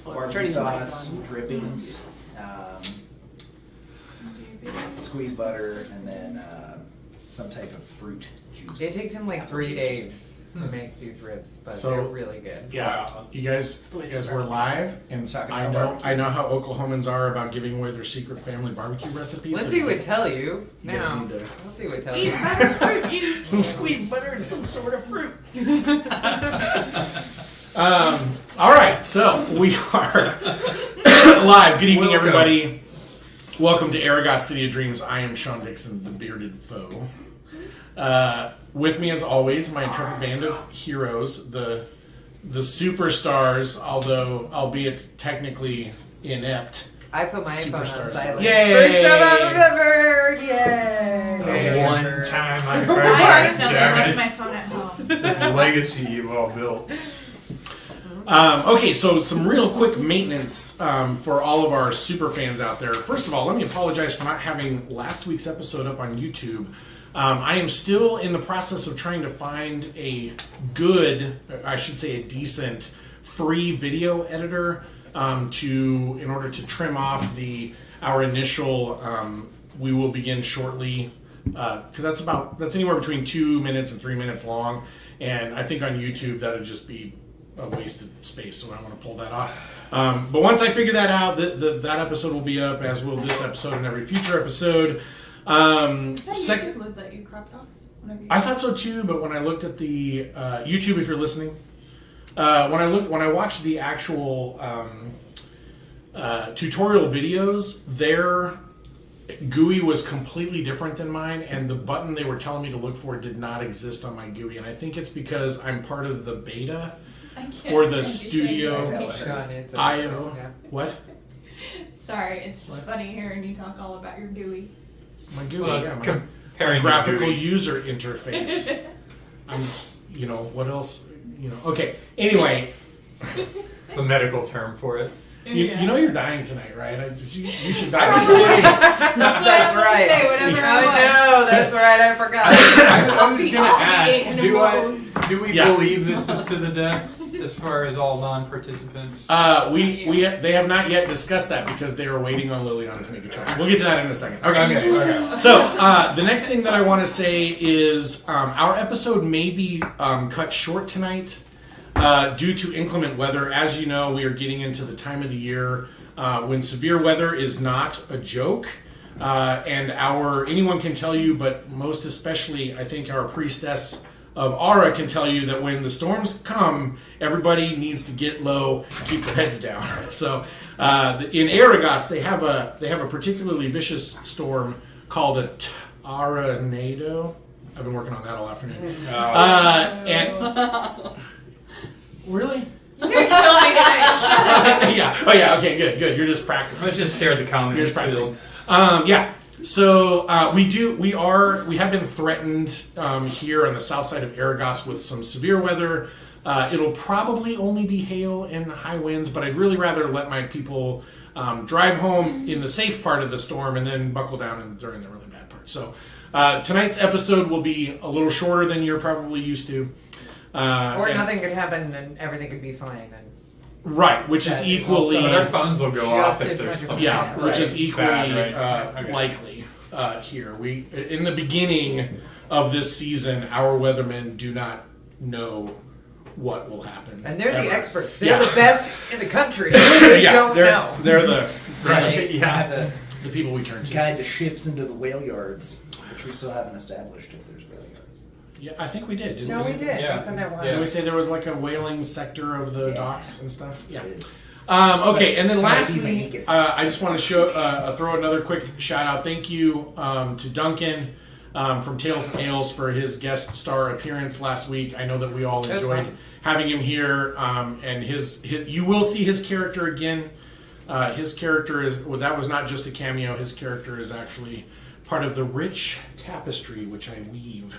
barbecue sauce, drippings, squeezed butter, and then some type of fruit juice. It takes him like 3 days to make these ribs, but they're really good. Yeah, you guys were live, and I know how Oklahomans are about giving away their secret family barbecue recipes. Lindsay would tell you. Now, Lindsay would tell you. Squeeze butter into some sort of fruit. All right, so we are live. Good evening, everybody. Welcome to Arragas, City of Dreams. I am Sean Dixon, the bearded foe. With me, as always, my intrepid band of heroes, the superstars, although albeit technically inept. I put my phone on silent. Yay! First time I've ever! Yay! One time I left my phone at home. This is the legacy you've all built. Okay, so some real quick maintenance for all of our super fans out there. First of all, let me apologize for not having last week's episode up on YouTube. I am still in the process of trying to find a good, I should say a decent, free video editor in order to trim off our initial "we will begin shortly," because that's anywhere between 2 minutes and 3 minutes long, and I think on YouTube that would just be a wasted space, so I want to pull that off. But once I figure that out, that episode will be up, as will this episode and every future episode. YouTube looked that you cropped off. I thought so too, but when I looked at the YouTube, if you're listening, when I watched the actual tutorial videos, their GUI was completely different than mine, and the button they were telling me to look for did not exist on my GUI, and I think it's because I'm part of the beta for the studio IO. Yeah. What? Sorry, it's just funny hearing you talk all about your GUI. My GUI, my Comparing graphical user interface. What else? Okay. Anyway, It's the medical term for it. you know you're dying tonight, right? You should die. That's right. I know, that's right, I forgot. I'm just gonna ask, do we believe this is to the death as far as all non-participants? They have not yet discussed that because they are waiting on Liliana to make a choice. We'll get to that in a second. Okay. So the next thing that I want to say is our episode may be cut short tonight due to inclement weather. As you know, we are getting into the time of the year when severe weather is not a joke. And anyone can tell you, but most especially, I think our priestess of Aura can tell you that when the storms come, everybody needs to get low, keep their heads down. So in Arragas, they have a particularly vicious storm called a tornado. I've been working on that all afternoon. And really? You're killing it. Yeah. Oh yeah. Okay. Good. You're just practicing. Let's just stare at the comments. You're just practicing. Yeah. So we have been threatened here on the south side of Arragas with some severe weather. It'll probably only be hail and high winds, but I'd really rather let my people drive home in the safe part of the storm and then buckle down during the really bad part. So tonight's episode will be a little shorter than you're probably used to. Or nothing could happen and everything could be fine. Right, which is equally... So their phones will go off if as there's much as something possible. which is equally bad, right? likely here. In the beginning of this season, our weathermen do not know what will happen. And they're the ever. experts. They're the best in the country. They're the Right. people we turn to. Guide the ships into the whale yards, which we still haven't established if there's whale yards. Yeah, I think we did. Didn't No, we? we did. Yeah. We said that one. Did we say there was like a whaling sector of the docks and stuff? Yeah. It is. Okay, and then It's lastly, like I just want to throw another quick shout out. Thank you to Duncan from Tales and Ales for his guest star appearance last week. I know that we all enjoyed having him here, and you will see his character again. His character that was not just a cameo. His character is actually part of the rich tapestry which I weave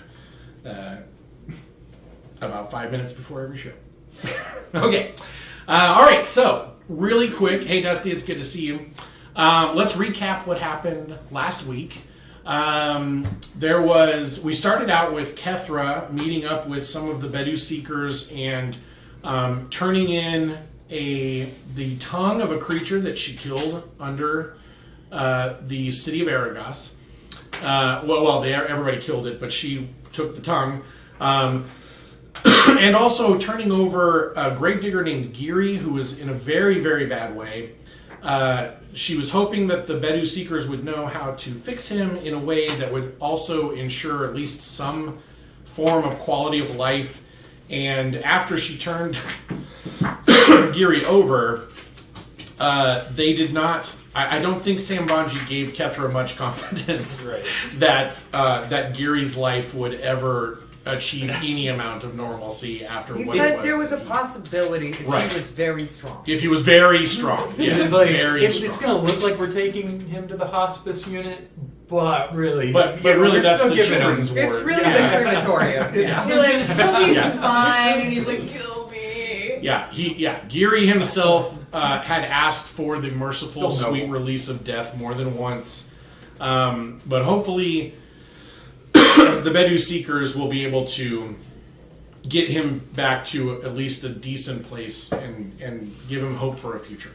about 5 minutes before every show. Okay. All right, so really quick. Hey, Dusty, it's good to see you. Let's recap what happened last week. We started out with Kethra meeting up with some of the Bedu Seekers and turning in the tongue of a creature that she killed under the city of Arragas. Everybody killed it, but she took the tongue. And also turning over a gravedigger named Giri, who was in a very, very bad way. She was hoping that the Bedu Seekers would know how to fix him in a way that would also ensure at least some form of quality of life. And after she turned Giri over, they did not... I don't think Sambanji gave Kethra much confidence that Giri's life would ever achieve any amount of normalcy after He what said was. there was a possibility if he was very strong. If he was very strong. Yes, It's like, very strong. it's going to look like we're taking him to the hospice unit, but really... But really, that's the children's ward. It's really the crematorium. Yeah. You're like, he'll be Yeah. fine, and he's like, kill me. Yeah, Giri himself had asked for the merciful, Still sweet noble. release of death more than once. But hopefully, the Bedu Seekers will be able to get him back to at least a decent place and give him hope for a future.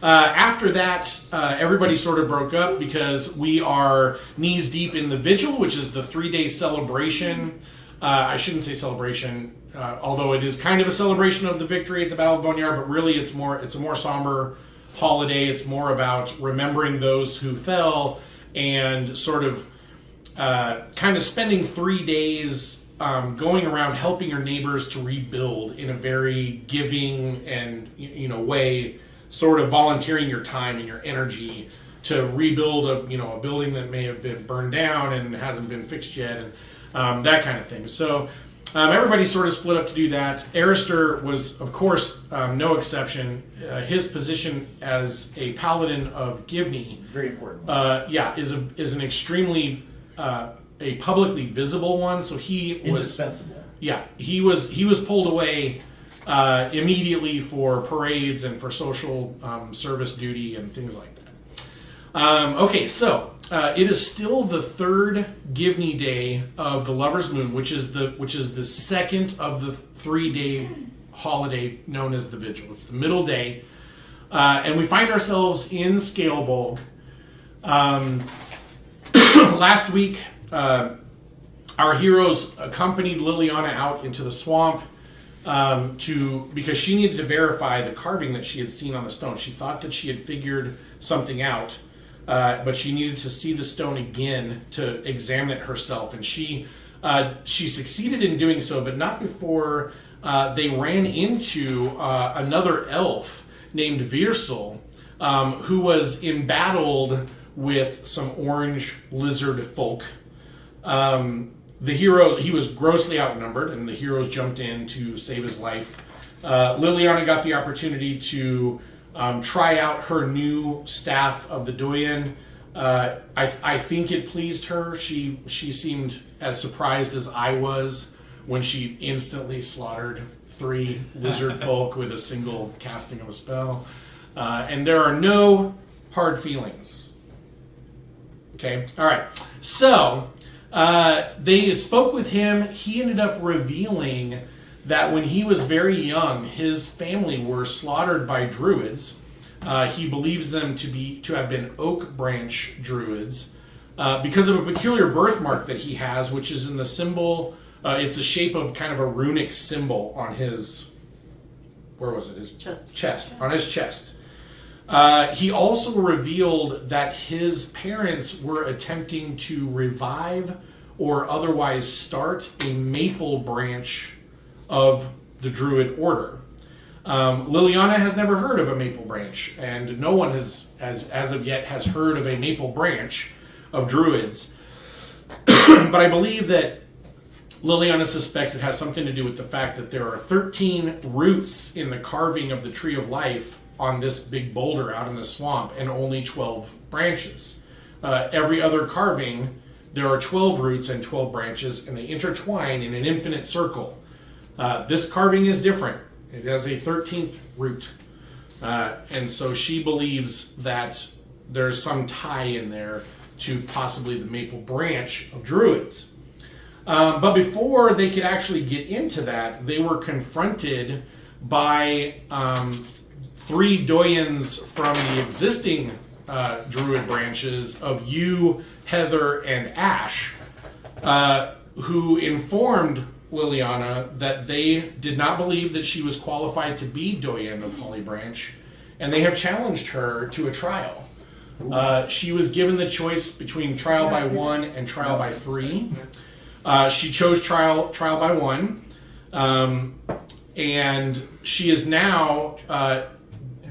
After that, everybody sort of broke up because we are knees deep in the vigil, which is the 3-day celebration. I shouldn't say celebration, although it is kind of a celebration of the victory at the Battle of Boneyard, but really it's a more somber holiday. It's more about remembering those who fell and sort of kind of spending 3 days going around helping your neighbors to rebuild in a very giving and way, sort of volunteering your time and your energy to rebuild a building that may have been burned down and hasn't been fixed yet, and that kind of thing. So everybody sort of split up to do that. Erister was, of course, no exception. His position as a paladin of Givney, It's very important. is an extremely a publicly visible one. So he was Indispensable. Yeah, he was pulled away immediately for parades and for social service duty and things like that. Okay, so it is still the third Givney day of the Lover's Moon, which is the second of the 3-day holiday known as the Vigil. It's the middle day, and we find ourselves in Scalebolg. Last week, our heroes accompanied Liliana out into the swamp because she needed to verify the carving that she had seen on the stone. She thought that she had figured something out, but she needed to see the stone again to examine it herself, and she succeeded in doing so, but not before they ran into another elf named Virsel, who was embattled with some orange lizard folk. He was grossly outnumbered, and the heroes jumped in to save his life. Liliana got the opportunity to try out her new staff of the Doyen. I think it pleased her. She seemed as surprised as I was when she instantly slaughtered 3 lizard folk with a single casting of a spell. And there are no hard feelings. Okay, all right. So they spoke with him. He ended up revealing that when he was very young, his family were slaughtered by druids. He believes them to have been oak branch druids because of a peculiar birthmark that he has, which is in the symbol. It's the shape of kind of a runic symbol on his. Where was it? His chest. On his chest. He also revealed that his parents were attempting to revive or otherwise start a maple branch of the Druid Order. Liliana has never heard of a maple branch, and no one has, as of yet, has heard of a maple branch of Druids. But I believe that Liliana suspects it has something to do with the fact that there are 13 roots in the carving of the Tree of Life on this big boulder out in the swamp, and only 12 branches. Every other carving, there are 12 roots and 12 branches, and they intertwine in an infinite circle. This carving is different. It has a 13th root. And so she believes that there's some tie in there to possibly the maple branch of druids. But before they could actually get into that, they were confronted by 3 doyens from the existing druid branches of you, Heather, and Ash, who informed Liliana that they did not believe that she was qualified to be doyen of Holly Branch, and they have challenged her to a trial. She was given the choice between trial by 1 and trial by 3. She chose trial by 1, and she is now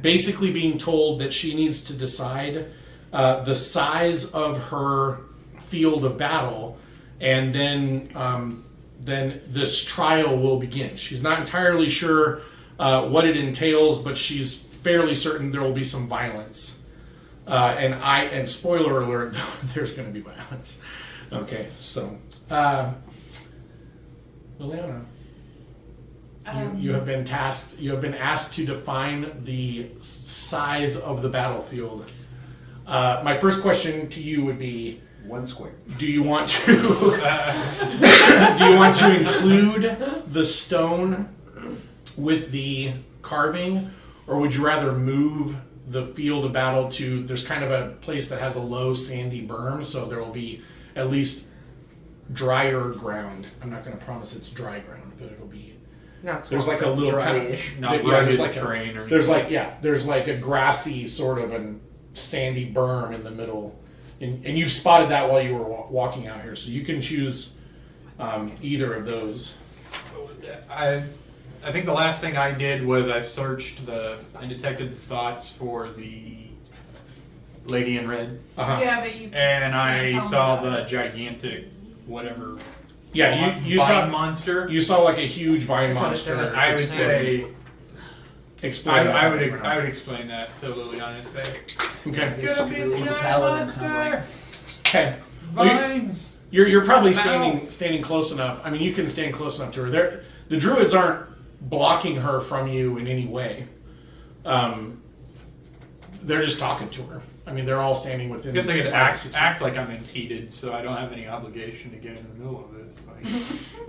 basically being told that she needs to decide the size of her field of battle, and then this trial will begin. She's not entirely sure what it entails, but she's fairly certain there will be some violence. And spoiler alert, there's going to be violence. Okay, so Liliana, you have been tasked. You have been asked to define the size of the battlefield. My first question to you would be: 1 square. do you want to include the stone with the carving, or would you rather move the field of battle to? There's kind of a place that has a low sandy berm, so there will be at least drier ground. I'm not going to promise it's dry ground, but it'll be. There's like a little dryish. Not there's like like terrain or there's like a grassy sort of a sandy berm in the middle, and you spotted that while you were walking out here, so you can choose either of those. I think the last thing I did was I detected the thoughts for the lady in red, Yeah, but you. and I can't tell saw me the that. gigantic whatever. Yeah, you vine saw monster. You saw like a huge vine monster. I would say explain. I would explain that to Liliana today. Okay. It's gonna be a He's a giant paladin, sounds like. monster. Okay. Well, Vines. you're probably Ow. standing close enough. I mean, you can stand close enough to her. The druids aren't blocking her from you in any way. They're just talking to her. I mean, they're all standing within. I guess I could 5 to 6 act like I'm impeded, so I don't have any obligation to get in the middle of this. Like,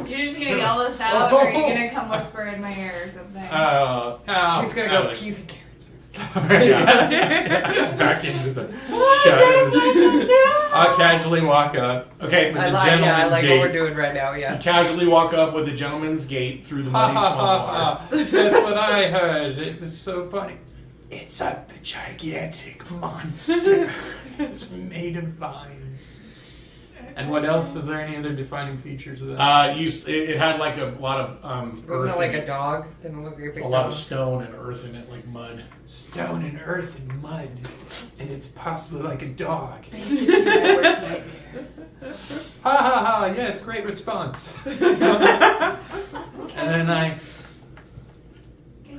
You're just gonna yell this out, or are you gonna come whisper in my ear or something? He's gonna go Alex. peas and carrots. Back into the shadows. I'll casually walk up. Okay. With I the like gentleman's what gait. we're doing right now, You yeah. casually walk up with a gentleman's gate through the Ha muddy ha swamp ha water. ha. That's what I heard. It was so funny. It's a gigantic monster. It's made of vines. And what else? Is there any other defining features of that? It had like a lot of Wasn't earth it like in a dog? Didn't it look like a big a lot dog? of stone and earth in it, like mud. Stone and earth and mud. And it's possibly like a dog. Basically, my worst nightmare. Ha ha ha, yes, great response. And then I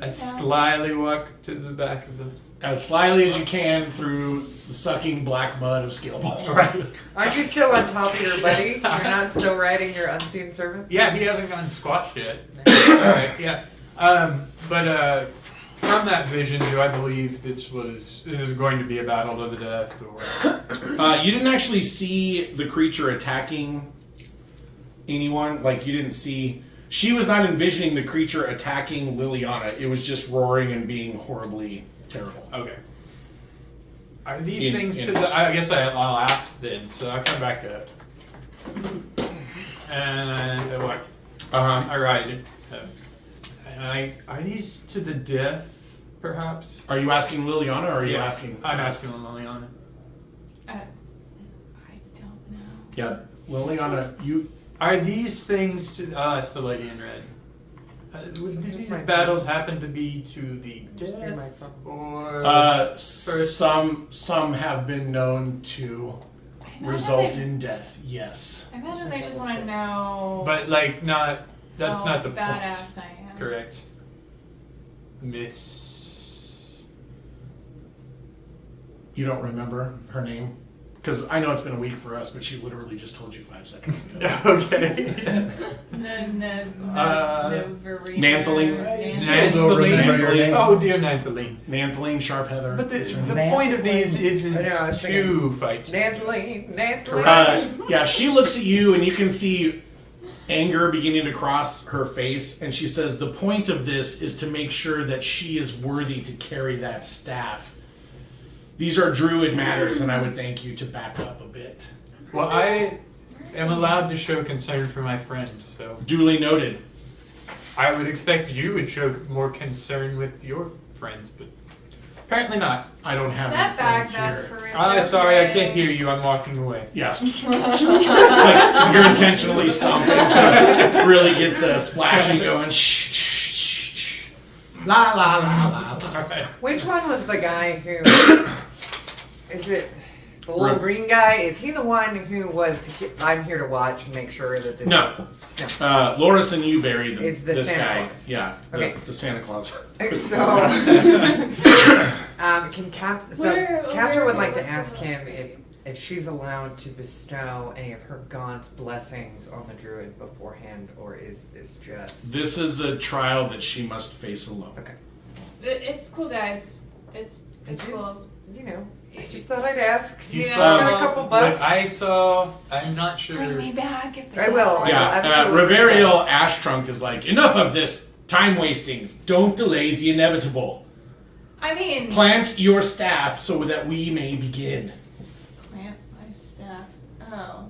slyly walk to the back of the... As slyly as you can through the sucking black mud of Scalebolg. Right. Aren't you still on top of your buddy? You're not still riding your unseen servant? Yeah, he hasn't gone squashed yet. Alright, yeah. But from that vision, do I believe this is going to be a battle to the death, or... You didn't actually see the creature attacking anyone. Like, you didn't see... She was not envisioning the creature attacking Liliana. It was just roaring and being horribly terrible. Okay. Are these things to the... I guess I'll ask then, so I come back up. And I walk... I ride it. And are these to the death, perhaps? Are you asking Liliana, or are you Yeah, asking... I'm us? asking Liliana. I don't know. Yeah, Liliana, you... Are these things to us, the Lady in Red? Did these battles happen to be to the death, or some have been known to result in death. Yes. I imagine they just want to know. but like not? That's how not the badass point. I am. Correct, Miss. You don't remember her name? Because I know it's been a week for us, but she literally just told you 5 seconds ago. Okay. Nanthaline. Nanthaline. Oh dear, Nanthaline. Nanthaline, Sharp Heather. But the point of these isn't I know, I was to thinking- fight. Nanthaline. Yeah, she looks at you, and you can see anger beginning to cross her face, and she says, the point of this is to make sure that she is worthy to carry that staff. These are druid matters, and I would thank you to back up a bit. Well, I am allowed to show concern for my friends, so Duly noted. I would expect you would show more concern with your friends, but apparently not. I don't have Step any back, friends that's here. for real. I'm sorry, I can't hear you. I'm walking away. Yes. Like you're intentionally stomping to really get the splashing going. Shh, shh, shh, shh. La la la la la. All right. Which one was the guy who... Is it the little green guy? Is he the one who was... I'm here to watch and make sure that this... No. No. Loris and you buried It's the this Santa guy. Claus. Yeah, Okay. the Santa Claus. So, Catherine Where- would like to where- ask him if she's allowed to bestow any of her god's blessings on the druid beforehand, or is this just... This is a trial that she must face alone. Okay. It's cool, guys. It's It's cool. just, I just thought I'd ask. You Yeah. saw Got a couple bucks. what I saw. I'm not sure. Bring me back if I will. Yeah, absolutely. Reverial Ashtrunk is like, enough of this time wastings. Don't delay the inevitable. I mean, Plant your staff so that we may begin. plant my staff. Oh.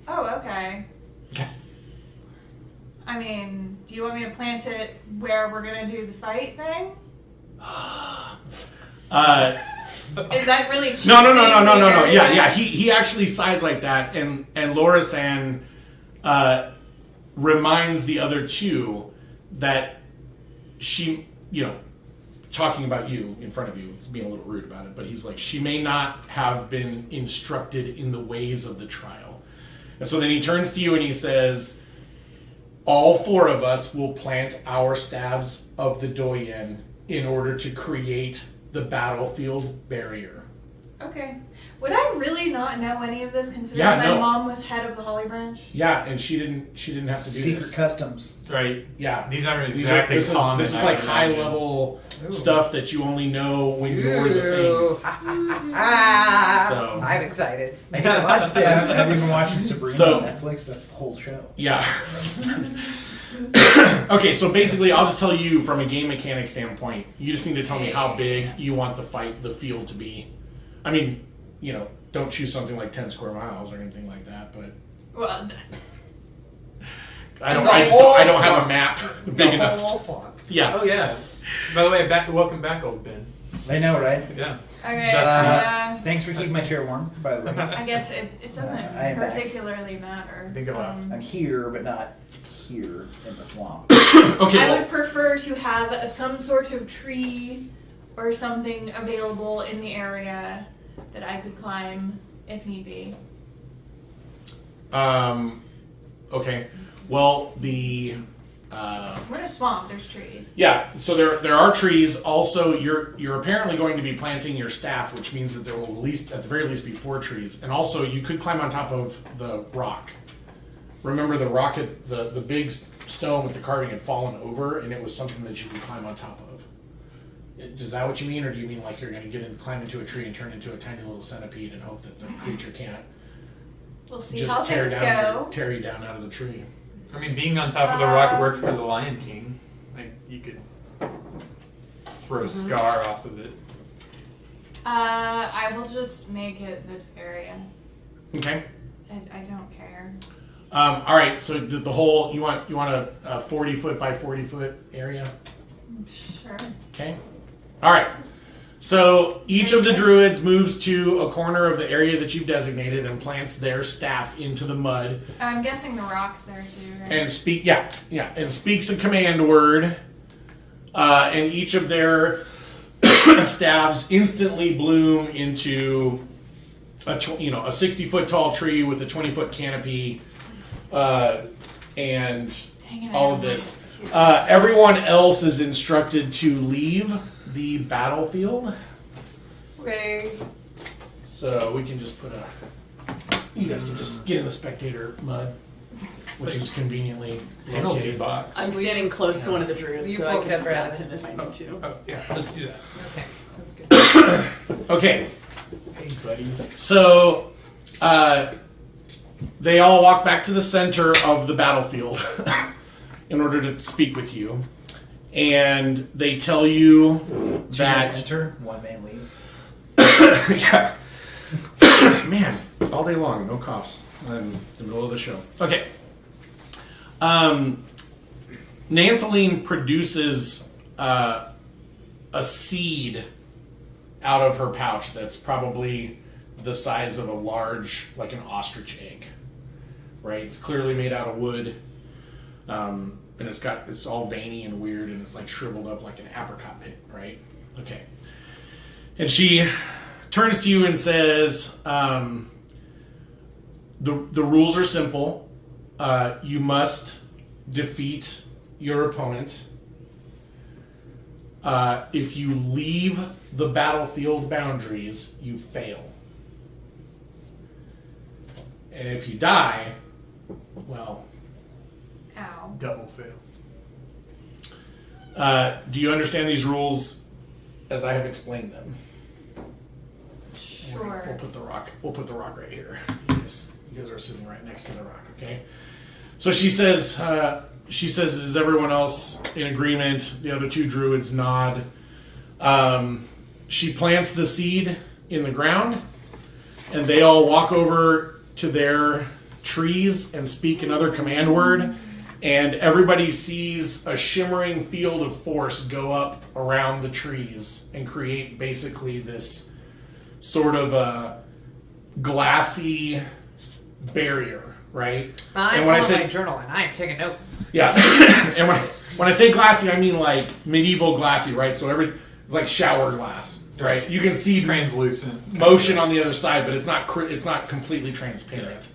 Oh, okay. Okay. I mean, do you want me to plant it where we're gonna do the fight thing? Is that really cheap? No. Yeah. He actually sighs like that, and Lorisan reminds the other two that she, talking about you in front of you, is being a little rude about it, but he's like, she may not have been instructed in the ways of the trial. And so then he turns to you and he says, all four of us will plant our staves of the Doyen in order to create the battlefield barrier. Okay. Would I really not know any of this considering Yeah, my no. mom was head of the Holly Branch? Yeah, and she didn't have to do Secret this. customs. Right. Yeah. These aren't These exactly this common. is I like would high imagine. level Ooh. stuff that you only know when you're the thing. Ooh. So- I'm excited. I need to watch this. Have you been watching Sabrina So- on Netflix? That's the whole show. Yeah. Okay, so basically, I'll just tell you from a game mechanic standpoint. You just need to tell me how big you want the field to be. I mean, don't choose something like 10 square miles or anything like that. But Well, I don't The whole have a map big The enough. whole swamp. Yeah. Oh yeah. By the way, welcome back, old Ben. I know, right? Yeah. okay. Thanks for keeping my chair warm, by the way. I guess it doesn't I am back. particularly matter. Think about I'm here, but not here in the swamp. Okay. I Well, would prefer to have some sort of tree or something available in the area that I could climb if need be. okay. Well, the We're in a swamp. There's trees. yeah. So there are trees. Also, you're apparently going to be planting your staff, which means that there will at the very least be 4 trees. And also, you could climb on top of the rock. Remember, the rock, the big stone with the carving had fallen over, and it was something that you could climb on top of. Is that what you mean, or do you mean like you're going to climb into a tree and turn into a tiny little centipede and hope that the creature can't We'll see how just tear things down go. tear you down out of the tree? I mean, being on top of the rock worked for the Lion King. Like you could throw Scar off of it. I will just make it this area. Okay. I don't care. All right. So the whole you want a 40 foot by 40 foot area. Sure. Okay. All right. So each of the druids moves to a corner of the area that you've designated and plants their staff into the mud I'm guessing the rock's there too, right? and and speaks a command word. And each of their staves instantly bloom into a 60-foot tall tree with a 20-foot canopy, and Dang it, I all don't of this. want this to- Everyone else is instructed to leave the battlefield. Okay. So we can just you guys can just get in the spectator mud, which is convenient Penalty located. box. I'm standing close to one of the druids, You so I poke can that stab rat. him if I need to. Oh yeah, let's do that. Okay. Sounds good. Okay, Hey buddies. so they all walk back to the center of the battlefield in order to speak with you. And they tell you Two that... men enter, one man leaves. Yeah. Man, all day long, no coughs in the middle of the show. Okay. Nanthaline produces a seed out of her pouch that's probably the size of a large, like an ostrich egg. Right? It's clearly made out of wood. And it's all veiny and weird, and it's like shriveled up like an apricot pit, right? Okay. And she turns to you and says, the rules are simple. You must defeat your opponent. If you leave the battlefield boundaries, you fail. And if you die, well... Ow. Double fail. Do you understand these rules as I have explained them? Sure. We'll put the rock. We'll put the rock right here. You guys are sitting right next to the rock. Okay. So she says. Is everyone else in agreement? The other two druids nod. She plants the seed in the ground, and they all walk over to their trees and speak another command word. And everybody sees a shimmering field of force go up around the trees and create basically this sort of a glassy barrier, right? I'm when on my journal and I'm taking notes. Yeah. And when I say glassy, I mean like medieval glassy, right? So it's like shower glass, right? You can see Translucent. motion on the other side, but it's not completely transparent.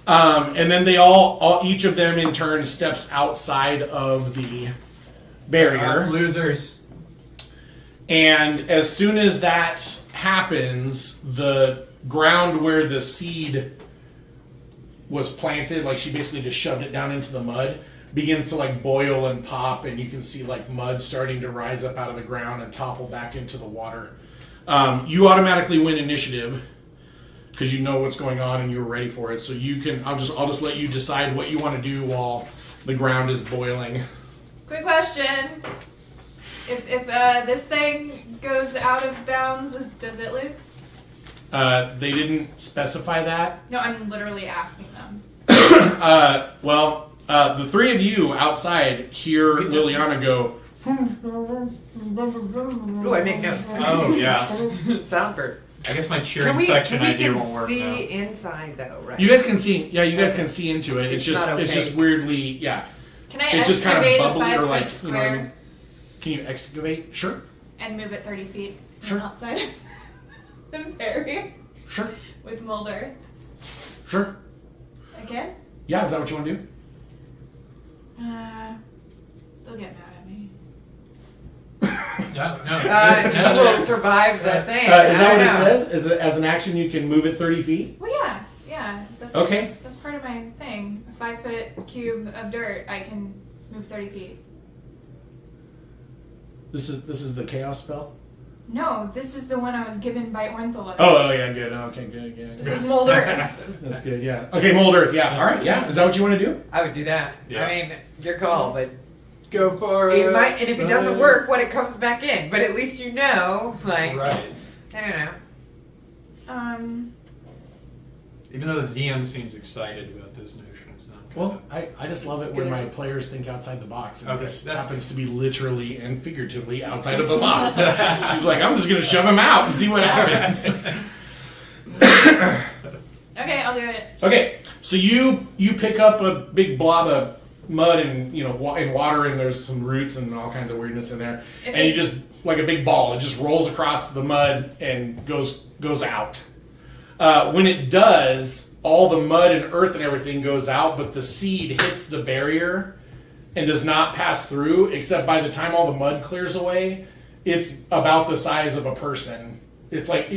And then they all each of them in turn steps outside of the barrier. Losers. And as soon as that happens, the ground where the seed was planted, like she basically just shoved it down into the mud, begins to like boil and pop, and you can see like mud starting to rise up out of the ground and topple back into the water. You automatically win initiative because you know what's going on and you're ready for it. So you can. I'll just let you decide what you want to do while the ground is boiling. Quick question. If this thing goes out of bounds, does it lose? They didn't specify that. No, I'm literally asking them. The three of you outside hear Liliana go. Ooh, I make notes. Oh, yeah. Soundbird. I guess my cheering section idea won't work see now. inside though, right? You guys can see. Yeah, you guys can see into it. It's not It's okay. just weirdly. Yeah. Can I It's just kind of excavate a bubbly or 5-foot like. square Can you excavate? Sure. and move it 30 feet Sure. outside the barrier Sure. with mold earth? Sure. Again? Yeah, is that what you want to do? They'll get mad at me. No. We'll survive the thing. Is that what I it know. says? Is it as an action you can move it 30 feet? Well, yeah. That's, Okay. That's part of my thing. A 5-foot cube of dirt, I can move 30 feet. This is the chaos spell. No, this is the one I was given by Ornthologus. Oh yeah, good. Okay, good. Yeah, This good. is mold earth. That's good. Yeah. Okay, mold earth. Yeah. All right. Yeah. Is that what you want to do? I would do that. Yeah. I mean, your call, but Go for it might. And if it doesn't work, what it comes back in. But at least you know, like, Right. I don't know. Even though the DM seems excited about this notion, it's not. Well, I just love it when my players think outside the box. And Okay, this that's happens to be literally and figuratively outside of the box. She's like, I'm just going to shove him out and see what happens. Okay, I'll do it. Okay, so you pick up a big blob of mud and in water, and there's some roots and all kinds of weirdness in there, If and you it- just like a big ball. It just rolls across the mud and goes out. When it does, all the mud and earth and everything goes out, but the seed hits the barrier and does not pass through. Except by the time all the mud clears away, it's about the size of a person. It's like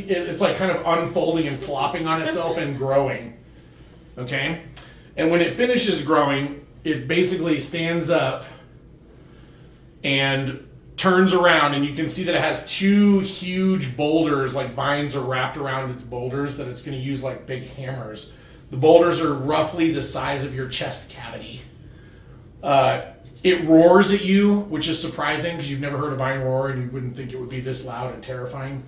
kind of unfolding and flopping on itself and growing. Okay, and when it finishes growing, it basically stands up and turns around, and you can see that it has two huge boulders, like vines are wrapped around its boulders that it's going to use like big hammers. The boulders are roughly the size of your chest cavity. It roars at you, which is surprising because you've never heard a vine roar and you wouldn't think it would be this loud and terrifying.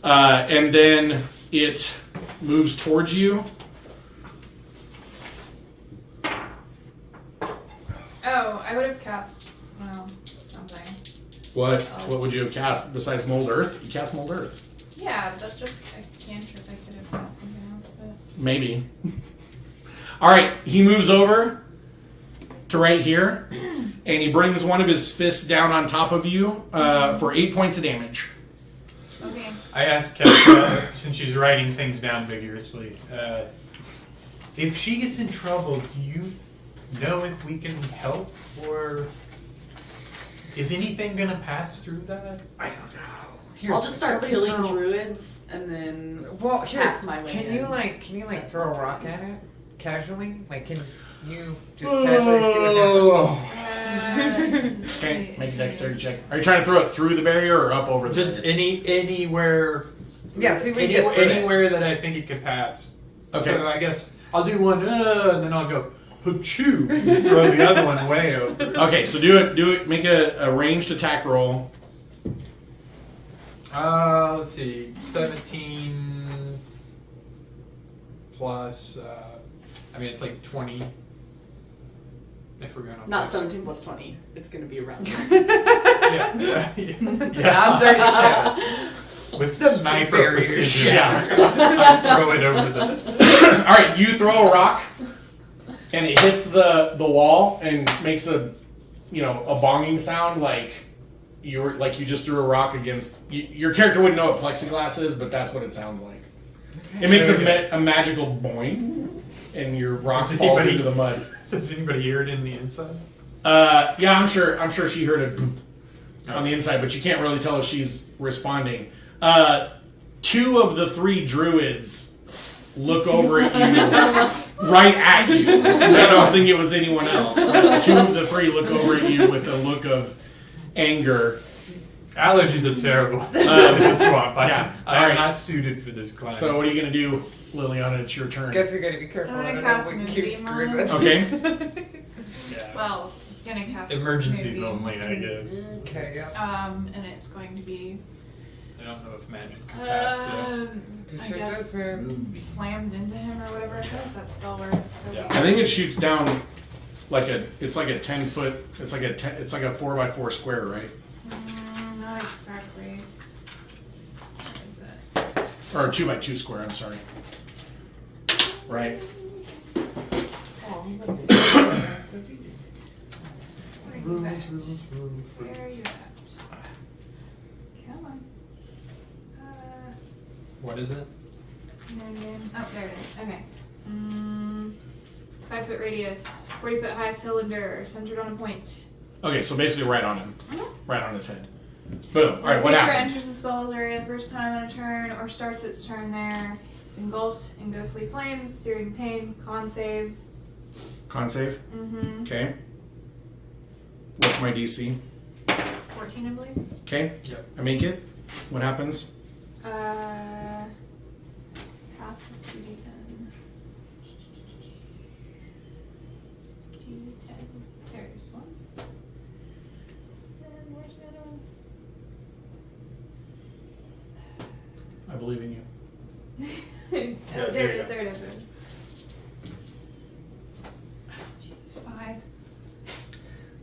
And then it moves towards you. Oh, I would have cast, well, something. What would you have cast besides Mold Earth? You cast Mold Earth. Yeah, that's just a cantrip. I could have cast something else, but... Maybe. All right, he moves over to right here, and he brings one of his fists down on top of you for 8 points of damage. Okay. I asked Kesha, since she's writing things down vigorously, if she gets in trouble, do you know if we can help, or is anything gonna pass through that? I don't know. Here, I'll just start somebody killing throw- druids and then Well, here, hack my way can in. you like throw a rock at it casually? Like, can you just casually see what happens? Okay, make a dexterity check. Are you trying to throw it through the barrier or up over the Just barrier? Yeah, anywhere. see if we can get through it. Anywhere that I think it could pass. Okay. So I guess I'll do one, and then I'll go, achoo, throw the other one way over. Okay, so do it. Make a ranged attack roll. Let's see, 17 plus, I mean, it's like 20. If we're going to Not 17 plus 20. It's going to be around. Yeah. I'm 37. With The sniper barrier. precision. Yeah. Throw it over the... All right, you throw a rock, and it hits the wall and makes a bonging sound like you just threw a rock against. Your character wouldn't know what plexiglass is, but that's what it sounds like. It makes a magical boing, and your rock Does falls anybody- into the mud. Does anybody hear it in the inside? Yeah, I'm sure she heard it boop on the inside, but you can't really tell if she's responding. 2 of the 3 druids look over at you, right at you. I don't think it was anyone else. But 2 of the 3 look over at you with a look of anger. Allergies are terrible in this swamp. Yeah. I'm Alright. not suited for this climate. So what are you going to do, Liliana? It's your turn. Guess we gotta be careful. I'm I gonna don't know cast if we can Moonbeam keep screwed on with it. Okay. Yeah. Well, gonna cast Emergencies Moonbeam. only, I guess. Okay, yeah. And it's going to be, I don't know if magic can pass I guess, slammed into him or whatever it is. That spell word. So Yeah. I think it shoots down it's like a 10-foot. It's like a 4x4 square, right? Not exactly. Where is it? Or a 2x2 square. I'm sorry. Right. Where are you at? Where are you at? Come on. What is it? Oh, there it is. Okay. 5-foot radius, 40-foot high cylinder, centered on a point. Okay, so basically right on him. Right on his head. Boom. All right, what Creature happens? enters the spell area the first time on a turn or starts its turn there. It's engulfed in ghostly flames, searing pain, con save. Con save? Mm-hmm. Okay. What's my DC? 14, I believe. Okay. Yep. I make it. What happens? Half of 2d10. 2d10s. There's one. And where's the other one? I believe in you. Oh, there there you it is. go. There it is. Jesus, 5.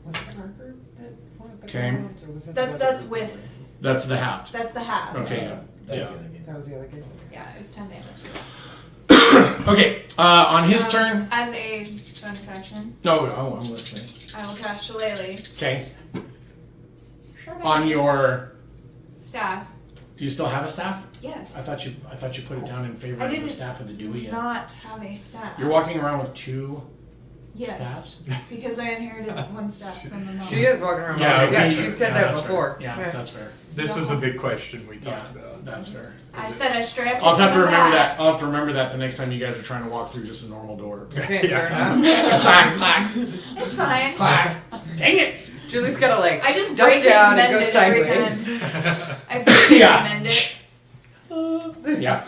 Was it Harper that fought the Okay. clouds, or was that the other That's group? with. That's the half. That's the half. Okay, yeah. That's Yeah. the other game. That was the other game. Yeah, it was 10 damage. Okay, on his Um, turn. As a bonus action, No, I'm listening. I will cast Shillelagh. Okay. On your. Staff. Do you still have a staff? Yes. I thought you put it down in favor I of the didn't staff of the Dewey. not have a staff. You're walking around with 2 Yes. staffs? Because I inherited 1 staff from my mom. She is walking around. Yeah, with it. Yeah, okay, she sure. said Yeah, that that's before. Fair. Yeah, that's fair. This was a big question we Yeah, talked about. that's fair. I said I strapped I'll have to it remember back. that. I'll have to remember that the next time you guys are trying to walk through just a normal door. Okay, Yeah. fair enough. Clack, clack, It's fine. clack. Dang it! Julie's gotta like I just duck break it down and and mend go it every sideways. time. I break it Yeah. and mend it. Yeah,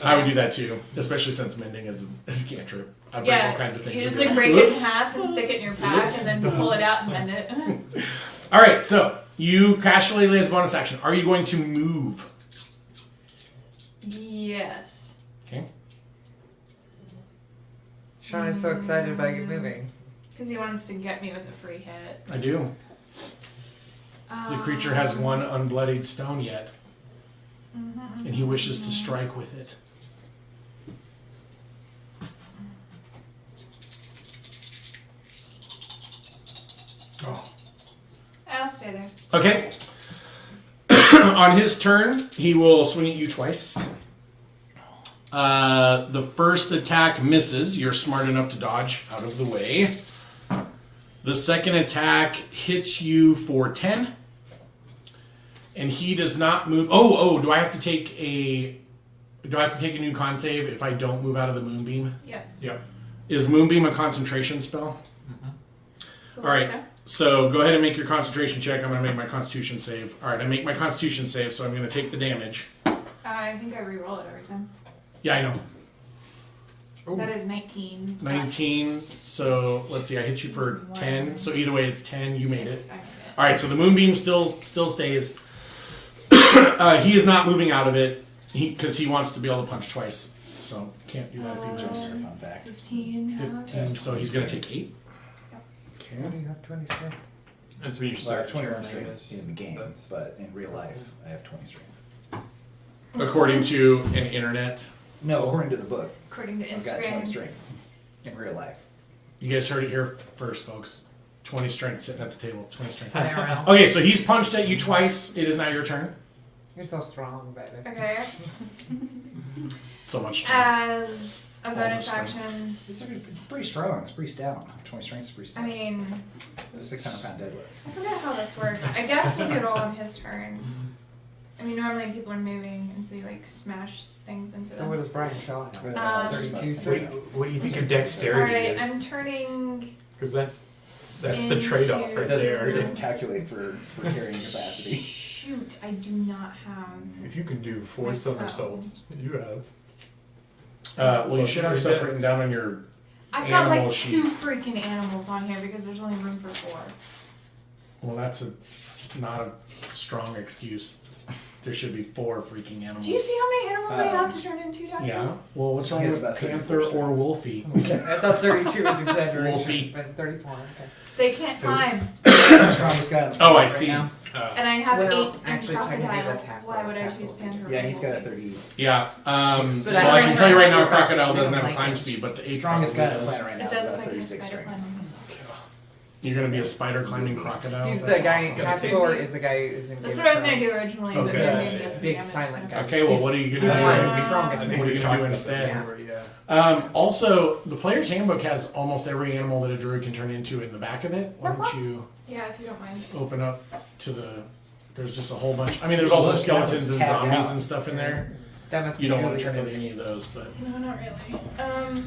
I would do that too, especially since mending is a cantrip. I break all kinds of things. You just with like it. break it in Whoops. half and stick it in your pack, and then pull it out and mend it. All right, so you cast Shillelagh as bonus action. Are you going to move? Yes. Okay. Sean is so excited about you moving. Because he wants to get me with a free hit. I do. The creature has one unbloodied stone yet, and he wishes to strike with it. Oh. I'll stay there. Okay. On his turn, he will swing at you twice. The first attack misses. You're smart enough to dodge out of the way. The second attack hits you for 10. And he does not move. Do I have to take a new con save if I don't move out of the moonbeam? Yes. Yep. Is moonbeam a concentration spell? All right. So go ahead and make your concentration check. I'm going to make my constitution save. All right, I make my constitution save, so I'm going to take the damage. I think I re-roll it every time. Yeah, I know. That is 19. 19. So let's see. I hit you for 10. So either way, it's 10. You made it. Yes, I made it. All right. So the moonbeam still stays. He is not moving out of it because he wants to be able to punch twice. So can't do that if he Just jumps. a fun fact. 15. 15. So he's going to take 8. What do you have 20 strength? That's when you So I have start 21 turn, I strength guess. in the game, That's- but in real life, I have 20 strength. According to an internet. No, according to the book, According to I've got 20 Instagram. strength in real life. You guys heard it here first, folks. 20 strength sitting at the table. 20 strength. IRL. Okay, so he's punched at you twice. It is now your turn. You're so strong, baby. Okay. So much strength. As a bonus strength. action, It's pretty strong. It's pretty stout. 20 strength is pretty I stout. mean, It's a 600-pound deadlift. I forget how this works. I guess we do it all on his turn. I mean, normally people are moving, and so you like smash things into So them. what does Brian Shaw have? Um, 32 What, strength? what do you think of All dexterity right, is? I'm turning. Because that's the into- trade-off It right doesn't, there. it doesn't calculate for carrying capacity. Shoot, I do not have. If you can do 4 My somersaults, you have. Well, you should have stuff written down on your. I've got Animal like sheet. 2 freaking animals on here because there's only room for 4. Well, that's not a strong excuse. There should be 4 freaking animals. Do you see how many animals I have to turn into, Doctor? Yeah. Well, what's wrong He has with about panther 34 or wolfie? I thought 32 was exaggeration. Wolfie. But 34, okay. They can't climb. The strongest guy on the Oh, I planet see. right now. And I have Well, 8 in actually, technically, crocodile. that's half Why would I half choose wolf. panther? Yeah, over he's got a wolf? 30. Yeah. But Well, I I can tell you right now, don't crocodile doesn't like have a climb it. speed, but the ape Strongest guy on the probably planet does. right now It is does if about I can 36 spider strength. climb on myself. You're gonna be a spider climbing crocodile. He's That's the guy, awesome. half Thor is the guy who's in That's Game what I of was going to do Thrones. originally. Okay. But then maybe that's Big damage, silent so. guy. Okay, well, what are you He's gonna one of do? the strongest I men. think What are we you talked gonna do about that instead? before, yeah. Also, the player's handbook has almost every animal that a druid can turn into in the back of it. Why don't you Yeah, if you don't mind. open up to the? There's just a whole bunch. I mean, there's also Well, skeletons and tab zombies out. and stuff in there. That must be You don't want to really turn into good. any of those, but. No, not really.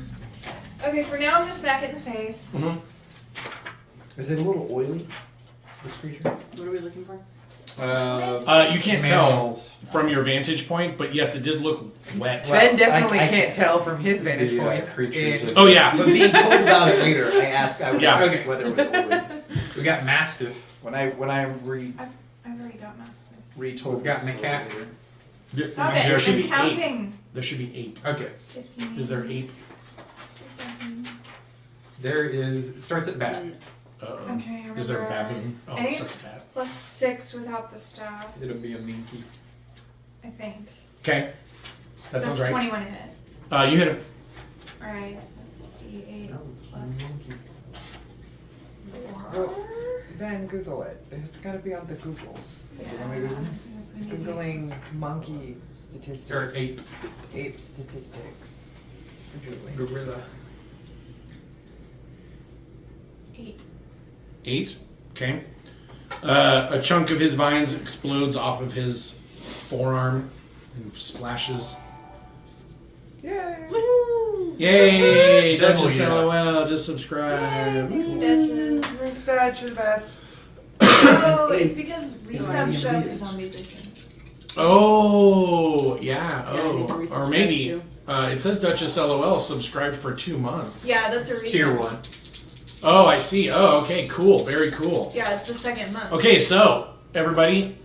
Okay, for now I'm going to smack it in the face. Mhm. Is it a little oily, this creature? What are we looking for? You can't tell Mammals. from your vantage point, but yes, it did look wet. Ben definitely I can't tell from his vantage The, point. creatures in- of- Oh yeah. But being told about it later, I would Yeah. ask Okay. whether it was oily. We got Mastiff. When I I've already got master. retold We've got this Macaque. later. Stop There it, should I'm be 8. counting. There should be 8. Okay. 15. Is there 8? There is. It starts at bat. Uh-oh. Okay, I Is there a remember. baboon? Oh, I think it's it's such a bat. plus 6 without the staff, It'll be a minky. I think. Okay. That so sounds it's right. 21 to hit. You hit him. Alright, so it's D8 plus Monkey. 4. Ben, Google it. It's gotta be on the Googles. Yeah, You want me to do it? it's gonna be Googling monkey statistics. Or 8. Ape statistics. For Julie. Gorilla. 8. 8. Okay. A chunk of his vines explodes off of his forearm and splashes. Yay! Woohoo! Yay! Double Duchess yeah. LOL, just subscribe. Thank you, Duchess. Ring stat, you're the best. Oh, it's because resub shove is on musician. Oh, yeah. Yeah, you can Oh, resubscribe or maybe too. it says Duchess LOL subscribed for 2 months. Yeah, that's a recent. Tier 1. Oh, I see. Oh, okay. Cool. Very cool. Yeah, it's the second month. Okay, so everybody,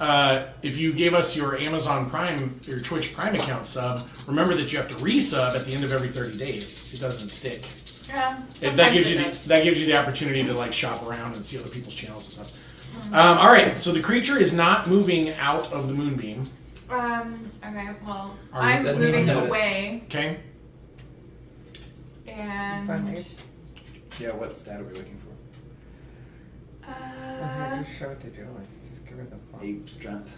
if you gave us your Amazon Prime, your Twitch Prime account sub, remember that you have to resub at the end of every 30 days. It doesn't stick. Yeah, That sometimes gives it you does. that gives you the opportunity to like shop around and see other people's channels and stuff. All right, so the creature is not moving out of the moonbeam. Okay, well, Are you- I'm Doesn't moving even notice. away, Okay. and Yeah, what stat are we looking for? Just show it to Julie. Just give her the phone. 8 strength.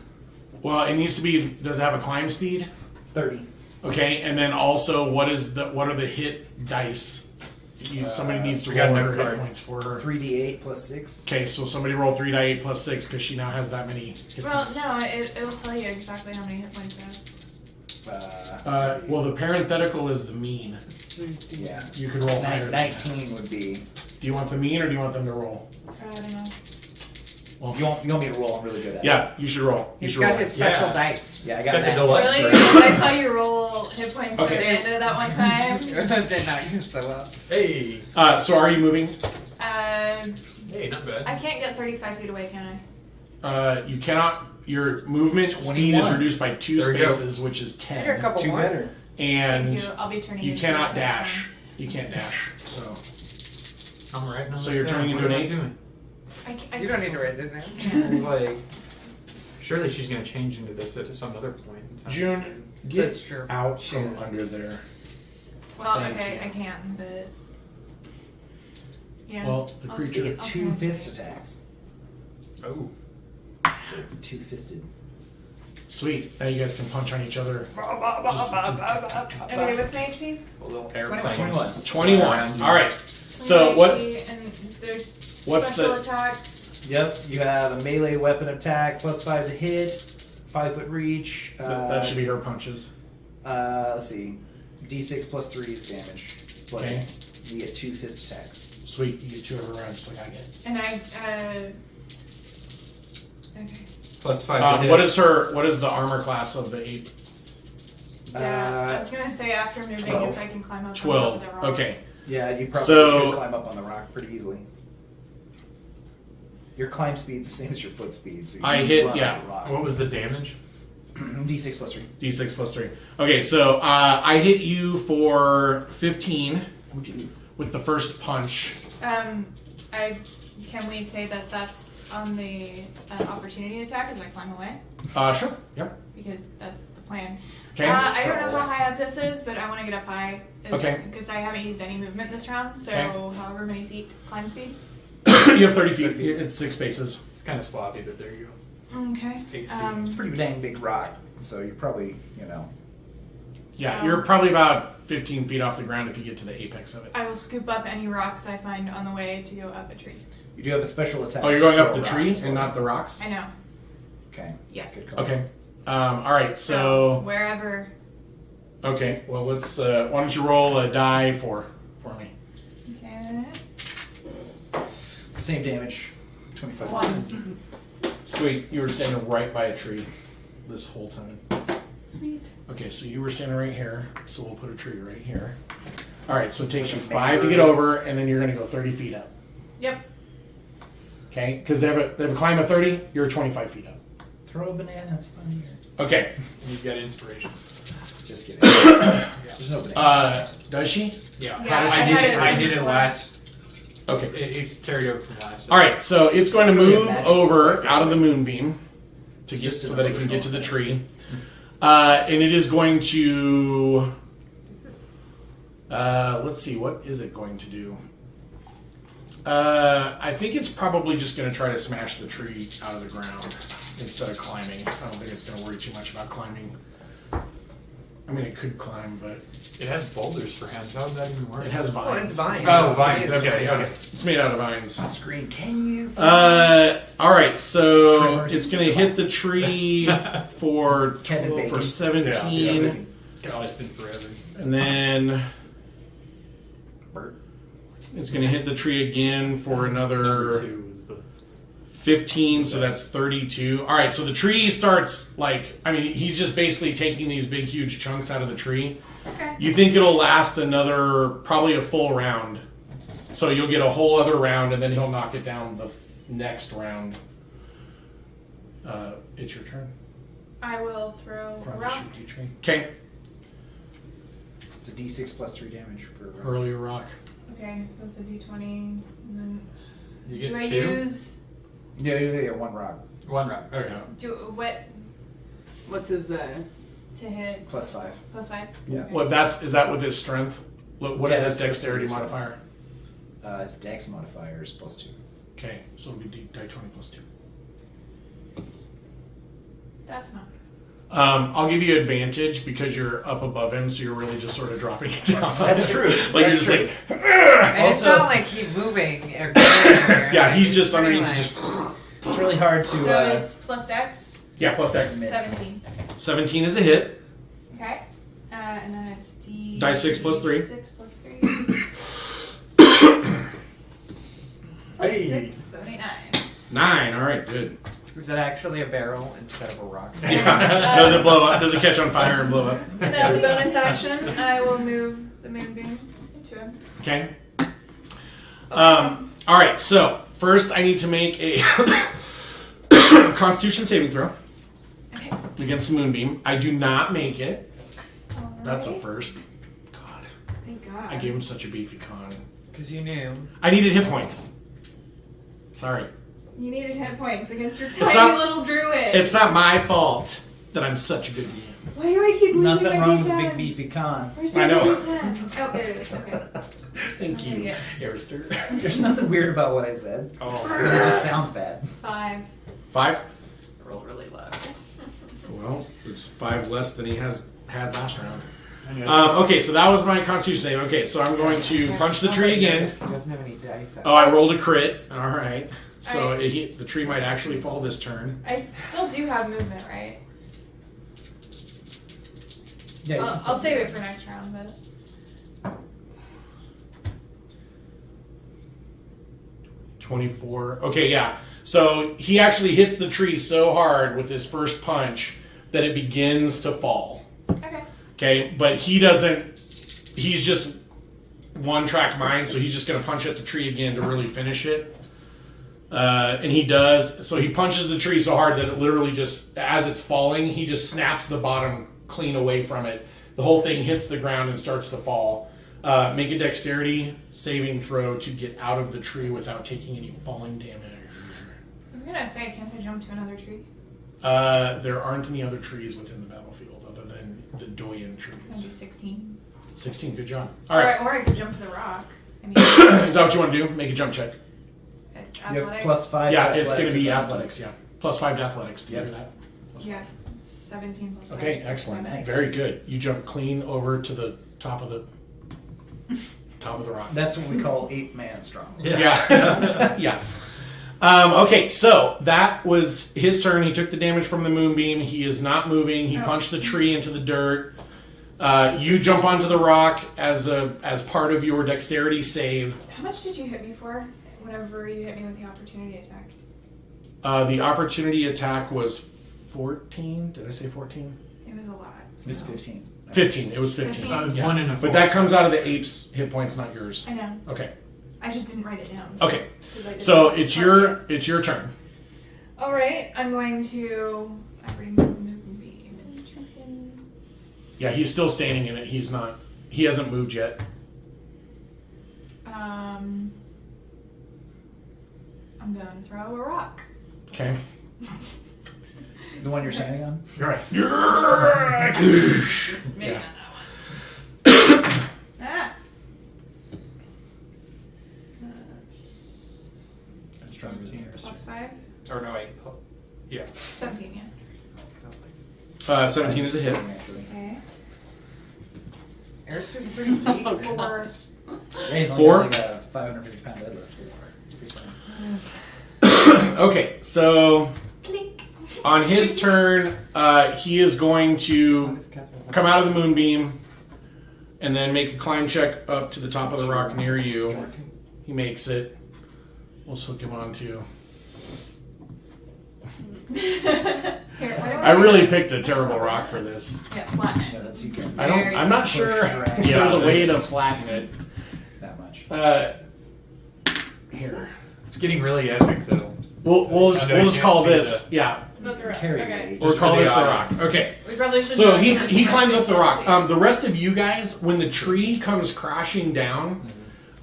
Well, it needs to be. Does it have a climb speed? 30. Okay, and then also, what are the hit dice? Somebody needs to we got roll no her hit card. points for her. 3d8 plus 6. Okay, so somebody roll 3d8 plus 6 because she now has that many hit well, points. no, it'll tell you exactly how many hit points you have. Well, the parenthetical is the mean. yeah. You could roll higher. than that. 19 would be. Do you want the mean or do you want them to roll? I don't know. Well, You want me to roll? I'm really good at it. yeah, you should roll. You He's should got roll. his special Yeah. dice. Yeah, I Got got the that. deluxe Really? version. I saw you roll hit points Okay. for the end of that one time. Did not use so well. Hey. So are you moving? Hey, not bad. I can't get 35 feet away, can I? You cannot. Your movement speed is 21. reduced by 2 There we go. spaces, which is 10. You're a couple Too more. better. And Thank you. I'll be turning you into cannot that next dash. You can't dash. So I'm right now. So you're turning into an 8? time. I You don't need to write this down. It's like, surely she's going to change into this at some other point. in time. June, That's get true. out She from is. under there. Well, Thank okay, you. I can, but yeah. Well, the I'll creature- see- You I'll get see 2 what fist happens. attacks. Oh. So 2 fisted. Sweet. Now you guys can punch on each other. Okay, what's my HP? A little 21. 21. All right. So what? And there's What's special the- attacks. Yep, you have a melee weapon attack, plus 5 to hit, 5-foot reach. That should be her punches. Let's see. D6 plus 3 is damage. But Okay. you get 2 fist attacks. Sweet. You get 2 every round, just like I get. And okay. Plus 5 to hit. What is the armor class of the 8? Yeah, I was gonna say after moving 12. if I can climb up. on 12. the rock. Okay. Yeah, you probably So- could climb up on the rock pretty easily. Your climb speed's the same as your foot speed. So you I can hit- run yeah. up the rock. What was the damage? D6 plus 3. D6 plus 3. Okay, so I hit you for 15 Oh, jeez. with the first punch. Can we say that that's on the opportunity attack as I climb away? Sure. Yep. Because that's the plan. Okay. I don't know how high up this is, but I want to get up high. Okay. Because I haven't used any movement this round, so Okay. however many feet climb speed. You have 30 feet. It's 6 spaces. It's kind of sloppy, but there you go. Okay. 8 feet. It's a pretty dang big rock, so you're probably, Yeah, So- you're probably about 15 feet off the ground if you get to the apex of it. I will scoop up any rocks I find on the way to go up a tree. you do have a special attack. Oh, you're going to up throw the a tree rock as and well. not the rocks? I know. Okay. Yeah. Good call. Okay. All right, so... wherever. Okay, well, let's... why don't you roll a die for me? Okay. It's the same damage. 25. 1. Sweet. You were standing right by a tree this whole time. Sweet. Okay, so you were standing right here, so we'll put a tree right here. All right, so it takes you 5 to get over, and then you're going to go 30 feet up. Yep. Okay? Because they have a climb of 30, you're 25 feet up. Throw a banana, it's funnier. Okay. You've got inspiration. Just kidding. There's no bananas. Does she? Yeah. Yeah, I I had did it it. I did it before. last. Okay. It carried over from last. All right, so it's going to Really a move magic over effect. out of the moonbeam to get Just so an that it can emotional get to the effect. tree, and it is going to. Let's see, what is it going to do? I think it's probably just going to try to smash the tree out of the ground instead of climbing. I don't think it's going to worry too much about climbing. I mean, it could climb, but It has boulders for hands. How does that even work? it has Well, vines. it's vines. Oh, vines. It's- Okay, okay. It's made out of vines. Screen, can you? All right, so Tremors. it's going to hit the tree for Kevin 12, for Bacon. 17, Yeah. God, it's been forever. and then Bert. it's going to hit the tree again for Number another 2 is the 15, so that's 32. All right, so the tree starts he's just basically taking these big, huge chunks out of the tree. Okay. You think it'll last probably a full round. So you'll get a whole other round, and then he'll knock it down the next round. It's your turn. I will throw a rock. Okay. It's a D6 plus 3 damage per round. Hurl your rock. Okay, so it's a D20. And then You get do I 2? use Yeah, 1 rock. 1 rock. Okay. what What's his to hit Plus 5. plus 5? Yeah. Is that with his strength? What Yeah, is his that's dexterity his modifier? His dex modifier is plus 2. Okay, so it'll be die 20 plus 2. That's not. I'll give you advantage because you're up above him, so you're really just sort of dropping it down. That's true. Like That's you're just true. like, And it's Also- not like he's moving. Or yeah, yeah, he's just underneath. Just It's really hard to. So it's plus dex. yeah, plus dex. Miss. 17. 17 is a hit. Okay. And then it's D. Die 6 plus 3. 6 plus 3. Hey. 6, 79. 9. All right, good. Is that actually a barrel instead of a rock? Yeah. Does it blow up? Does it catch on fire and blow up? And as a bonus action, I will move the moonbeam into him. Okay. All right. So first, I need to make a Constitution saving throw Okay. against the moonbeam. I do not make it. Alright. That's a first. God, Thank God. I gave him such a beefy con. Because you knew. I needed hit points. Sorry. You needed hit points against your tiny not- little druid. It's not my fault that I'm such a good DM. Why do I keep losing Nothing my wrong with a D10? big beefy con. Where's I my know. D10? Oh, there it is. Okay. Thank you, Yeah. Erister. There's nothing weird about what I said. It Oh. just sounds bad. 5. 5? rolled really low? Well, it's 5 less than he had last round. Anyway. Okay, so that was my Constitution save. Okay, so I'm going to punch the tree again. He doesn't have any dice. Oh, I rolled a crit. All right. So Alright. the tree might actually fall this turn. I still do have movement, right? Yeah, I'll save it for next round, but. 24. Okay, yeah. So he actually hits the tree so hard with his first punch that it begins to fall. Okay. Okay, but he doesn't. He's just one track mind, so he's just going to punch at the tree again to really finish it. And he does. So he punches the tree so hard that it literally just, as it's falling, he just snaps the bottom clean away from it. The whole thing hits the ground and starts to fall. Make a dexterity saving throw to get out of the tree without taking any falling damage. I was gonna say, can't I jump to another tree? There aren't any other trees within the battlefield other than the Doyen Maybe trees. 16. 16. Good job. All right. Or I could jump to the rock. I mean, Is that what you want to do? Make a jump check. You have athletics. plus 5. Yeah, to it's going to be is athletics. Yeah, plus 5 to athletics. Do you Yep. hear that? Plus Yeah, 17 plus 5. Okay, excellent. Nice. Very good. You jump clean over to the top of the rock. That's what we call 8-man strong. Yeah. Yeah. Okay, so that was his turn. He took the damage from the moonbeam. He is not moving. He punched the tree into the dirt. You jump onto the rock as part of your dexterity save. How much did you hit me for whenever you hit me with the opportunity attack? The opportunity attack was 14. Did I say 14? It was a lot. It was 15. 15. It was 15. 15. That was Yeah. 1 and a 4. But that comes out of the ape's hit points, not yours. I know. Okay. I just didn't write it down. Okay. 'Cause I didn't So have it it's in front of me. your turn. All right, I'm going to. I bring the moonbeam into him. Yeah, he's still standing in it. He hasn't moved yet. I'm going to throw a rock. Okay. The one you're standing on? Right. Maybe Yeah. not that one. Ah. That's stronger than yours. Plus 5. Or no, wait. Yeah. 17, yeah. 17 is a hit. Okay. Erister's pretty weak. 4. Yeah, he's only 4? got like a 550-pound deadlift. It's pretty solid. Okay, so Clink. on his turn, he is going to come out of the moonbeam and then make a climb check up to the top of the rock near you. He makes it. We'll just hook him onto Here, I really picked a terrible rock for this. Yeah, flatten No, it. that's you can. I'm not sure Drag. if there's a way to there's- flatten it. That much. Here. It's getting really epic though. We'll I just, know we'll you just can't call see this, yeah. That's a rock. Carry Okay. weight. We'll Just call for the this the audience. rock. Okay. We probably should. So listen he to he the climbs up the rock. frequency. The rest of you guys, when the tree comes crashing down,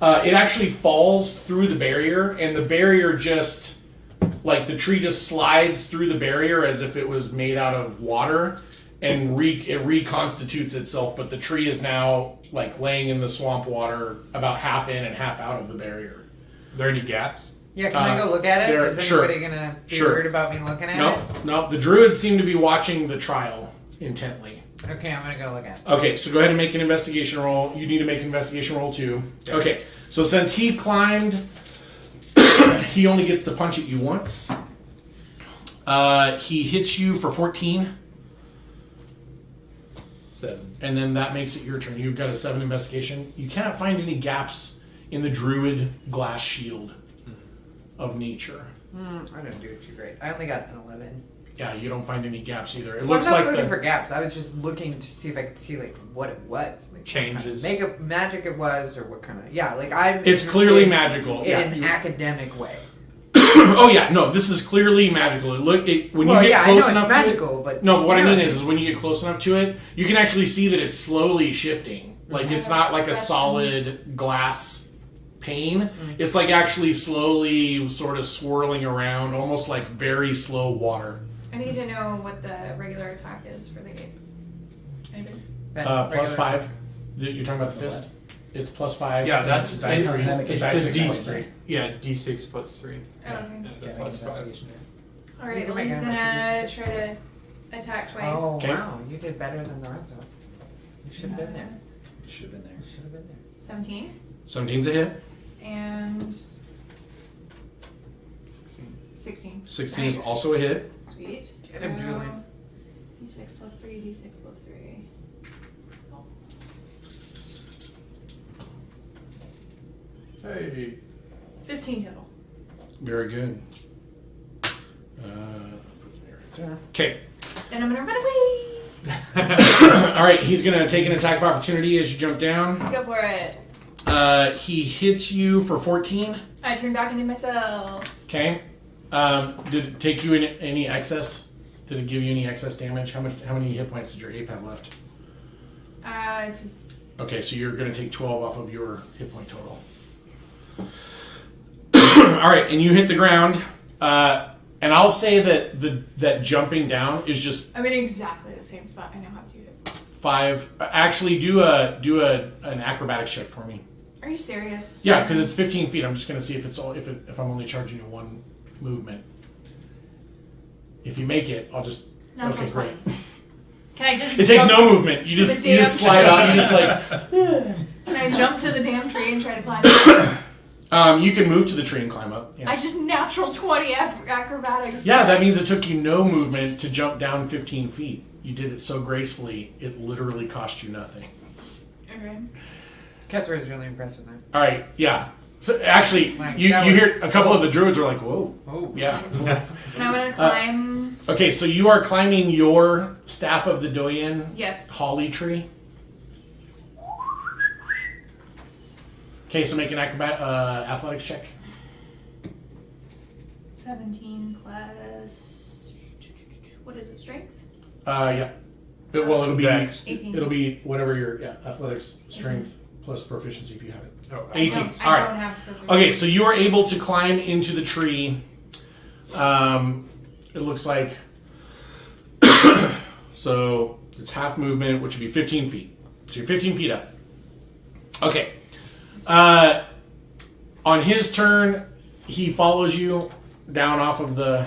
it actually falls through the barrier, and the barrier just like the tree just slides through the barrier as if it was made out of water, and it reconstitutes itself. But the tree is now like laying in the swamp water, about half in and half out of the barrier. Are there any gaps? Yeah, can I go look at it? there- Is sure. anybody gonna be Sure. worried about me looking at No. The druids seem to be watching the trial intently. it? Okay, I'm gonna go look at it. Okay, so go ahead and make an investigation roll. You need to make an investigation roll too. Okay, so since he climbed, he only gets to punch at you once. He hits you for 14, 7. and then that makes it your turn. You've got a 7 investigation. You cannot find any gaps in the druid glass shield of nature. I didn't do too great. I only got an 11. Yeah, you don't find any gaps either. It Well, looks I'm not like looking the, for gaps. I was just looking to see if I could see like what it was. Like, Changes. What kind of makeup magic it was, or what kind of like I'm. it's clearly interested magical. in Yeah, an you- academic way. oh yeah, no, this is clearly magical. When Well, you get yeah, I close know it's enough magical, to it, but no, what I you know mean what I is when you get close enough to it, you can actually see that it's slowly shifting. Like it's not like a solid glass pane. It's like actually slowly sort of swirling around, almost like very slow water. I need to know what the regular attack is for the game. Anybody? Plus 5. You're talking about the fist? It's plus 5. Yeah, that's die it's, 3. it's Die the 6 plus D3. 3. Yeah, D6 plus 3. Oh, okay. And Can't make an plus 5. investigation here. All right. You can Well, make he's an gonna try to attack twice. Oh Okay. wow, you did better than the rest of us. You should have been there. Should have been there. You should have been there. 17 17's a hit. and 16. 16 is Nice. also a hit. Sweet. Get him, So, Julian. D6 plus 3. D6 plus 3. Hey. 15 total. Very good. Okay. Then I'm gonna run away. All right, he's going to take an attack of opportunity as you jump down. Go for it. He hits you for 14. I turn back into myself. Okay. Did it take you any excess? Did it give you any excess damage? How many hit points did your ape have left? 2. Okay, so you're going to take 12 off of your hit point total. All right, and you hit the ground. And I'll say that that jumping down is just I'm in exactly the same spot. I now have 2 hit points. 5. Actually, do an acrobatics check for me. Are you serious? Yeah, because it's 15 feet. I'm just going to see if I'm only charging you 1 movement. If you make it, I'll just. Natural Okay, great. 20. Can I just? It takes jump- no movement. You to just the you just damn slide tree? out. You just like. Can I jump to the damn tree and try to climb it? You can move to the tree and climb up. Yeah. I just natural 20 acrobatics. Yeah, that means it took you no movement to jump down 15 feet. You did it so gracefully, it literally cost you nothing. Okay. Kethra is really impressed with that. All right, yeah. So actually, Like, you that hear was- a couple of the druids are like, "Whoa, Oh yeah." And I'm gonna climb. Okay, so you are climbing your Staff of the Doyen Yes. holly tree. Okay, so make an athletics check. 17 plus. What is it? Strength? Yeah. It'll be Dex. 18. It'll be whatever your athletics strength plus proficiency if you have it. Oh, 18. I All don't right. have proficiency. Okay, so you are able to climb into the tree. It looks like so it's half movement, which would be 15 feet. So you're 15 feet up. Okay. On his turn, he follows you down off of the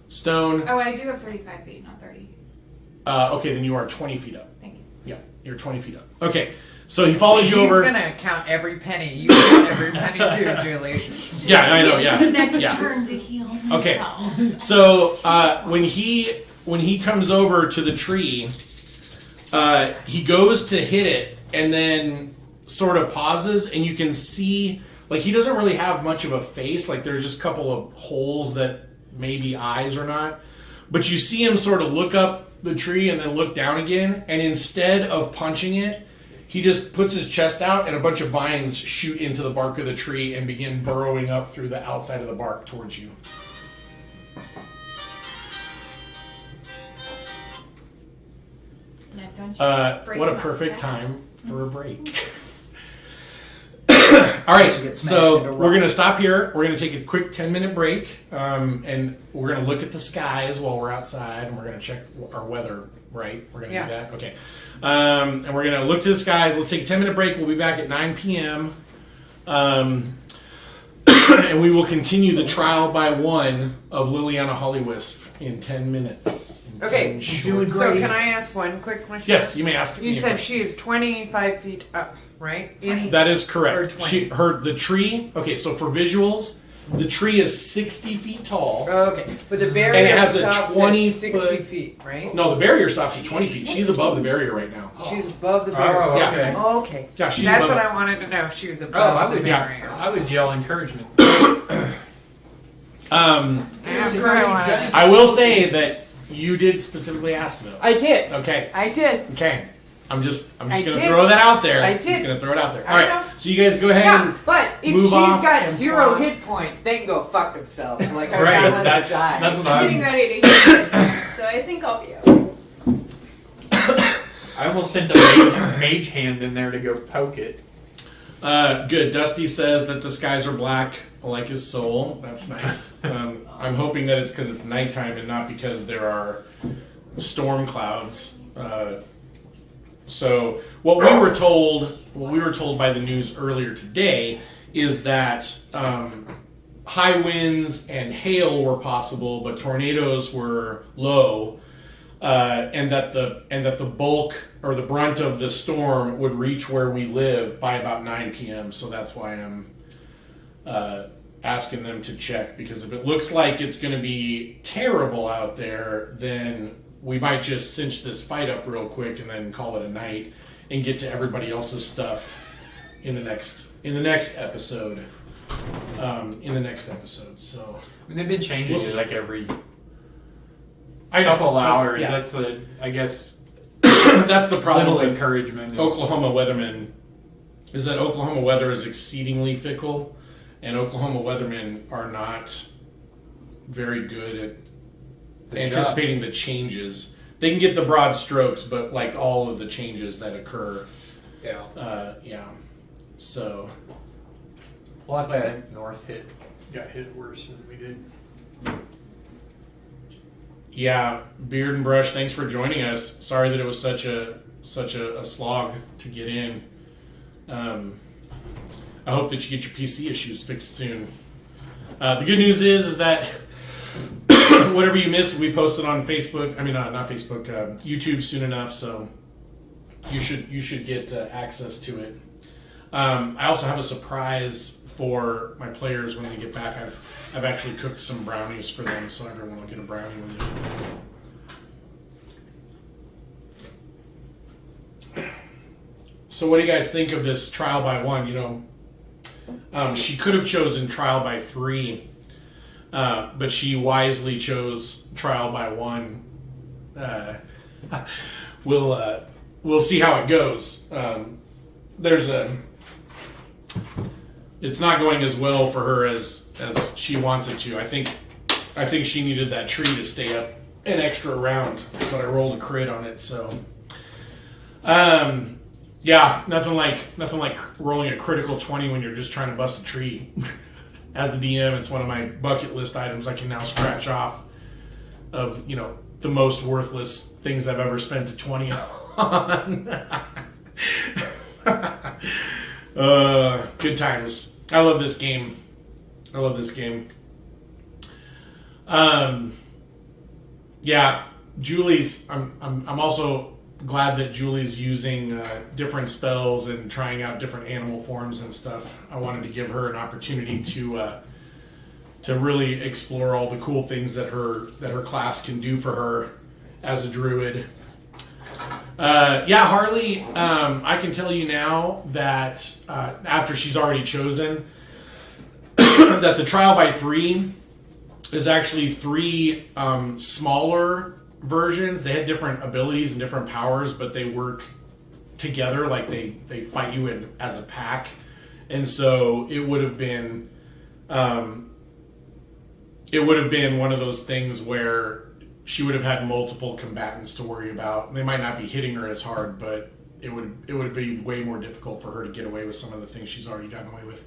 stone. Oh, I do have 35 feet, not 30. Okay, then you are 20 feet up. Thank you. Yeah, you're 20 feet up. Okay, so he follows you He's over. gonna count every penny. You count every penny too, Julie. Yeah, I know. It's the Yeah, next yeah. turn to heal myself. Okay. So when he comes over to the tree, he goes to hit it and then sort of pauses, and you can see like he doesn't really have much of a face. Like there's just a couple of holes that maybe eyes or not. But you see him sort of look up the tree and then look down again, and instead of punching it, he just puts his chest out and a bunch of vines shoot into the bark of the tree and begin burrowing up through the outside of the bark towards you. Now, don't you break What a my perfect staff. time for a break. All right, You get smashed so into we're rock. going to stop here. We're going to take a quick 10-minute break, and we're going to look at the skies while we're outside, and we're going to check our weather, right? We're going to do that? Okay. And we're going to look to the skies. Let's take a 10-minute break. We'll be back at 9 p.m., and we will continue the trial by one of Liliana Hollywisp in 10 minutes. In Okay, 10 short- doing So great. can I ask one quick question? Yes, you may ask me You a said question. she is 25 feet up, right? That is Or correct. 20. The tree. Okay, so for visuals, the tree is 60 feet tall. Okay, but the barrier And it has a stops 20 at 60 foot- feet, right? No, the barrier stops at 20 feet. She's above the barrier right now. She's above the barrier. Oh, Yeah. okay. Oh, okay. Yeah, she's That's above what it. I wanted to know. She was Oh, above I the would, barrier. I would yell encouragement. That's what I wanted. I will say that you did specifically ask though. I did. Okay. I did. Okay. I'm just I gonna did. throw that out there. I Just did. gonna throw it out there. I All right. know. So you guys go ahead Yeah, and but if move she's off got and 0 fly. hit points, they can go fuck themselves. Like, I Right, gotta let that's them die. what I'm getting I'm. ready to hear this, so I think I'll be okay. I almost sent a mage hand in there to go poke it. Good. Dusty says that the skies are black like his soul. That's nice. I'm hoping that it's because it's nighttime and not because there are storm clouds. So what we were told by the news earlier today is that high winds and hail were possible, but tornadoes were low. And that the bulk or the brunt of the storm would reach where we live by about 9 p.m. So that's why I'm asking them to check, because if it looks like it's going to be terrible out there, then we might just cinch this fight up real quick and then call it a night and get to everybody else's stuff in the next episode. So I mean, they've been changing We'll see. it like every I know, couple hours. yeah. That's the, I guess, that's the problem little with encouragement. Is, Oklahoma weathermen is that Oklahoma weather is exceedingly fickle, and Oklahoma weathermen are not very good at anticipating the changes. They can get the broad strokes, but like all of the changes that occur. Yeah. So Luckily, I think North got hit worse than we did. yeah, Beard and Brush, thanks for joining us. Sorry that it was such a slog to get in. I hope that you get your PC issues fixed soon. The good news is that whatever you missed, we posted on Facebook. I mean, not Facebook, YouTube soon enough. So you should get access to it. I also have a surprise for my players when they get back. I've actually cooked some brownies for them, so everyone will get a brownie when they. So what do you guys think of this trial by one? You know, she could have chosen trial by 3, but she wisely chose trial by 1. We'll see how it goes. It's not going as well for her as she wants it to. I think she needed that tree to stay up an extra round, but I rolled a crit on it. So, yeah, nothing like rolling a critical 20 when you're just trying to bust a tree. As a DM, it's one of my bucket list items I can now scratch off of, you know, the most worthless things I've ever spent a 20 on. Good times. I love this game. Yeah, Julie's. I'm also glad that Julie's using different spells and trying out different animal forms and stuff. I wanted to give her an opportunity to really explore all the cool things that her class can do for her as a druid. Yeah, Harley, I can tell you now that after she's already chosen, that the trial by 3 is actually 3 smaller versions. They had different abilities and different powers, but they work together. Like they fight you as a pack, and so it would have been one of those things where she would have had multiple combatants to worry about. They might not be hitting her as hard, but it would be way more difficult for her to get away with some of the things she's already gotten away with.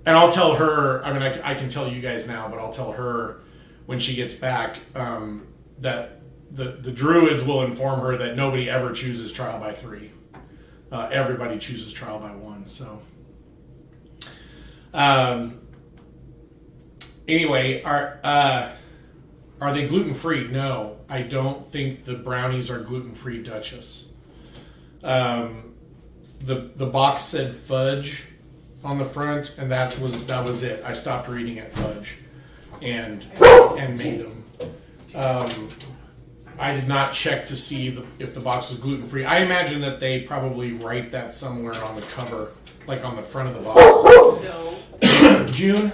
And I'll tell her, I mean, I can tell you guys now, but I'll tell her when she gets back that the druids will inform her that nobody ever chooses trial by 3. Everybody chooses trial by 1. So, anyway, are they gluten-free? No, I don't think the brownies are gluten-free, Duchess. The box said fudge on the front, and that was it. I stopped reading at fudge, and made them. I did not check to see if the box was gluten free. I imagine that they probably write that somewhere on the cover, like on the front of the box. No. June,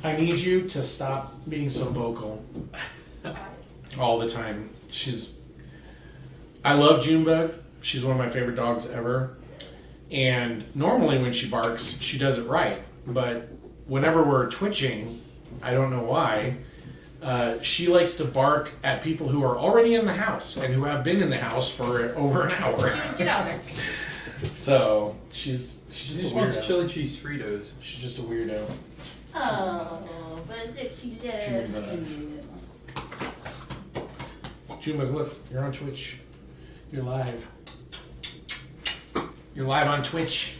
I need you to stop being so vocal all the time. I love Junebug. She's one of my favorite dogs ever. And normally when she barks, she does it right. But whenever we're twitching, I don't know why, she likes to bark at people who are already in the house and who have been in the house for over an hour. Get out of there. So she's She just just a wants weirdo. chili cheese Fritos. She's just a weirdo. Oh, but if she loves Junebug, look, you're on Twitch. You're live. You're live on Twitch.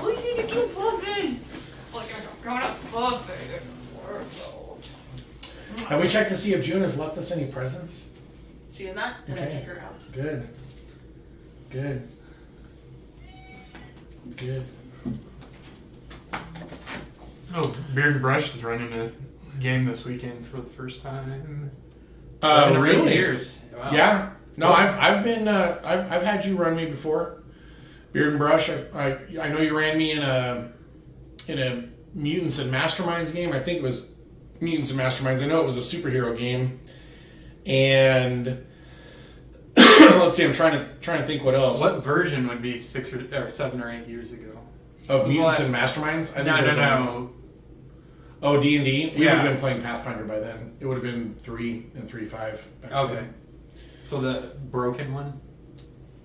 We need to keep flipping. Like I gotta flip it. Have we checked to see if June has left us any presents? She is not. I'm gonna check her out. Good. Good. Good. Oh, Beard and Brush is running a game this weekend for the first time. Really? Years. Wow. Yeah. No, I've been I've had you run me before. Beard and Brush. I know you ran me in a Mutants and Masterminds game. I think it was Mutants and Masterminds. I know it was a superhero game. And let's see. I'm trying to think what else. What version would be 6 or 7 or 8 years ago? Of Was Mutants the and last- Masterminds? I think No. there's only- Oh, D&D? We would Yeah. have been playing Pathfinder by then. It would have been 3 and 3.5. back Okay. then. So the broken one?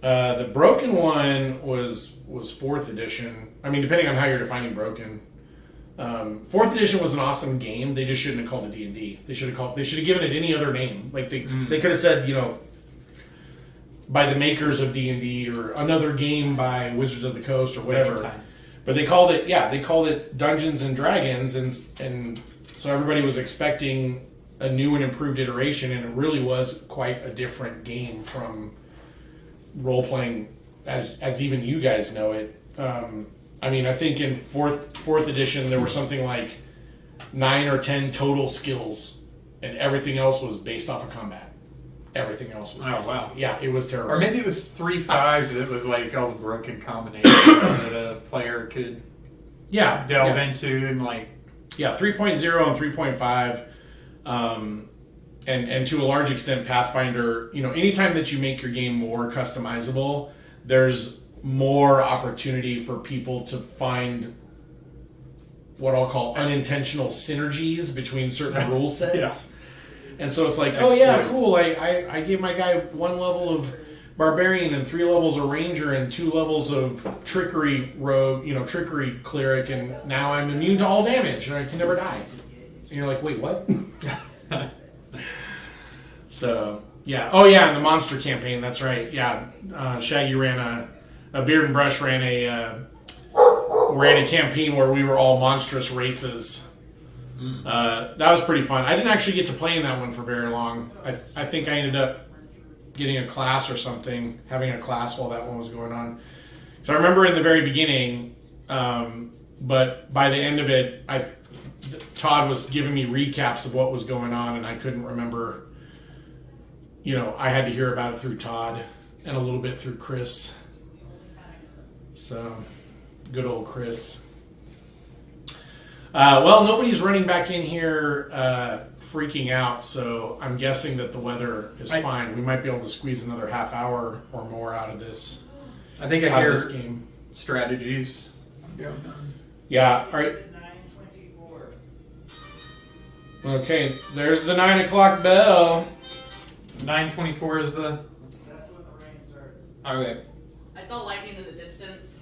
The broken one was 4th edition. I mean, depending on how you're defining broken. 4th edition was an awesome game. They just shouldn't have called it D&D. They should have given it any other name. Like they could have said, by the makers of D&D or another game by Wizards of the Coast or whatever. Time. But they called it Dungeons and Dragons, and so everybody was expecting a new and improved iteration, and it really was quite a different game from role playing as even you guys know it. I mean, I think in fourth edition there were something like 9 or 10 total skills, and everything else was based off of combat. Everything else was. Oh, wow. Yeah, it was terrible. Or maybe it was 3.5 that was like all the broken combinations that a player could yeah, delve yeah. into and like. Yeah, 3.0 and 3.5, and to a large extent, Pathfinder. Anytime that you make your game more customizable, there's more opportunity for people to find what I'll call unintentional synergies between certain rule sets. Yeah. And so it's like, oh yeah, Exploits. cool. I gave my guy 1 level of barbarian and 3 levels of ranger and 2 levels of trickery rogue, trickery cleric, and now I'm immune to all damage and I can never die. And you're like, wait, what? So yeah, oh yeah, in the monster campaign, that's right. Yeah, Shaggy ran a Beard and Brush ran a campaign where we were all monstrous races. That was pretty fun. I didn't actually get to play in that one for very long. I think I ended up getting a class or something, having a class while that one was going on. So I remember in the very beginning, but by the end of it, Todd was giving me recaps of what was going on, and I couldn't remember. I had to hear about it through Todd and a little bit through Chris. So, good old Chris. Well, nobody's running back in here freaking out, so I'm guessing that the weather is fine. We might be able to squeeze another half hour or more out of this. I think I out hear of this game. strategies. Yeah. All right. Okay. There's the 9 o'clock bell. 9:24 is the. That's when the rain starts. Okay. I saw lightning in the distance.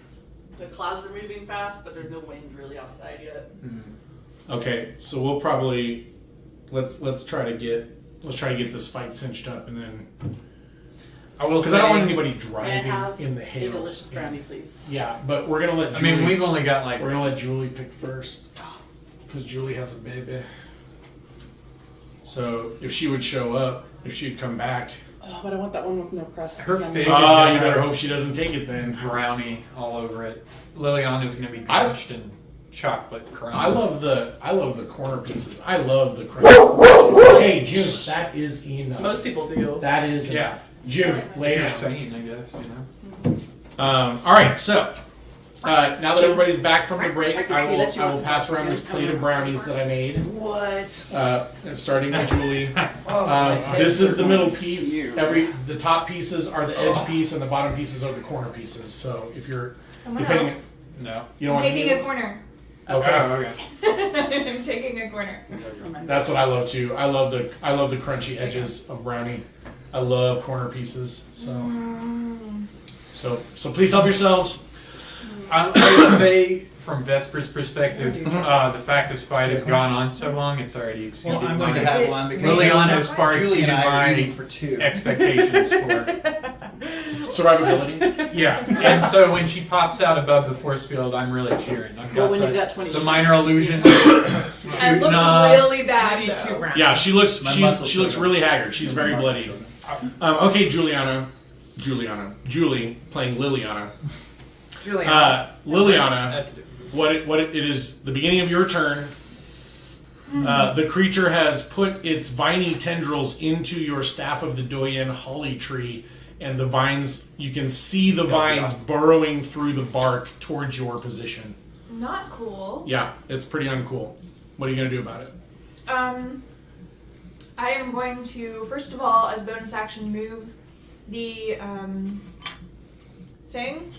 The clouds are moving fast, but there's no wind really outside yet. Okay. So we'll probably let's try to get this fight cinched up, and then I will because say. I don't want anybody May I driving have in the a hail. delicious brownie, please? Yeah, but we're gonna let. I Julie, mean, we've only got like. we're gonna let Julie pick first because Julie has a baby. So if she would show up, if she'd come back, Oh, but I want that one with no crust. Her 'cause I'm- fig- you gonna better have- hope she doesn't take it then. brownie all over it. Liliana's going to be drenched in chocolate crumb. I love the corner pieces. I love the crunch. Hey, June, that is enough. Most people do. That is Yeah. enough. June, lay You're down. sane, I guess. You know. All right, so now that everybody's back from the break, I can I see that you will want pass to around this plate of brownies that I made. What? And starting with Julie. Oh, my This head's is the middle hurting. piece. You. The top pieces are the edge piece, and the bottom pieces are the corner pieces. So if you're Someone depending, else. No. you don't I'm want taking to a corner. Okay, Oh, okay. I'm taking a corner. that's what I love too. I love the crunchy edges of brownie. I love corner pieces. So please help yourselves. I would say, from Vesper's perspective, the fact this fight has gone on so long, it's already exceeded Well, I'm going to my have one because Liliana has far Julie exceeded and I are eating my for two. expectations for. Survivability. Yeah, and so when she pops out above the force field, I'm really cheering. I've Well, got when the, you got 20 the minor illusion. I look Nah. really bad Need two though. brownies. Yeah, she looks My muscles she looks showed really haggard. She's very bloody. Okay, Julie playing Liliana. Julia. Liliana, That's different. it is the beginning of your turn. The creature has put its viney tendrils into your Staff of the Doyen holly tree, and the vines, you can see the vines burrowing through the bark towards your position. Not cool. Yeah, it's pretty uncool. What are you going to do about it? I am going to, first of all, as bonus action, move the thing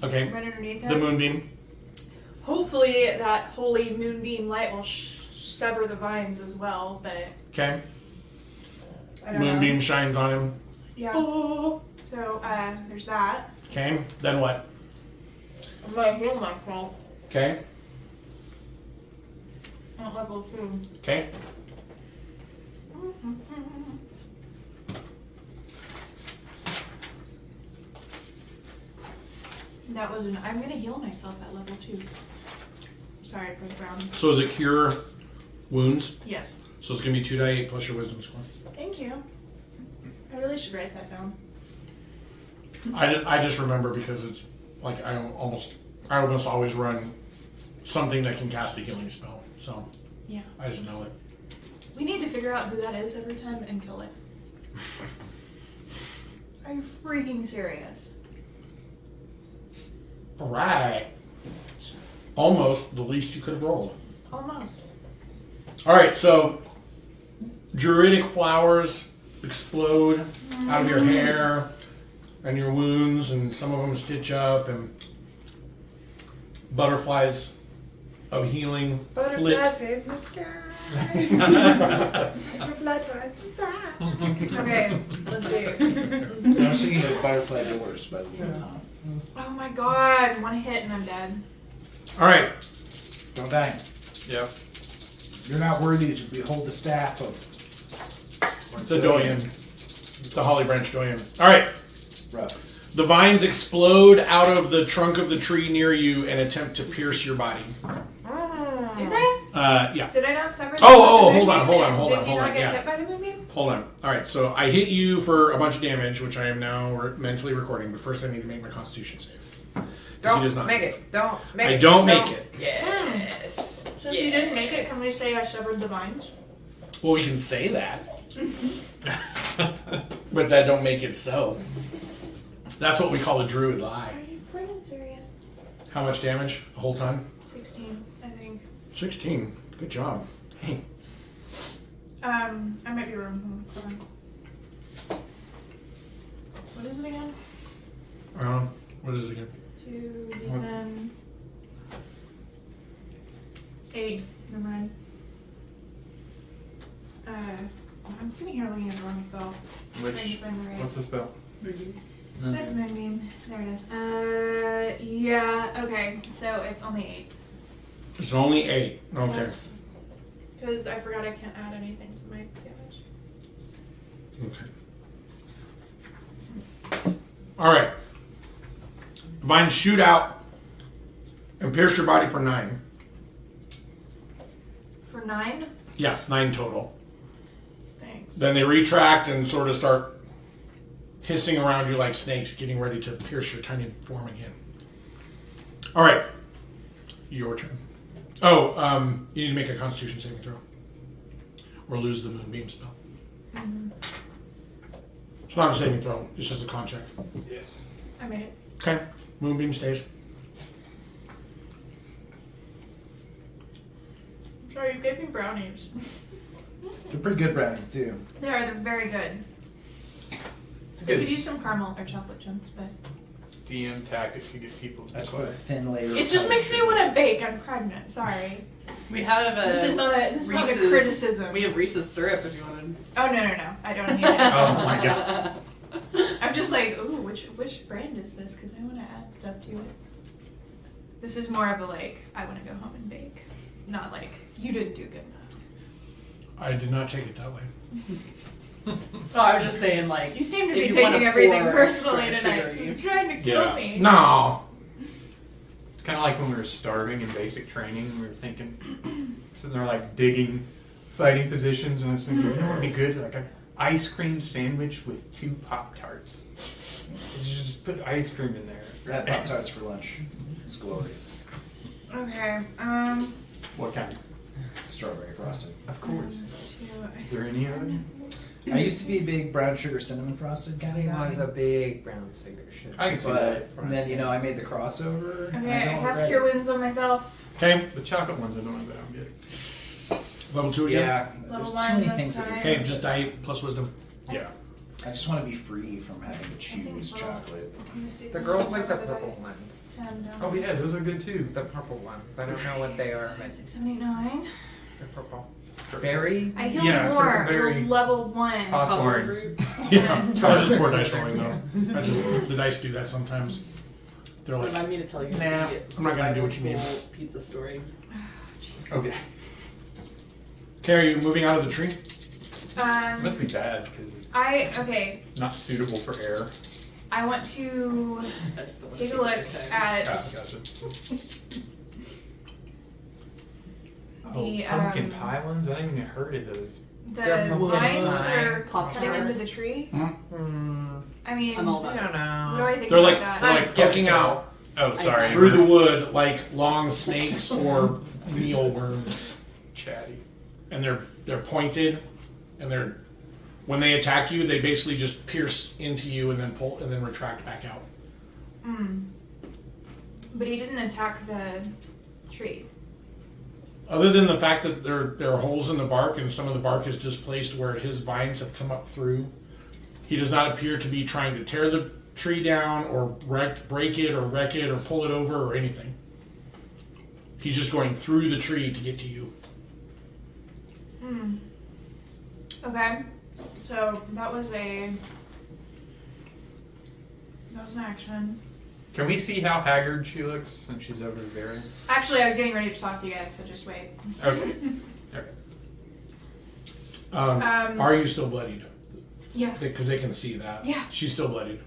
Okay, right underneath the him. moonbeam. Hopefully that holy moonbeam light will sever the vines as well, but Okay, I don't moonbeam know. shines on him. Yeah. So there's that. Okay, then what? I'm gonna heal myself Okay, at level 2. okay. That was I'm gonna heal myself at level 2. Sorry for the brown. So is it cure wounds? Yes. So it's going to be 2d8 plus your wisdom score. Thank you. I really should write that down. I just remember because it's like I almost always run something that can cast a healing spell. So Yeah. I just know it. We need to figure out who that is every time and kill it. Are you freaking serious? Right. Almost the least you could have rolled. Almost. All right, so druidic flowers explode out of your hair and your wounds, and some of them stitch up, and butterflies of healing Butterflies in the sky. Butterflies inside. Okay, let's see. I was thinking of butterfly doors, but Oh my god, one hit and I'm dead. All right, don't die. Yep. You're not worthy to behold the staff of the Doyen, the Holly Branch Doyen. All right, rough. the vines explode out of the trunk of the tree near you and attempt to pierce your body. Did they? Yeah. Did I not sever the Oh, moonbeam? hold on, Did you not get yeah. hit by the moonbeam? Hold on. All right, so I hit you for a bunch of damage, which I am now mentally recording. But first, I need to make my Constitution save. 'Cause he does Don't not. make it. Don't make it. I don't make it. Yes. Since you didn't make it, can we say I severed the vines? Well, we can say that, but that don't make it so. That's what we call a druid lie. Are you freaking serious? How much damage? A whole ton? 16, I think. 16. Good job. Hey. I might be wrong. Hold on. What is it again? What is it again? 2d10. 8. Never mind. I'm sitting here looking at the wrong spell. Trying to find the right. What's the spell? That's Moonbeam. There it is. Yeah, okay. So it's only 8. It's only 8. Okay. Because I forgot I can't add anything to my damage. Okay. All right. Vines shoot out and pierce your body for 9. For 9? Yeah, 9 total. Thanks. Then they retract and sort of start hissing around you like snakes, getting ready to pierce your tiny form again. All right. Your turn. Oh, you need to make a Constitution saving throw. Or lose the Moonbeam spell. Mm-hmm. It's not a saving throw. It's just a con check. Yes. I made it. Okay. Moonbeam stays. Sorry, you gave me brownies. They're pretty good brownies too. They're very good. It's They good. could use some caramel or chocolate chunks, but DM tactic to get people to That's buy. what a thin layer. it just makes me want to bake. I'm pregnant. Sorry. We have This is not a Reese's- criticism. We have Reese's syrup if you wanted. Oh no! I don't need it. Oh my god. I'm just like, ooh, which brand is this? Because I want to add stuff to it. This is more of a like, I want to go home and bake, not like you didn't do good enough. I did not take it that way. Oh, I was just saying, like, You seem to if be you wanna taking everything pour personally extra tonight. sugar, You're you- trying to kill Yeah. me. No. It's kind of like when we were starving in basic training. We were thinking, sitting there like digging, fighting positions, and I was thinking, you know what would be good? Like an ice cream sandwich with 2 Pop-Tarts. You just put ice cream in there. I had Pop-Tarts for lunch. It's glorious. Okay. What kind? Strawberry frosted. Of course. 2, Is there any other? I used to be a big brown sugar cinnamon frosted kind of He guy. was a big brown cigar. I can see that. But then, I made the crossover. and Okay, I don't cast regret Cure it. Wounds on myself. Okay. The chocolate ones are the ones that I'm getting. Level 2 again. Yeah, Level there's one too many this things that time. are Okay, just die plus wisdom. Yeah. I just want to be free from having to choose both. chocolate. The girls like the purple ones. 10 down. Oh yeah, those are good too. The purple ones. I don't know what they are, but 6, 7, 8, 9. they're purple. Berry. I healed Yeah, more. purple berry. Level 1. Hawthorn. Fruit. Yeah. I was just poor dice rolling though. That's just the dice do that sometimes. They're like, Remind me to tell you Nah, the I'm not gonna do what you survival need. school pizza story. Jesus. Okay. okay, are you moving out of the tree? Must be bad because it's Okay. not suitable for air. I want to I just don't want take to a look take the at Ah, gotcha. The, Pumpkin pie ones? I haven't even heard of those. the They're vines pumpkin that are pie. cutting into the tree. I mean, I'm all I about don't it. what do know. I think They're about like that? they're like poking out Oh, sorry. through the wood like long snakes or mealworms, Chatty. and they're pointed, and they're when they attack you, they basically just pierce into you and then pull and then retract back out. But he didn't attack the tree. Other than the fact that there are holes in the bark and some of the bark is displaced where his vines have come up through, he does not appear to be trying to tear the tree down or break it or wreck it or pull it over or anything. He's just going through the tree to get to you. Okay. So that was an action. Can we see how haggard she looks since she's over there? Actually, I was getting ready to talk to you guys, so just wait. Okay. Okay. Are you still bloodied? Yeah. Because they can see that. Yeah. She's still bloodied.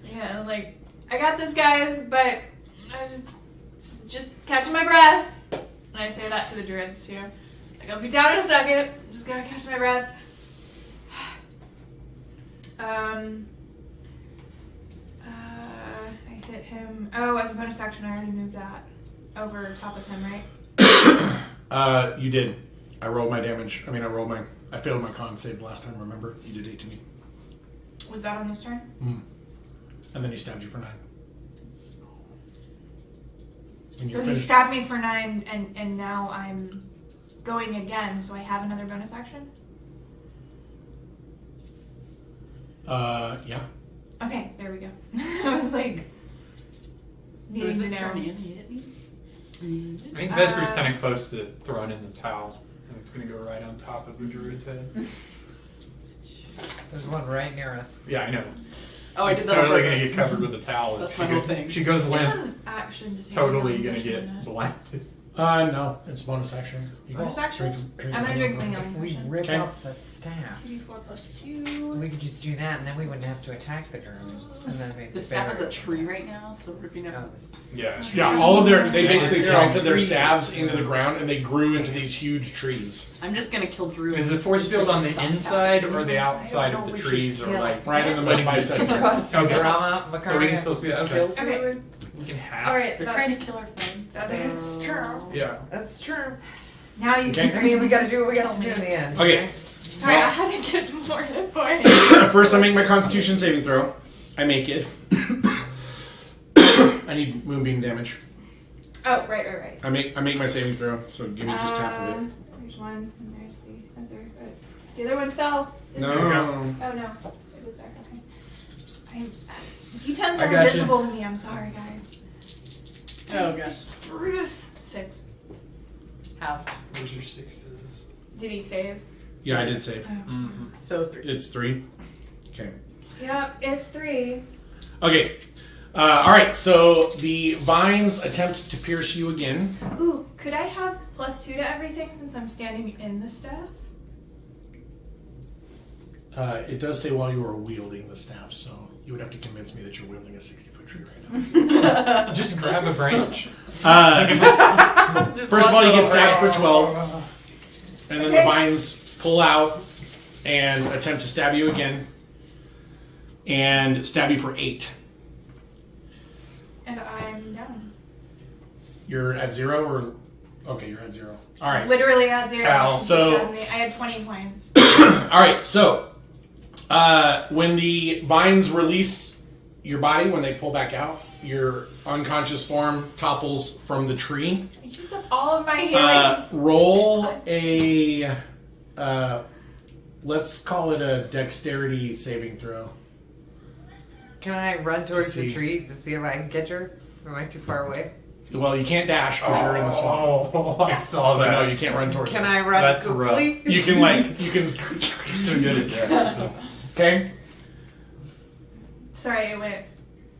Yeah, like, I got this, guys, but I was just catching my breath. And I say that to the druids, too. Like, I'll be down in a second. I'm just gonna catch my breath. I hit him. Oh, as a bonus action, I already moved that over top of him, right? You did. I rolled my damage. I failed my con save last time, remember? You did 8 to me. Was that on his turn? And then he stabbed you for 9. When So you're he finished. stabbed me for 9, and now I'm going again, so I have another bonus action? Yeah. Okay, there we go. I was like, Who's needing to this know. turning in? He hit me? I think Vesper's kind of close to throwing in the towel, and it's going to go right on top of the druid's head. There's one right near us. Yeah, I know. Oh, I It's did that on totally going to purpose. get covered with a towel. That's If my she whole goes- thing. She goes It's limp. an action to take Totally one going to potion, get isn't it? blinded. No, it's bonus action. You Bonus go. action? Drink I'm gonna drink my the healing We potion. rip Okay. up the staff. 2d4 plus 2. We could just do that, and then we wouldn't have to attack the girl. And then we'd The staff is a tree right now, so ripping up. Yeah. Yeah, all of they Yeah. basically Yeah. planted their Trees. staves into the ground and they grew into these huge trees. I'm just gonna kill Drew. Is the force field on the inside or the outside I of don't the know, we trees, should or kill like Right in the letting middle the- bisector. Okay. Drama, So we can still see that. Okay. Okay. We can have. Alright, They're trying to kill our friends. That's true. Yeah. That's true. Now you Okay. can. I mean, we gotta do what we gotta do in the end. Okay. Sorry, I had to get more hit points. First, I make my Constitution saving throw. I make it. I need moonbeam damage. Oh, right. I make my saving throw. So give me just half of it. There's one, and there's the other. But the other one fell. No. Oh no, it was there. Okay. D10s I are got invisible to me. I'm sorry, guys. Oh gosh. 6. Half. Where's your sixes? Did he save? Yeah, I did save. Oh. Mm-hmm. So 3. It's 3. Okay. Yep, it's 3. Okay. All right. So the vines attempt to pierce you again. Ooh, could I have +2 to everything since I'm standing in the staff? It does say while you are wielding the staff, so you would have to convince me that you're wielding a 60-foot tree right now. Just grab a branch. First of all, you get stabbed for 12, and then the vines pull out and attempt to stab you again, and stab you for 8. And I'm down. You're at 0, or okay, you're at 0. All right. Literally at 0. Cal, She so- stabbed me. I had 20 points. All right. So when the vines release your body, when they pull back out, your unconscious form topples from the tree. I used up all of my healing. Roll a, let's call it a dexterity saving throw. Can I run towards See. the tree to see if I can catch her? Am I too far away? Well, you can't dash because you're in the swamp. Oh, I saw So that. no, you can't run towards Can it. I run That's quickly? You can Too good at that. So. okay. Sorry, it went.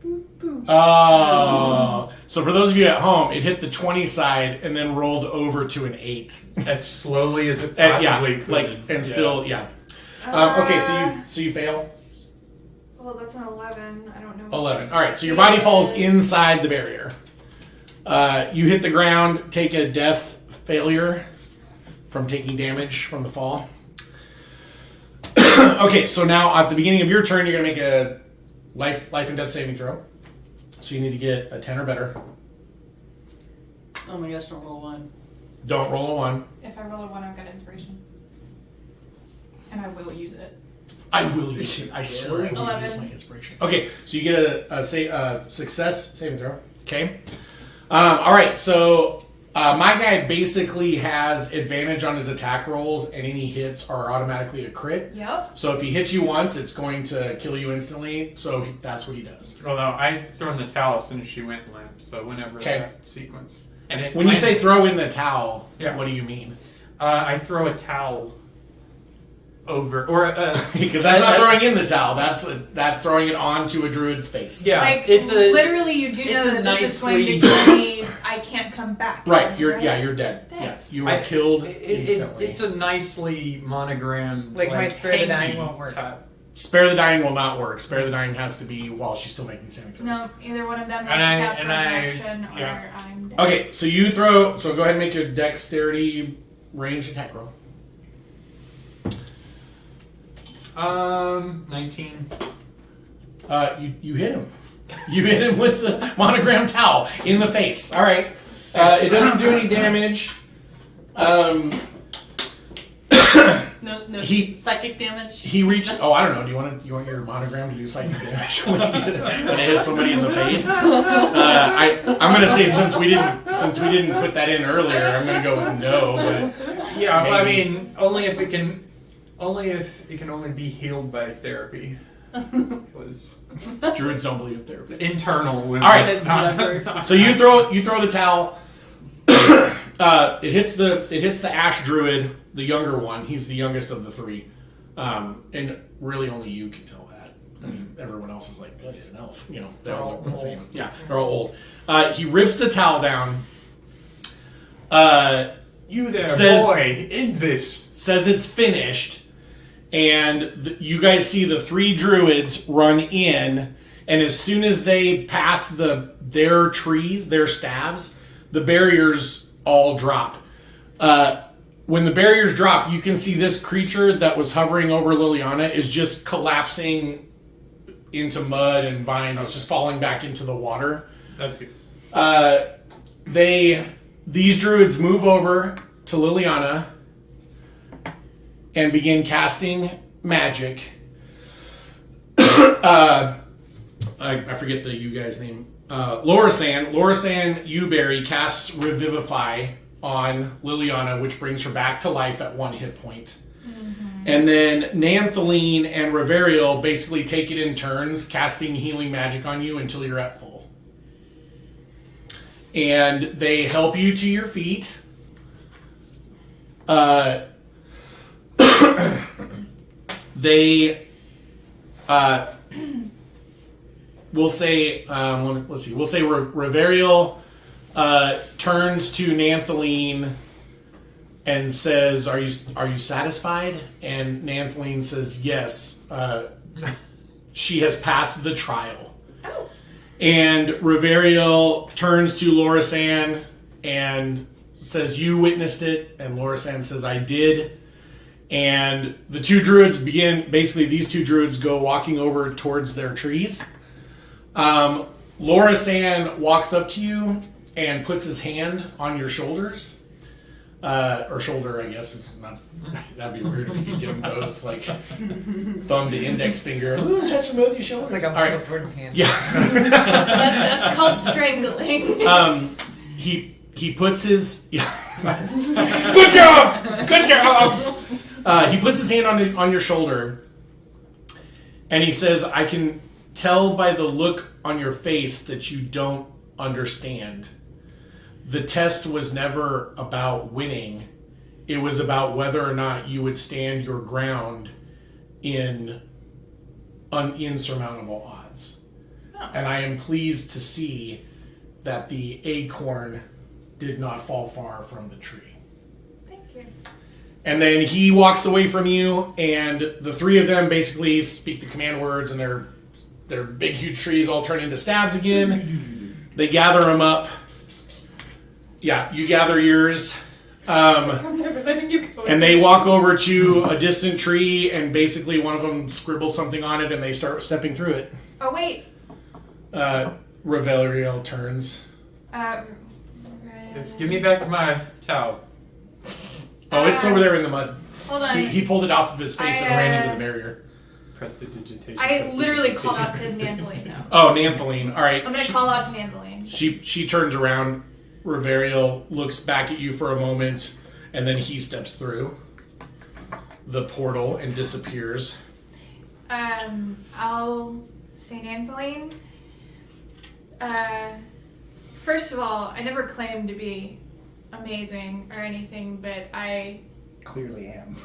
Boop, boop. Oh, so for those of you at home, it hit the 20 side and then rolled over to an 8. As slowly as it And, possibly yeah, could. like and Yeah. still, yeah. Okay, so you fail. Well, that's an 11. I don't know. 11. All right, so your body falls inside the barrier. You hit the ground, take a death failure from taking damage from the fall. Okay, so now at the beginning of your turn, you're going to make a life and death saving throw. So you need to get a 10 or better. Oh my gosh, don't roll 1. Don't roll a 1. If I roll a 1, I've got inspiration. And I will use it. I will use it. I swear I will 11. use my inspiration. Okay, so you get a success saving throw. Okay. All right, so my guy basically has advantage on his attack rolls, and any hits are automatically a crit. Yep. So if he hits you once, it's going to kill you instantly. So that's what he does. Well, no, I threw in the towel as soon as she went limp. So whenever Okay. that sequence. And it When you landed- say throw in the towel, Yeah. what do you mean? I throw a towel over, or Because that's not throwing in the towel. That's throwing it onto a druid's face. Yeah, Like, it's a literally, you do it's know a that this is going to nicely- kill me. I can't come back. Right. You're right? you're dead. Thanks. Yeah. You were killed It- instantly. it's a nicely monogrammed. Like my Spare the Dying hanky won't work. type. Spare the Dying will not work. Spare the Dying has to be while she's still making saving throws. No, either one of them has And to I- cast and I- resurrection, or yeah. I'm dead. Okay, so you throw. So go ahead and make your dexterity ranged attack roll. 19. You hit him. You hit him with the monogram towel in the face. All right. It doesn't do any damage. No, No He- psychic damage. He reached. Oh, I don't know. Do you want your monogram to do psychic damage when it hits somebody in the face? I'm gonna say since we didn't put that in earlier, I'm gonna go with no. But Yeah, I maybe. mean, only if it can only be healed by therapy. Was Druids don't believe in therapy. internal. All right. It's whatever. So you throw the towel. It hits the Ash Druid, the younger one. He's the youngest of the three, and really only you can tell that. I mean, everyone else is like, "Oh, he's an elf." You know, they're all the same. Yeah, they're all old. He rips the towel down. You there, Says- boy, in this. Says it's finished, and you guys see the three druids run in, and as soon as they pass their trees, their staves, the barriers all drop. When the barriers drop, you can see this creature that was hovering over Liliana is just collapsing into mud and vines. It's just falling back into the water. That's good. These druids move over to Liliana and begin casting magic. I forget the you guy's name. Lorasan Uberry casts Revivify on Liliana, which brings her back to life at 1 hit point. And then Nanthaline and Reverial basically take it in turns, casting healing magic on you until you're at full. And they help you to your feet. They we'll say let's see. We'll say Reverial turns to Nanthaline and says, "Are you satisfied?" And Nanthaline says, "Yes. She has passed the trial." Oh. And Reverial turns to Lorasan and says, "You witnessed it." And Lorasan says, "I did." And the two druids these two druids go walking over towards their trees. Lorasan walks up to you and puts his hand on your shoulders. Or shoulder, I guess. It's not, that'd be weird if you could get them both, like, thumb to index finger. Ooh, touch them both your shoulders. It's like a All right. Michael Jordan hand. Yeah. That's called strangling. He puts his good job. He puts his hand on your shoulder, and he says, "I can tell by the look on your face that you don't understand. The test was never about winning; it was about whether or not you would stand your ground in insurmountable odds. And I am pleased to see that the acorn did not fall far from the tree." Thank you. And then he walks away from you, and the three of them basically speak the command words, and their big, huge trees all turn into stabs again. They gather them up. Yeah, you gather yours. I'm never letting you go. And they walk over to a distant tree, and basically one of them scribbles something on it, and they start stepping through it. Oh, wait. Reverial turns. Just give me back my towel. Oh, it's over there in the mud. Hold on. He pulled it off of his face and I, ran into the barrier. Prestidigitation. I literally called out to his Nanthaline now. Oh, Nanthaline. All right. I'm going to call out to Nanthaline. She turns around. Reverial looks back at you for a moment, and then he steps through the portal and disappears. I'll say Nanthaline. First of all, I never claimed to be amazing or anything, but I Clearly am.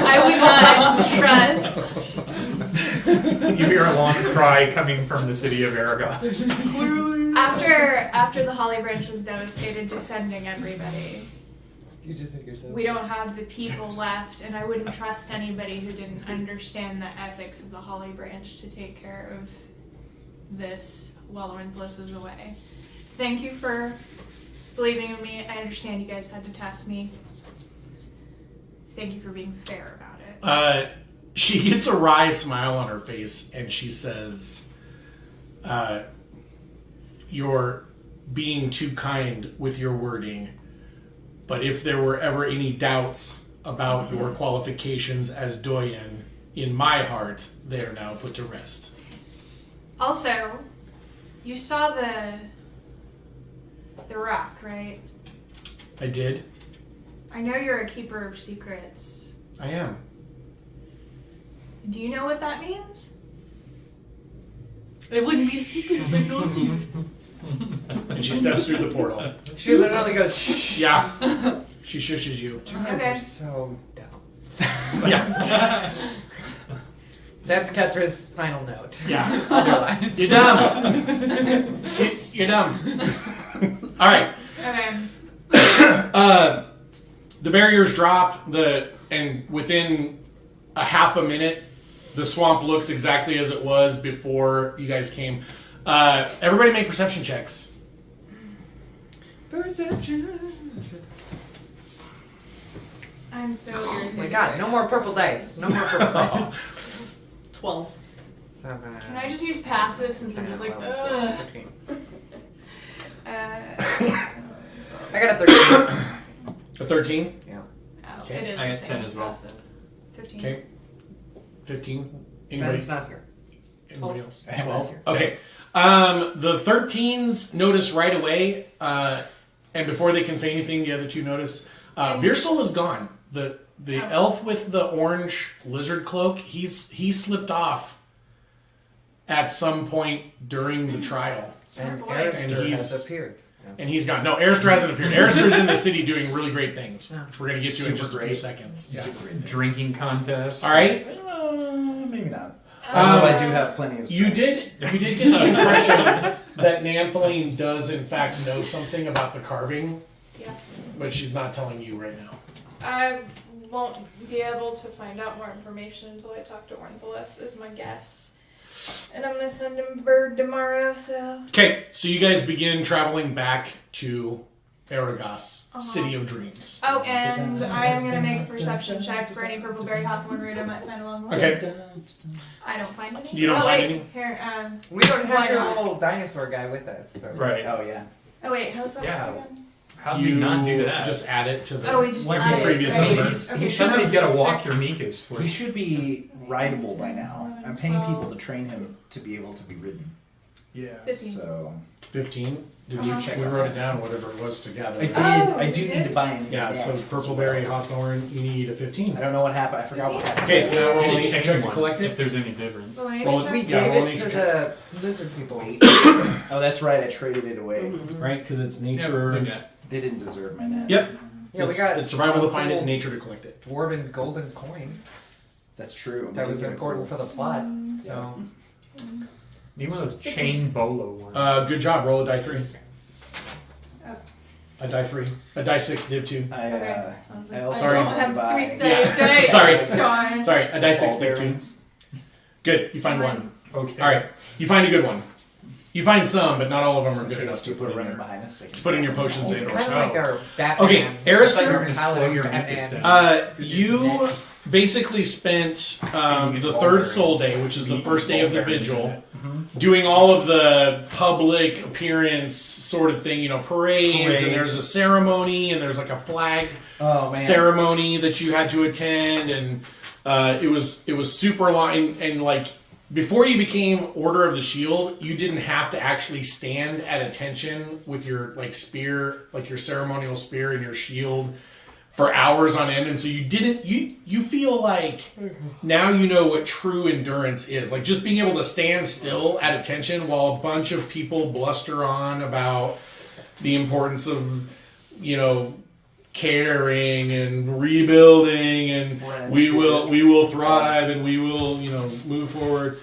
I would not trust. You hear a long cry coming from the city of Arragas. After the Holly Branch was devastated defending everybody, You just think yourself. we don't have the people left, and I wouldn't trust anybody who didn't understand the ethics of the Holly Branch to take care of this while Winthless is away. Thank you for believing in me. I understand you guys had to test me. Thank you for being fair about it. She gets a wry smile on her face, and she says, "You're being too kind with your wording, But if there were ever any doubts about your qualifications as doyen, in my heart, they are now put to rest. Also, you saw the rock, right? I did. I know you're a keeper of secrets. I am. Do you know what that means? It wouldn't be a secret if I told you. And she steps through the portal. She literally goes, shh. Yeah. She shushes you. Druids Okay. are so dumb. Yeah. That's Ketra's final note. Yeah. Underline. You're dumb. You're dumb. All right. Okay. The barriers drop. And within a half a minute, the swamp looks exactly as it was before you guys came. Everybody make perception checks. Perception. I'm so Oh irritated. my god, no more purple dice. No more purple dice. 12. 7. Can I just use passive since I'm just like, 11, ugh. 15. I I got a 13. A 13. Yeah. Oh, Okay. it is I the got same 10 as well. passive. 15. Okay. 15. Anybody? Ben's not here. Anybody else? I have 12. that here. Okay. The 13s notice right away, and before they can say anything, the other two notice. Virsol is gone. The elf with the orange lizard cloak, he slipped off at some point during the trial. And Smart boy. Erister And has he's- appeared. And he's gone. No, Erister hasn't appeared. Erister is in the city doing really great things, which we're going to get to in just a few seconds. Yeah. Super great. Drinking contest. All right. Maybe not. Although I do have plenty of You strength. did get the impression that Nanthaline does in fact know something about the carving, Yeah. but she's not telling you right now. I won't be able to find out more information until I talk to Ornitholus, is my guess. And I'm gonna send him a bird tomorrow, so. Okay, so you guys begin traveling back to Arragas, City of Dreams. Oh, and I am gonna make a perception check for any purple berry hawthorn root I might find along the way. Okay. I don't find any. You don't oh, find wait, any? Here, We don't have Why your not? little dinosaur guy with us. So. Right. Oh yeah. oh wait, how's that Yeah. work again? How do you not do that? Just add it to the Oh, we just Like added the it, previous right? number. Okay, Somebody's got to so walk 6. your Mikas for He you. should be rideable by now. I'm paying people to train him to be able to be ridden. Yeah. 15. So 15. Did Uh-huh. you check? We wrote it down, whatever it was together. I did. Oh, I do you need did? to buy him. Yeah, so purpleberry hawthorn, you need a 15. I don't know what happened. I forgot what happened. Okay, so now roll Can an you nature check check to one collect if it. there's any difference? Well, I Roll need to We check. Yeah, gave roll it nature to check. the lizard people. Oh, that's right. I traded it away. Right, because it's Yeah, nature. look at They didn't deserve my net. Yep. Yeah, we It's- got it's survival to find it, cool and nature to collect it. dwarven golden coin. That's true. That We was did get a important for cool- the plot. So Need one of those 16. chain bolo ones. Good job. Roll a die 3. Oh. A die 3. A die 6, div 2. I, Okay. I was like, I I also don't want have to buy 3 Yeah. saved dice. Sorry. Darn. Sorry, a die 6, ball div 2. bearings. Good, you find one. Okay. Alright, you find a good one. You find some, but not all of them Just are in good case enough to people put are in running there. behind us. I can Put in your potions it's in or kind of so. like our Batman. Okay, Erister, It's slow your Batman. Mikas down. you basically spent the third soul day, which is the first day of the vigil, doing all of the public appearance sort of thing, parades, and there's a ceremony, and there's like a flag Oh man. ceremony that you had to attend, and it was super long, and like before you became Order of the Shield, you didn't have to actually stand at attention with your spear, like your ceremonial spear and your shield for hours on end, and so you feel like now you know what true endurance is, like just being able to stand still at attention while a bunch of people bluster on about the importance of caring and rebuilding, and we will thrive, and we will move forward.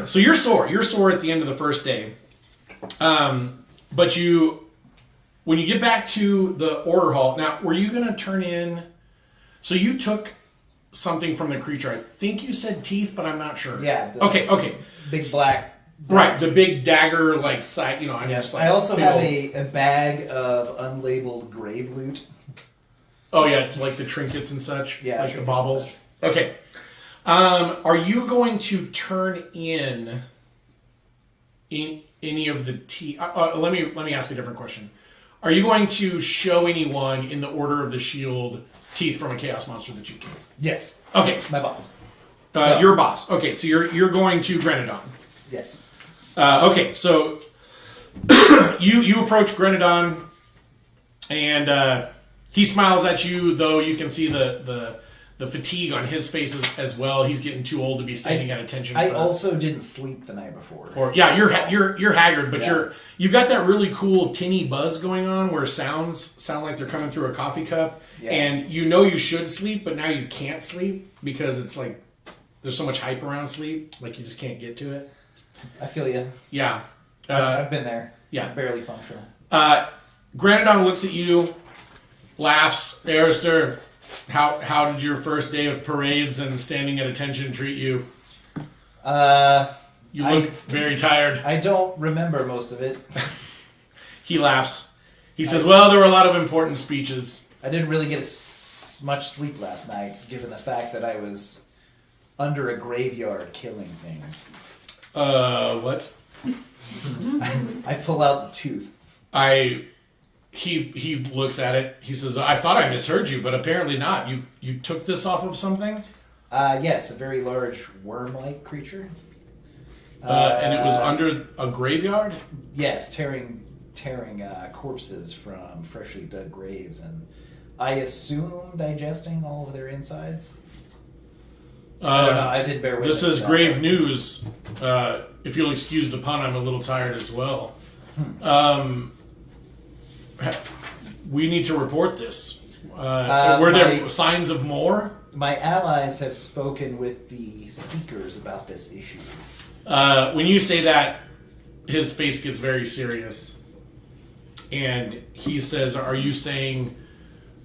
So you're sore at the end of the first day, but when you get back to the order hall, now were you going to turn in? So you took something from the creature. I think you said teeth, but I'm not sure. Yeah. Okay. Big black. Right, the big dagger side. I'm just like. I also big have old- a bag of unlabeled grave loot. Oh yeah, like the trinkets and such. Yeah, like the trinkets baubles. and such. Okay. Are you going to turn in any of the teeth? Let me ask a different question. Are you going to show anyone in the Order of the Shield teeth from a chaos monster that you killed? Yes. Okay. My boss. Your boss. Okay, so you're going to Grenadon. Yes. Okay, so you approach Grenadon, and he smiles at you, though you can see the fatigue on his face as well. He's getting too old to be standing at attention. I also didn't sleep the night before. You're haggard, but you've got that really cool tinny buzz going on where sounds sound like they're coming through a coffee cup, and you know you should sleep, but now you can't sleep because it's like there's so much hype around sleep, like you just can't get to it. I feel you. Yeah. I've been there. Yeah. I'm barely functional. Granadon looks at you, laughs. Erister, how did your first day of parades and standing at attention treat you? You look very tired. I don't remember most of it. He laughs. He says, well, there were a lot of important speeches. I didn't really get much sleep last night, given the fact that I was under a graveyard killing things. What? I pull out the tooth. He looks at it. He says, I thought I misheard you, but apparently not. You took this off of something? Yes, a very large worm-like creature. And it was under a graveyard? Yes, tearing corpses from freshly dug graves, and I assume digesting all of their insides. I don't know, I did bear witness. This is grave news. If you'll excuse the pun, I'm a little tired as well. We need to report this. Were there signs of more? My allies have spoken with the Seekers about this issue. When you say that, his face gets very serious. And he says, are you saying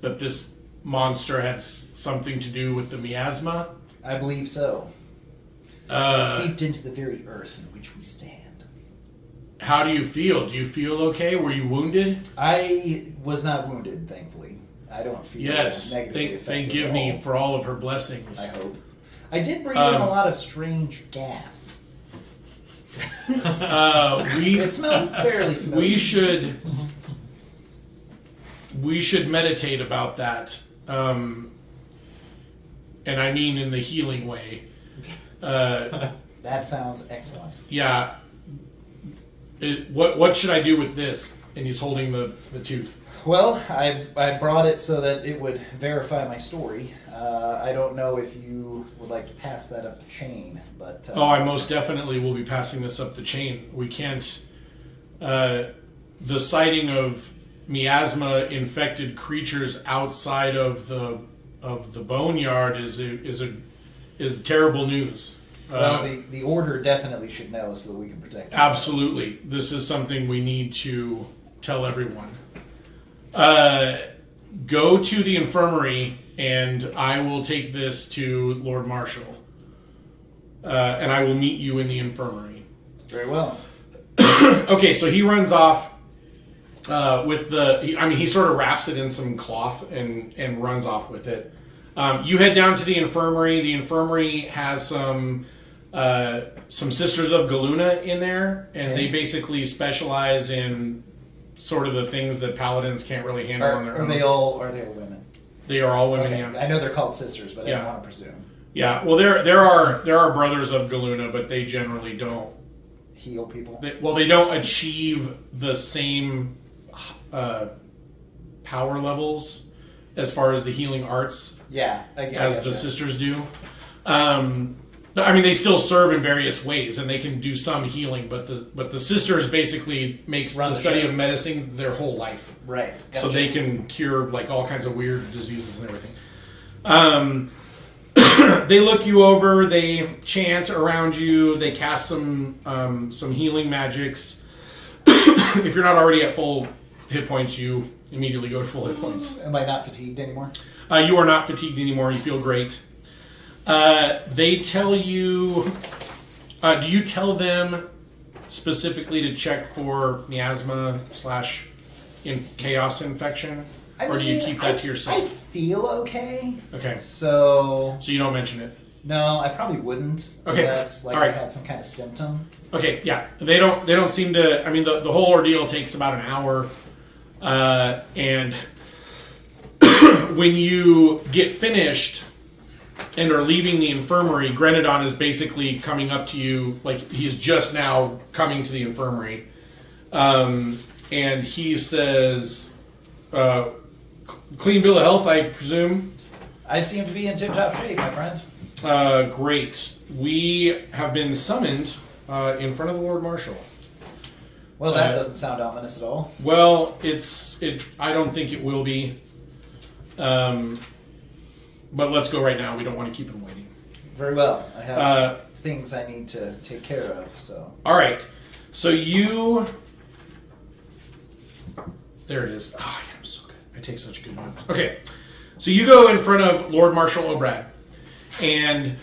that this monster has something to do with the miasma? I believe so. It seeped into the very earth in which we stand. How do you feel? Do you feel okay? Were you wounded? I was not wounded, thankfully. I don't feel negatively affected. Thank Givney for all of her blessings. I hope. I did bring in a lot of strange gas. It smelled fairly familiar. We should meditate about that. And I mean in the healing way. That sounds excellent. Yeah. What should I do with this? And he's holding the tooth. Well, I brought it so that it would verify my story. I don't know if you would like to pass that up the chain, but... I most definitely will be passing this up the chain. We can't... the sighting of miasma-infected creatures outside of the boneyard is terrible news. Well, the order definitely should know so that we can protect ourselves. Absolutely. This is something we need to tell everyone. Go to the infirmary, and I will take this to Lord Marshal. And I will meet you in the infirmary. Very well. Okay, so he runs off with he sort of wraps it in some cloth and runs off with it. You head down to the infirmary. The infirmary has some Sisters of Galuna in there, and they basically specialize in sort of the things that paladins can't really handle on their own. Are they all women? They are all women. Okay. Yeah. I know they're called sisters, but I don't want to presume. Yeah. Well, there are brothers of Galuna, but they generally don't heal people. They don't achieve the same power levels as far as the healing arts. Yeah, as the sisters do. They still serve in various ways, and they can do some healing. But the sisters basically makes the study of medicine their whole life, right? Gotcha. So they can cure like all kinds of weird diseases and everything. They look you over. They chant around you. They cast some healing magics. If you're not already at full hit points, you immediately go to full hit points. Am I not fatigued anymore? You are not fatigued anymore. You feel great. They tell you... do you tell them specifically to check for miasma / chaos infection? Or do you keep that to yourself? I feel okay. Okay. So you don't mention it? No, I probably wouldn't. Okay. Unless I had some kind of symptom. Okay, yeah. They don't seem to... the whole ordeal takes about an hour. And when you get finished and are leaving the infirmary, Grenadon is basically coming up to you, like he's just now coming to the infirmary. And he says, clean bill of health, I presume? I seem to be in tip-top shape, my friend. Great. We have been summoned in front of the Lord Marshal. Well, that doesn't sound ominous at all. Well, I don't think it will be. But let's go right now. We don't want to keep him waiting. Very well. I have things I need to take care of, so... All right. So you... There it is. Oh, I'm so good. I take such good notes. Okay. So you go in front of Lord Marshal O'Brad. And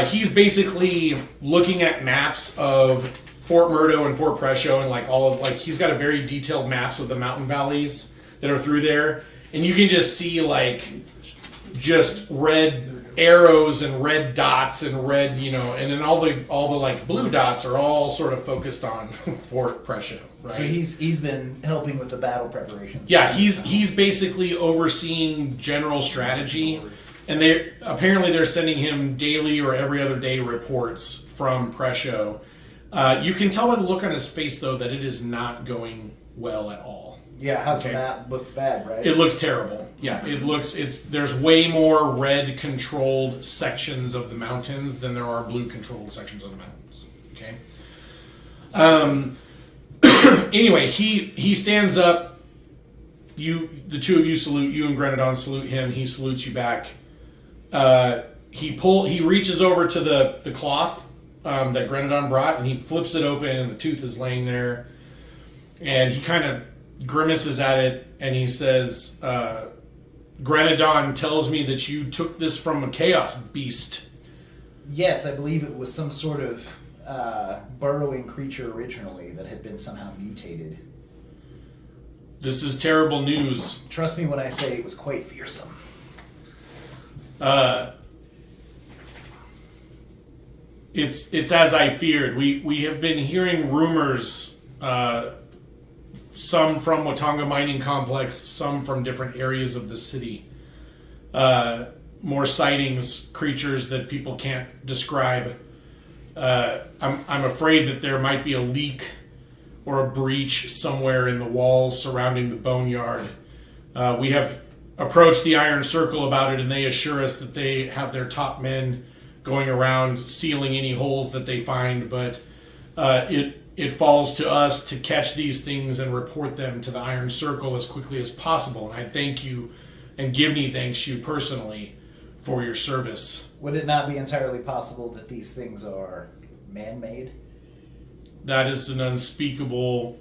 he's basically looking at maps of Fort Murdo and Fort Prescio and he's got a very detailed maps of the mountain valleys that are through there. And you can just see just red arrows and red dots and red, and then all the blue dots are all sort of focused on Fort Prescio, right? So he's been helping with the battle preparations. Yeah, he's basically overseeing general strategy, and they're sending him daily or every other day reports from Prescio. You can tell by the look on his face though that it is not going well at all. Yeah, the map looks bad, right? It looks terrible. Yeah, there's way more red controlled sections of the mountains than there are blue controlled sections of the mountains. Okay. Anyway, he stands up. The two of you salute. You and Grenadon salute him. He salutes you back. He reaches over to the cloth that Grenadon brought, and he flips it open, and the tooth is laying there. And he kind of grimaces at it, and he says, Grenadon tells me that you took this from a chaos beast. Yes, I believe it was some sort of burrowing creature originally that had been somehow mutated. This is terrible news. Trust me when I say it was quite fearsome. It's as I feared. We have been hearing rumors, some from Watanga Mining Complex, some from different areas of the city. More sightings, creatures that people can't describe. I'm afraid that there might be a leak or a breach somewhere in the walls surrounding the boneyard. We have approached the Iron Circle about it, and they assure us that they have their top men going around sealing any holes that they find, but it falls to us to catch these things and report them to the Iron Circle as quickly as possible. And I thank you and give me thanks to you personally for your service. Would it not be entirely possible that these things are man-made? That is an unspeakable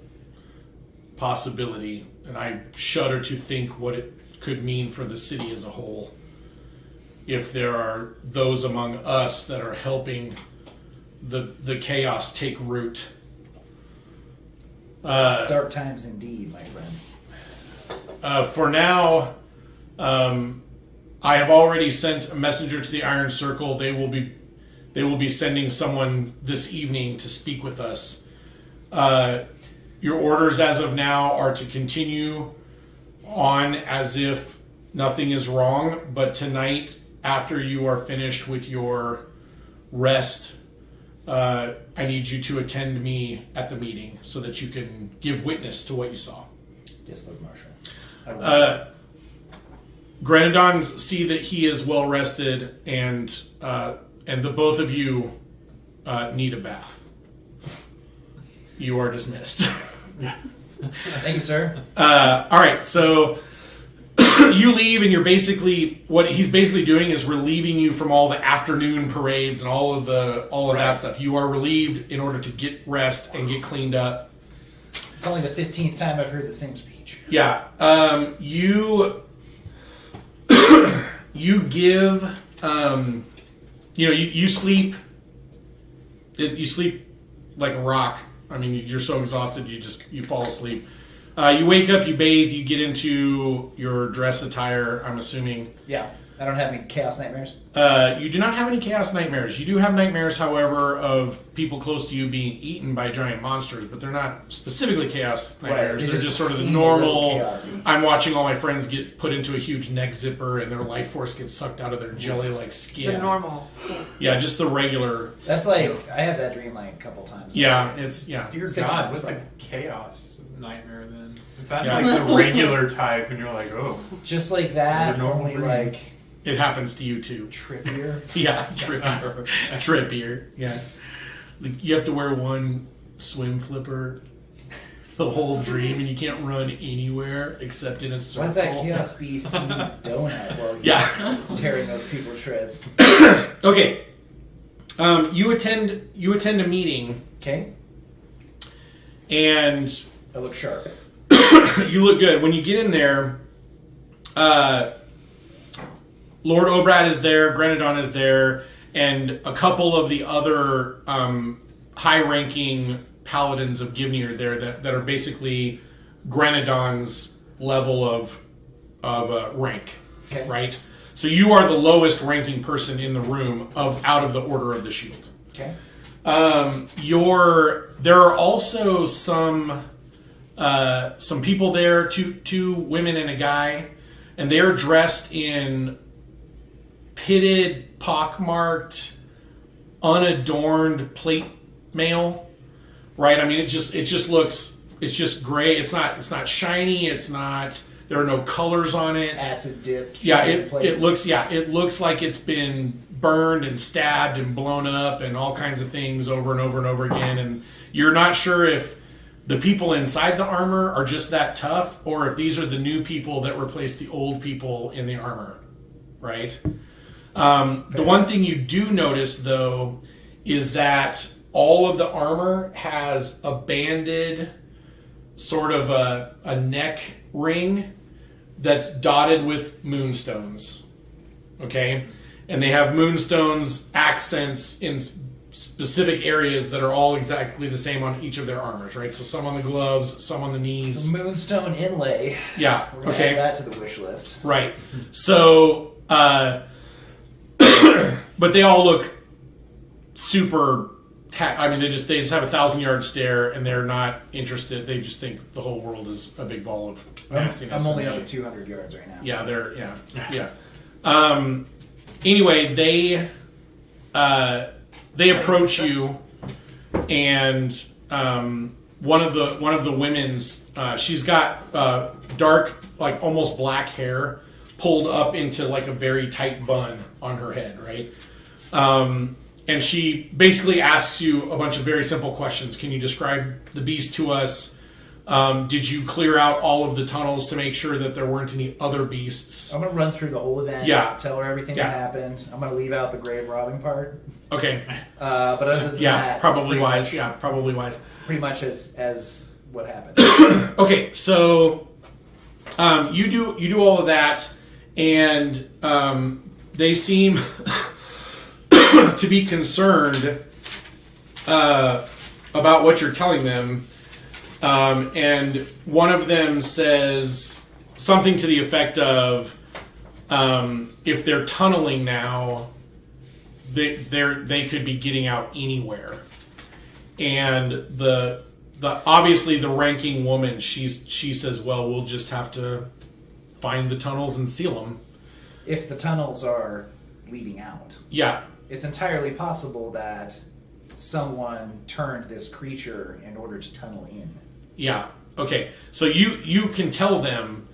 possibility, and I shudder to think what it could mean for the city as a whole if there are those among us that are helping the chaos take root. Dark times indeed, my friend. For now, I have already sent a messenger to the Iron Circle. They will be sending someone this evening to speak with us. Your orders as of now are to continue on as if nothing is wrong, but tonight, after you are finished with your rest, I need you to attend me at the meeting so that you can give witness to what you saw. Yes, Lord Marshal. Grenadon, see that he is well rested, and the both of you need a bath. You are dismissed. Thank you, sir. All right, so you leave, and you're basically what he's basically doing is relieving you from all the afternoon parades and all of that stuff. You are relieved in order to get rest and get cleaned up. It's only the 15th time I've heard the same speech. Yeah, you give you sleep. You sleep like a rock. I mean, you're so exhausted, you fall asleep. You wake up, you bathe, you get into your dress attire, I'm assuming. Yeah. I don't have any chaos nightmares. You do not have any chaos nightmares. You do have nightmares, however, of people close to you being eaten by giant monsters, but they're not specifically chaos nightmares. They They're just just sort of the seem a little normal. chaosy. I'm watching all my friends get put into a huge neck zipper, and their life force gets sucked out of their jelly-like skin. The normal. Yeah, just the regular. That's like I have that dream like a couple times. Yeah, it's yeah. Dear 6 God, months, what's a right? chaos nightmare then? If that's Yeah. like the regular type, and you're like, oh, Just like that, The normal only dream. like It happens to you too. trippier. Yeah, trippier. Trippier. Yeah. You have to wear one swim flipper the whole dream, and you can't run anywhere except in a circle. Why's that chaos beast eating a donut while he's Yeah. tearing those people to shreds? Okay. You attend a meeting, Okay, and I look sharp. you look good. When you get in there, Lord Obrad is there, Grenadon is there, and a couple of the other high-ranking paladins of Givney are there that are basically Grenadon's level of rank, Okay. right? So you are the lowest ranking person in the room out of the Order of the Shield. Okay, There are also some people there, two women and a guy, and they're dressed in pitted, pockmarked, unadorned plate mail, right? I mean, it's just gray. It's not shiny. There are no colors on it. acid dipped. Yeah, plate. it looks like it's been burned and stabbed and blown up and all kinds of things over and over and over again. And you're not sure if the people inside the armor are just that tough, or if these are the new people that replace the old people in the armor, right? The one thing you do notice, though, is that all of the armor has a banded sort of a neck ring that's dotted with moonstones. Okay? And they have moonstones accents in specific areas that are all exactly the same on each of their armors, right? So some on the gloves, some on the knees. Some moonstone inlay. Yeah, We're gonna okay. add that to the wish list. Right. So, but they all look super. They just have 1,000-yard stare, and they're not interested. They just think the whole world is a big ball of nastiness. I'm only and up at 200 yards right now. Yeah, yeah. Anyway, they approach you, and one of the women's she's got dark, like almost black hair pulled up into like a very tight bun on her head, right? And she basically asks you a bunch of very simple questions. Can you describe the beast to us? Did you clear out all of the tunnels to make sure that there weren't any other beasts? I'm gonna run through the whole event. Yeah. Tell her everything Yeah. that happened. I'm gonna leave out the grave robbing part. Okay. But other than Yeah, that, it's probably pretty wise. much- Yeah, probably wise. Pretty much as what happened. Okay, so you do all of that, and they seem to be concerned about what you're telling them. And one of them says something to the effect of, if they're tunneling now, they could be getting out anywhere. And the obviously the ranking woman, she says, well, we'll just have to find the tunnels and seal them. If the tunnels are leading out, Yeah. it's entirely possible that someone turned this creature in order to tunnel in. Yeah. Okay. So you can tell them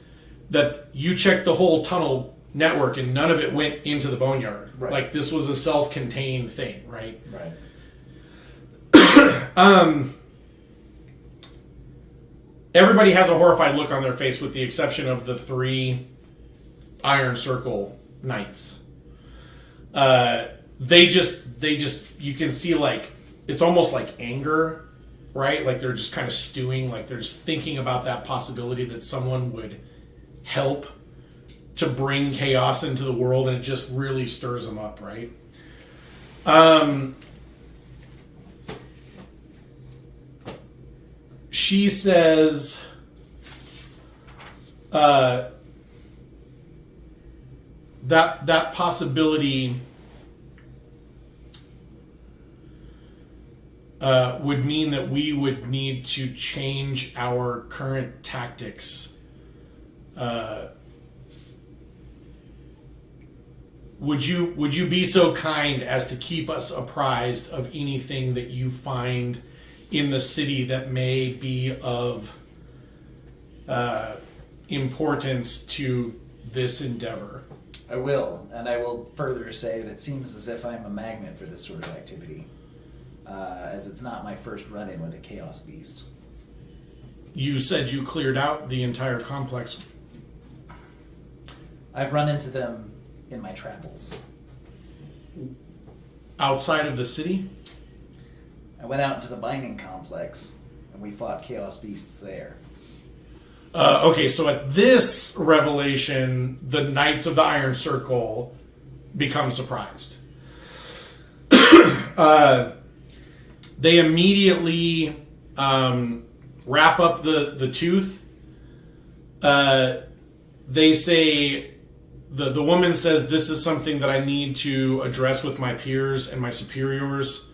that you checked the whole tunnel network and none of it went into the boneyard. Right. Like this was a self-contained thing, right? Right. Everybody has a horrified look on their face with the exception of the 3 Iron Circle Knights. They just you can see like it's almost like anger, right? Like they're just kind of stewing, like they're just thinking about that possibility that someone would help to bring chaos into the world, and it just really stirs them up, right? She says, that possibility would mean that we would need to change our current tactics. Would you be so kind as to keep us apprised of anything that you find in the city that may be of importance to this endeavor? I will, and I will further say that it seems as if I'm a magnet for this sort of activity, as it's not my first run-in with a chaos beast. You said you cleared out the entire complex. I've run into them in my travels. Outside of the city? I went out into the mining complex, and we fought chaos beasts there. Okay, so at this revelation, the Knights of the Iron Circle become surprised. They immediately wrap up the tooth. They say, the woman says, this is something that I need to address with my peers and my superiors.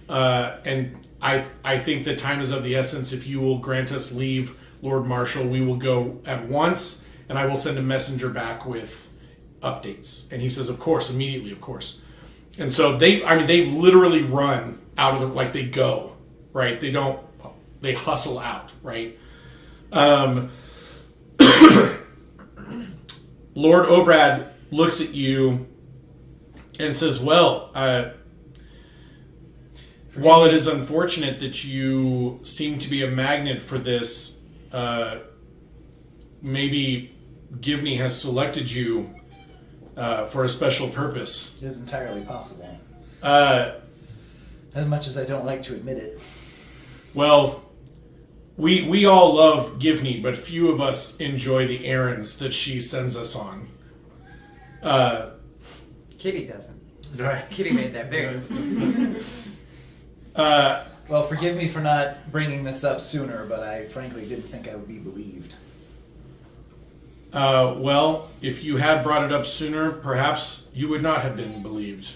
And I think that time is of the essence. If you will grant us leave, Lord Marshal, we will go at once, and I will send a messenger back with updates. And he says, of course, immediately, of course. And so they literally run out of like they go, right? They hustle out, right? Lord Obrad looks at you and says, well, while it is unfortunate that you seem to be a magnet for this, maybe Givney has selected you for a special purpose. It is entirely possible. As much as I don't like to admit it. Well, we all love Givney, but few of us enjoy the errands that she sends us on. Kitty doesn't. Right. Kitty made that big. Well, forgive me for not bringing this up sooner, but I frankly didn't think I would be believed. Well, if you had brought it up sooner, perhaps you would not have been believed.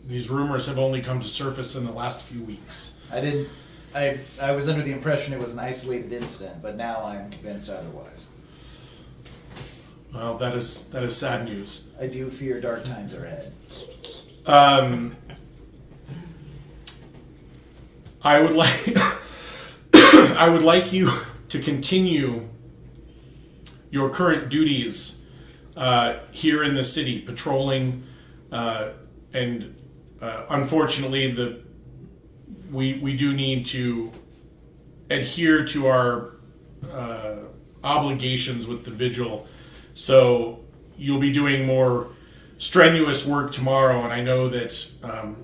These rumors have only come to surface in the last few weeks. I was under the impression it was an isolated incident, but now I'm convinced otherwise. Well, that is sad news. I do fear dark times are ahead. I would like you to continue your current duties here in the city, patrolling, and unfortunately, we do need to adhere to our obligations with the vigil. So you'll be doing more strenuous work tomorrow, and I know that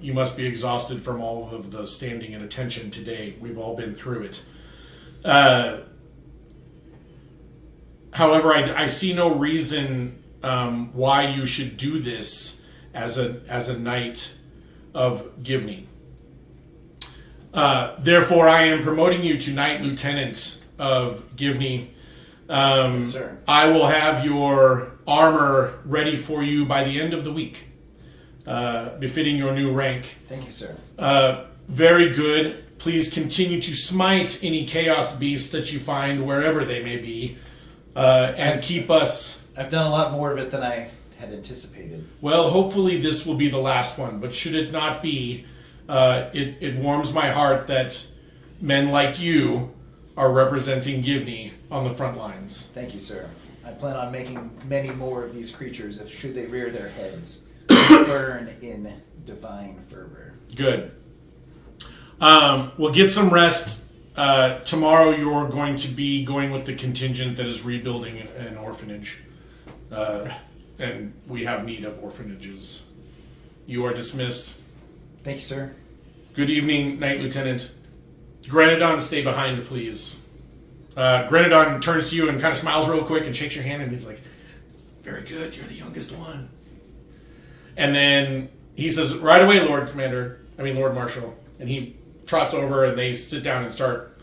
you must be exhausted from all of the standing and attention today. We've all been through it. However, I see no reason why you should do this as a knight of Givney. Therefore, I am promoting you to Knight Lieutenant of Givney. Yes, sir. I will have your armor ready for you by the end of the week, befitting your new rank. Thank you, sir. Very good. Please continue to smite any chaos beasts that you find wherever they may be, and keep us... I've done a lot more of it than I had anticipated. Well, hopefully this will be the last one, but should it not be, it warms my heart that men like you are representing Givney on the front lines. Thank you, sir. I plan on making many more of these creatures if should they rear their heads, burn in divine fervor. Good. We'll get some rest. Tomorrow you're going to be going with the contingent that is rebuilding an orphanage. And we have need of orphanages. You are dismissed. Thank you, sir. Good evening, Knight Lieutenant. Grenadon, stay behind, please. Grenadon turns to you and kind of smiles real quick and shakes your hand, and he's like, very good, you're the youngest one. And then he says, right away, Lord Marshal. And he trots over, and they sit down and start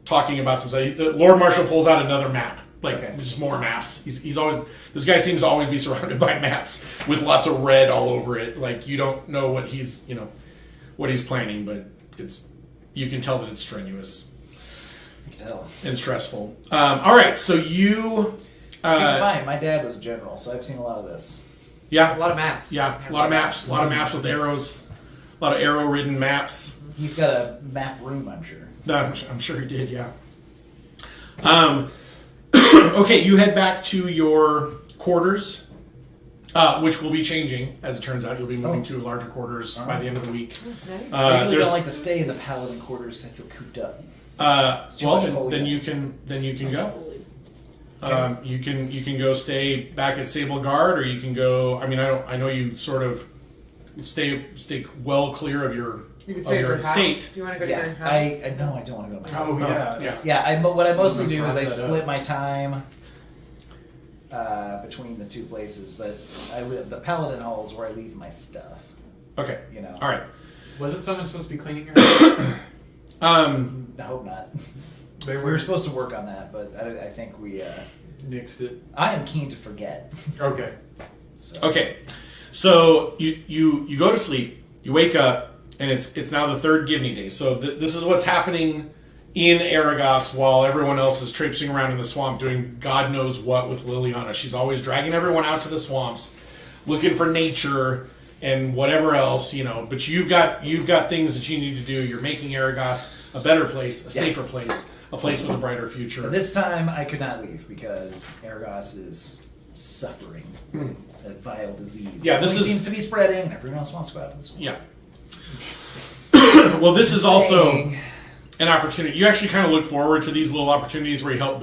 talking about some stuff. The Lord Marshal pulls out another map Like just more maps. He's always this guy seems to always be surrounded by maps with lots of red all over it. Like you don't know what he's planning, but you can tell that it's strenuous. You can tell. And stressful. All right, so you. Keep in mind, my dad was a general, so I've seen a lot of this. Yeah, A lot of maps. yeah, a lot of maps. A lot of maps with arrows. A lot of arrow-ridden maps. He's got a map room, I'm sure. No, I'm sure he did. Yeah. Okay, you head back to your quarters, which will be changing as it turns out. You'll be moving to larger quarters by the end of the week. I usually don't like to stay in the paladin quarters because I feel cooped up. Well, then you can go. You can go stay back at Scalebolg, or you can go. I mean, I know you sort of stay well clear of your You can stay at your estate. house. Do you want to go to Yeah, your house? I know I don't want to go to my house. Oh yeah. Yeah. What I mostly do is brought I that split up. my time between the two places, but the paladin hall is where I leave my stuff. Okay. You know. All right. Wasn't someone supposed to be cleaning your house? I hope not. They We were supposed to work on that, but I think we. nixed it. I am keen to forget. Okay. So. Okay. So you go to sleep. You wake up, and it's now the third Givney day. So this is what's happening in Arragas while everyone else is traipsing around in the swamp doing God knows what with Liliana. She's always dragging everyone out to the swamps, looking for nature and whatever else, But you've got things that you need to do. You're making Arragas a better place, a safer place, a place with a brighter future. But this time I could not leave because Arragas is suffering a vile disease. Yeah, It this only is- seems to be spreading, and everyone else wants to go out to the swamp. Yeah. Well, this is also Saying- an opportunity. You actually kind of look forward to these little opportunities where you help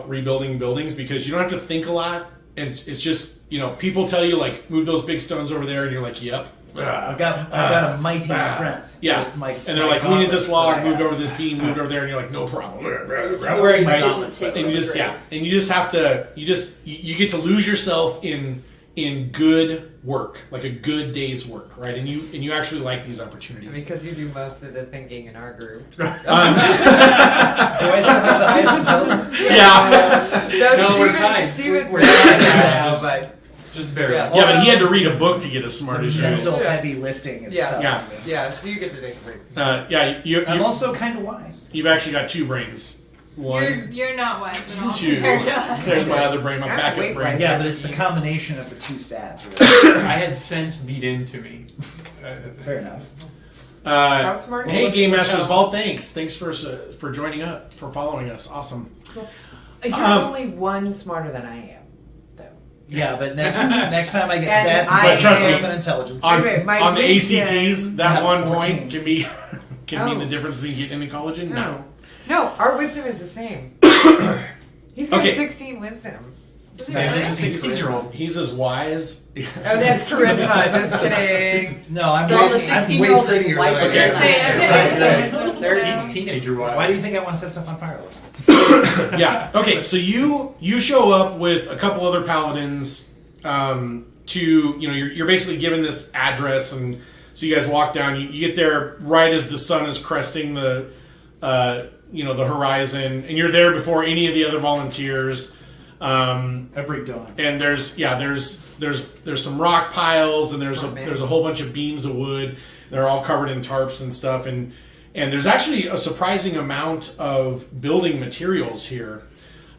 rebuilding buildings because you don't have to think a lot. And it's just, people tell you, like, move those big stones over there, and you're like, yep. I've got a mighty strength. Yeah. with my- And they're my like, we need this gauntlets log, that I moved have. over this beam, moved over there, and you're like, no problem. I'm wearing my Right? gauntlets, but And you just, and you just have to, you get to lose yourself in good work, like a good day's work, right? And you actually like these opportunities. Because you do most of the thinking in our group. Do I still have the highest intelligence? Yeah. No, we're tied. Steven's We're tied tied. now, but Just barely. Yeah. Yeah, but he had to read a book to get as smart as you. Mental Yeah. heavy lifting is Yeah. tough. Yeah. yeah, so you get to take a break. Yeah, I'm also kind of wise. you've actually got two brains. One, You're not wise at all two. compared to us. There's my other brain, my Yeah, backup wait, brain. right. Yeah, but it's the combination of the two stats. Really. I had sense beat into me. Fair enough. How smart Hey, is Game it? Masters Vault, thanks for joining up, for following us. Awesome. You're Um, only one smarter than I am, though. Yeah, but next time I get And stats, I But trust me, and intelligence. On, Wait, my on the wisdom- ACTs, that Yeah, 1 14. point can be mean the Oh. difference between getting into college and no. No, our wisdom is the same. He's got Okay. 16 wisdom. Same as a 16-year-old. He's as wise. Oh, that's charisma. Just kidding. No, I'm Well, the way, I'm 16-year-old way is prettier. white than I Okay. am. Say, I think Right. They're each teenager wise. Why do you think I want to set stuff on fire all the time? Yeah. Okay. So you show up with a couple other paladins. You're basically given this address, and so you guys walk down. You get there right as the sun is cresting the the horizon, and you're there before any of the other volunteers. I break donuts. And there's some rock piles, and there's a whole bunch of beams of wood. They're all covered in tarps and stuff, and there's actually a surprising amount of building materials here.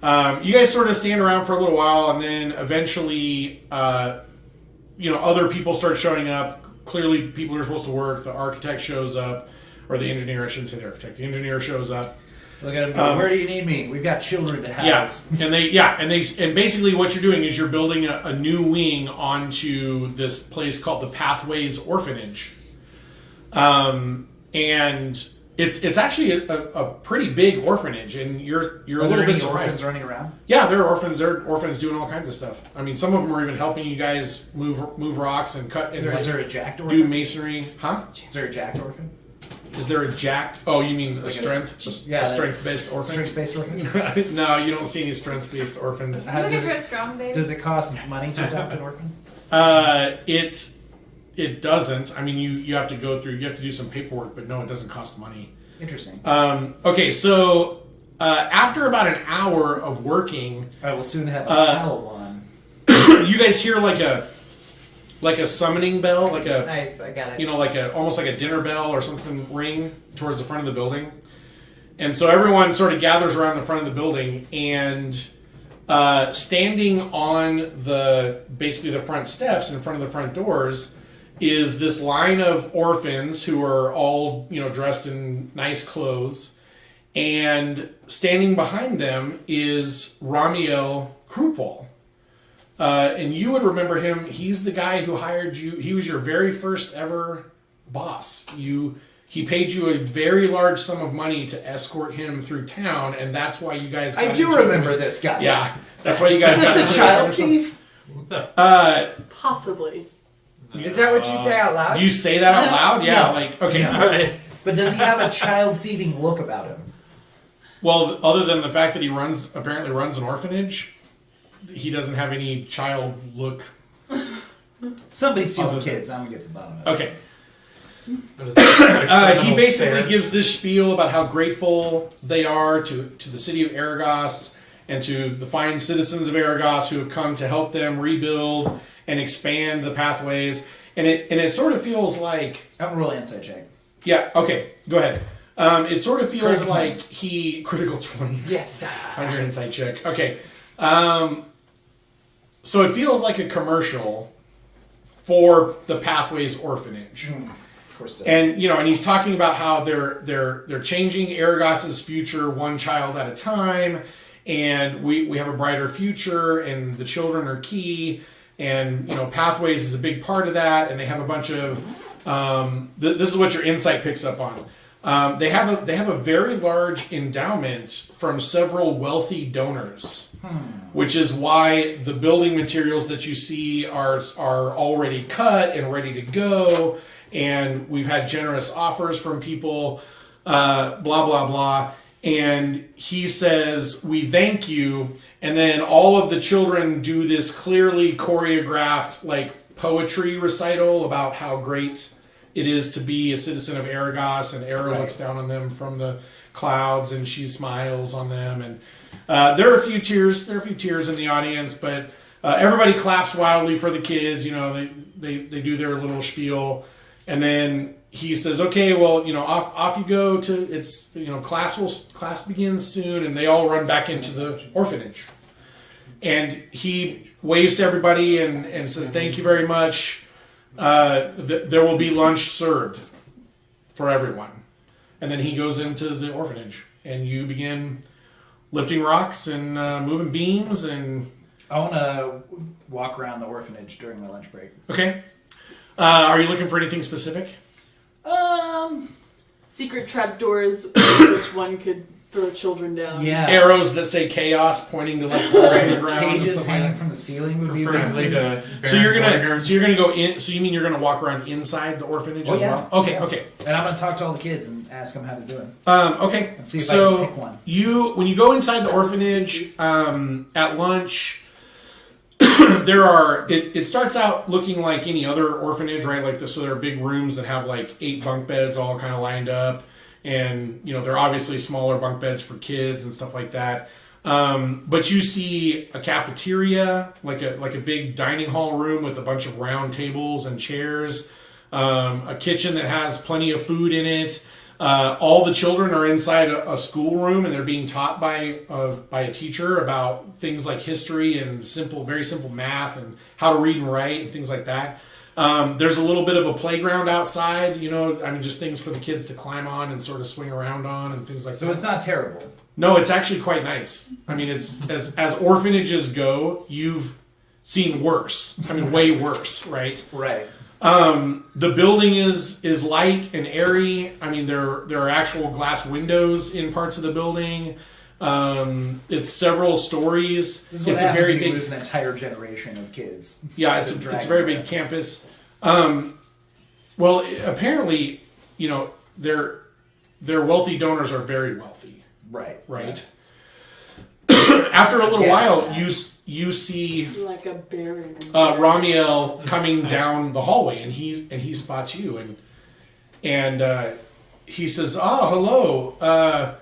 You guys sort of stand around for a little while, and then eventually, other people start showing up. Clearly, people are supposed to work. The architect shows up, or the engineer. I shouldn't say the architect. The engineer shows up. Look at him. Where do you need me? We've got children to house. Yeah, and basically what you're doing is you're building a new wing onto this place called the Pathways Orphanage, and it's actually a pretty big orphanage, and you're a Are there little any bit surprised. orphans running around? Yeah, there are orphans. There are orphans doing all kinds of stuff. I mean, some of them are even helping you guys move rocks and cut and Is there like, a jacked do orphan? masonry. Huh? Is there a jacked orphan? Is there a jacked? Oh, you mean a Like strength? yeah, a strength-based orphan? Strength-based orphan? No, you don't see any strength-based orphans. How Looking does for a it, strong baby. does it cost money to adopt an orphan? It doesn't. I mean, you have to go through. You have to do some paperwork, but no, it doesn't cost money. Interesting. Okay, so after about an hour of working, I will soon have a Padawan. you guys hear like a summoning bell, like a Nice, I got it. you know, like almost like a dinner bell or something ring towards the front of the building. And so everyone sort of gathers around the front of the building, and standing on basically the front steps in front of the front doors is this line of orphans who are all, dressed in nice clothes. And standing behind them is Ramiel Krupal. And you would remember him. He's the guy who hired you. He was your very first ever boss. He paid you a very large sum of money to escort him through town, and that's why you guys got I do remember this guy. Yeah, that's why you guys Is got this the child thief? Possibly. Is that what you say out loud? Do you say that out loud? Yeah, No. okay. No. Alright. But does he have a child thieving look about him? Well, other than the fact that he apparently runs an orphanage, he doesn't have any child look. Somebody steal Other the than- kids. I'm gonna get to the bottom of it. Okay. What is that? He basically Stare. gives this spiel about how grateful they are to the city of Arragas and to the fine citizens of Arragas who have come to help them rebuild and expand the pathways. And it sort of feels like... I'm gonna roll an insight check. Yeah, okay, go ahead. It sort of feels Critical like he... Critical 20. Yes. On your insight check. Okay. So it feels like a commercial for the Pathways Orphanage. Of course it does. And and he's talking about how they're changing Arragas's future one child at a time, and we have a brighter future, and the children are key, and Pathways is a big part of that, and they have a bunch of this is what your insight picks up on. They have a very large endowment from several wealthy donors, which is why the building materials that you see are already cut and ready to go. And we've had generous offers from people, blah, blah, blah. And he says, we thank you. And then all of the children do this clearly choreographed, poetry recital about how great it is to be a citizen of Arragas. And Era looks down on them from the clouds, and she smiles on them. And there are a few tears. There are a few tears in the audience, but everybody claps wildly for the kids. They do their little spiel. And then he says, okay, well, off you go to, it's, class begins soon, and they all run back into the orphanage. And he waves to everybody and says, thank you very much. There will be lunch served for everyone. And then he goes into the orphanage, and you begin lifting rocks and moving beams. And I want to walk around the orphanage during my lunch break. okay. Are you looking for anything specific? Secret trapdoors, which one could throw children down. Yeah. Arrows that say chaos pointing to holes in the ground. and Cages stuff like hanging that. from the ceiling would be Preferably really to So you're Baron gonna go in. So you mean you're gonna walk around inside the orphanage Oh, as yeah. well? Okay, Yeah. okay. And I'm gonna talk to all the kids and ask them how they're doing. Okay. And see if I so can pick one. when you go inside the orphanage at lunch, it starts out looking like any other orphanage, right? So there are big rooms that have 8 bunk beds all kind of lined up, and there are obviously smaller bunk beds for kids and stuff like that. But you see a cafeteria, like a big dining hall room with a bunch of round tables and chairs, a kitchen that has plenty of food in it. All the children are inside a schoolroom, and they're being taught by a teacher about things like history and very simple math and how to read and write and things like that. There's a little bit of a playground outside, just things for the kids to climb on and sort of swing around on and things like that. So it's not terrible. No, it's actually quite nice. It's as orphanages go, you've seen worse. Way worse, right? Right. The building is light and airy. There are actual glass windows in parts of the building. It's several stories. This is what It's a happens very when you big. lose an entire generation of kids. Yeah, It's it's a a dragon very breath. big campus. Well, apparently, their wealthy donors are very wealthy, Right. right? After a little Yeah. while, you see Like a baron. Ramiel coming down the hallway, and he spots you, and he says, "Oh, hello.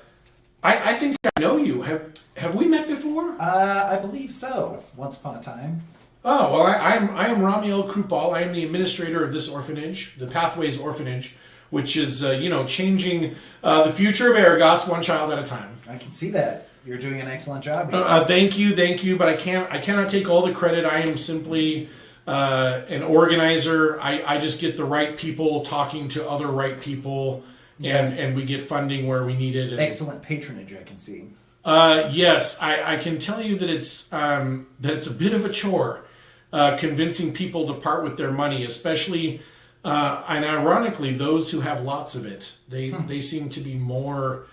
I think I know you. Have we met before? I believe so. Once upon a time. Oh, well, I am Ramiel Krupal. I am the administrator of this orphanage, the Pathways Orphanage, which is, changing the future of Arragas one child at a time. I can see that. You're doing an excellent job here. Thank you, but I cannot take all the credit. I am simply an organizer. I just get the right people talking to other right people, and we get funding where we need it. And, excellent patronage, I can see. Yes, I can tell you that it's a bit of a chore convincing people to part with their money, especially and ironically those who have lots of it. They seem to be more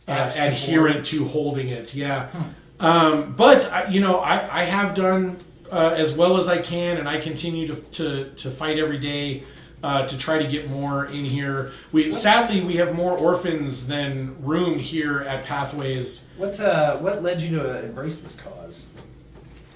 adherent to holding it. Yeah, but I have done as well as I can, and I continue to fight every day to try to get more in here. Sadly we have more orphans than room here at Pathways. What led you to embrace this cause?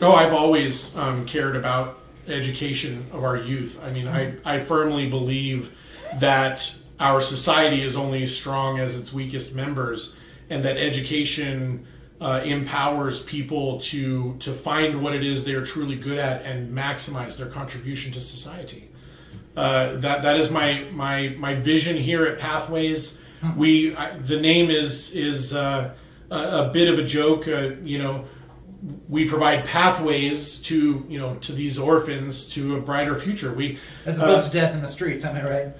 Oh, I've always cared about education of our youth. I mean, I firmly believe that our society is only as strong as its weakest members, and that education empowers people to find what it is they're truly good at and maximize their contribution to society. That is my vision here at Pathways. The name is a bit of a joke. We provide pathways to these orphans to a brighter future. As opposed to death in the streets, am I right?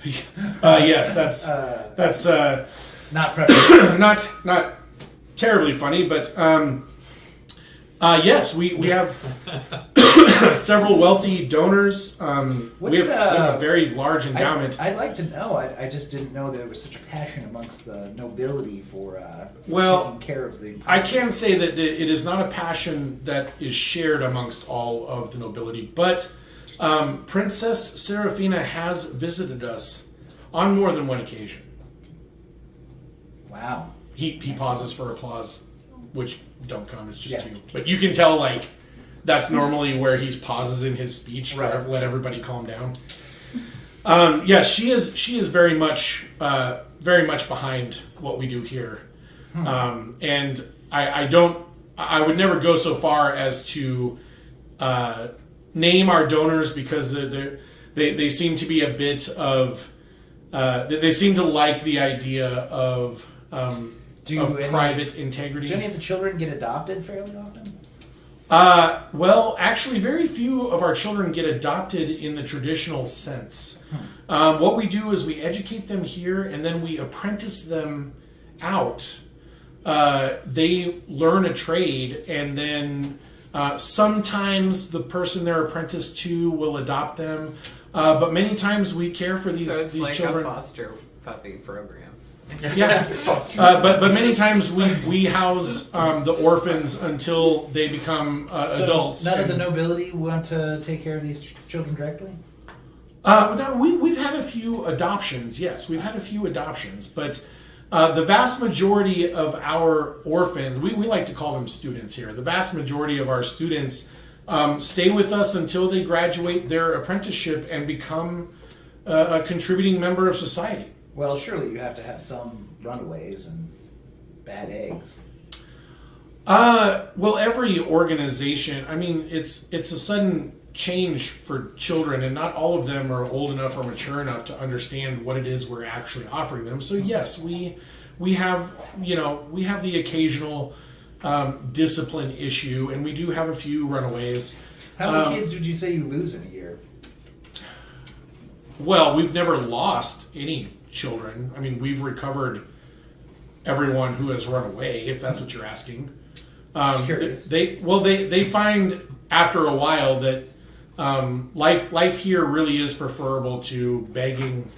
Yes, that's not preferable. not terribly funny, but yes, we have several wealthy donors. We have a very large endowment. I'd like to know. I just didn't know there was such a passion amongst the nobility for taking care of the... I can say that it is not a passion that is shared amongst all of the nobility, but Princess Serafina has visited us on more than one occasion. Wow. He pauses for applause, which don't come, it's just you. But you can tell, that's normally where he pauses in his speech, right. Let everybody calm down. She is very much behind what we do here. And I would never go so far as to name our donors, because they seem to be a bit of, they seem to like the idea of private integrity. Do any of the children get adopted fairly often? Well, actually, very few of our children get adopted in the traditional sense. What we do is we educate them here, and then we apprentice them out. They learn a trade, and then sometimes the person they're apprenticed to will adopt them. But many times we care for these children. A foster puppy program. Yeah, but many times we house the orphans until they become adults. None of the nobility want to take care of these children directly? No, we've had a few adoptions. Yes, we've had a few adoptions, but the vast majority of our orphans, we like to call them students here. The vast majority of our students stay with us until they graduate their apprenticeship and become a contributing member of society. Well, surely you have to have some runaways and bad eggs. Well, every organization, I mean, it's a sudden change for children, and not all of them are old enough or mature enough to understand what it is we're actually offering them. So yes, we have the occasional discipline issue, and we do have a few runaways. How many kids would you say you lose in a year? Well, we've never lost any children. I mean, we've recovered everyone who has run away, if that's what you're asking. Just curious. They find after a while that life here really is preferable to begging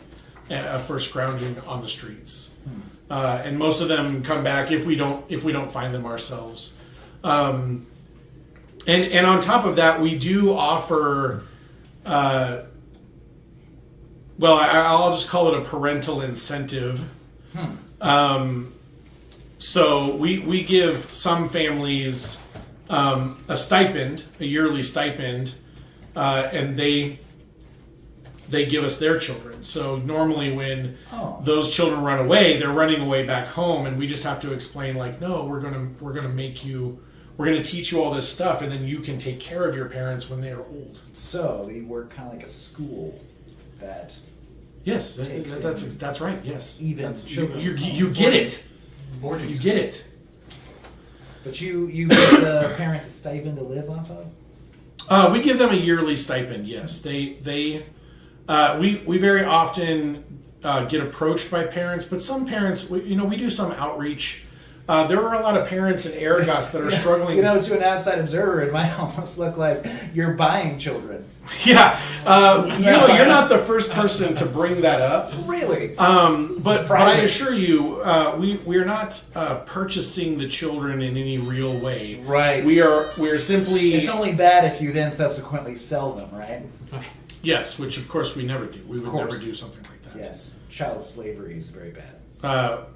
for scrounging on the streets. And most of them come back if we don't find them ourselves. And on top of that, we do offer. Well, I'll just call it a parental incentive. So we give some families a stipend, a yearly stipend, and they they give us their children. So normally when Oh. those children run away, they're running away back home, and we just have to explain like, no, we're gonna teach you all this stuff, and then you can take care of your parents when they are old. So you work kind of like a school that Yes, Takes that's right. Yes, even that's, children. you get it. Boarding You school. get it. But you give the parents a stipend to live off of? We give them a yearly stipend. Yes, we very often get approached by parents, but some parents, we do some outreach. There are a lot of parents in Arragas that are struggling. To an outside observer, it might almost look like you're buying children. Yeah, you're not the first person to bring that up. Really? But I assure you, we're not purchasing the children in any real way. Right. We're simply. It's only bad if you then subsequently sell them, right? Yes, which of course we never do. We would never course. do something like that. Yes. Child slavery is very bad.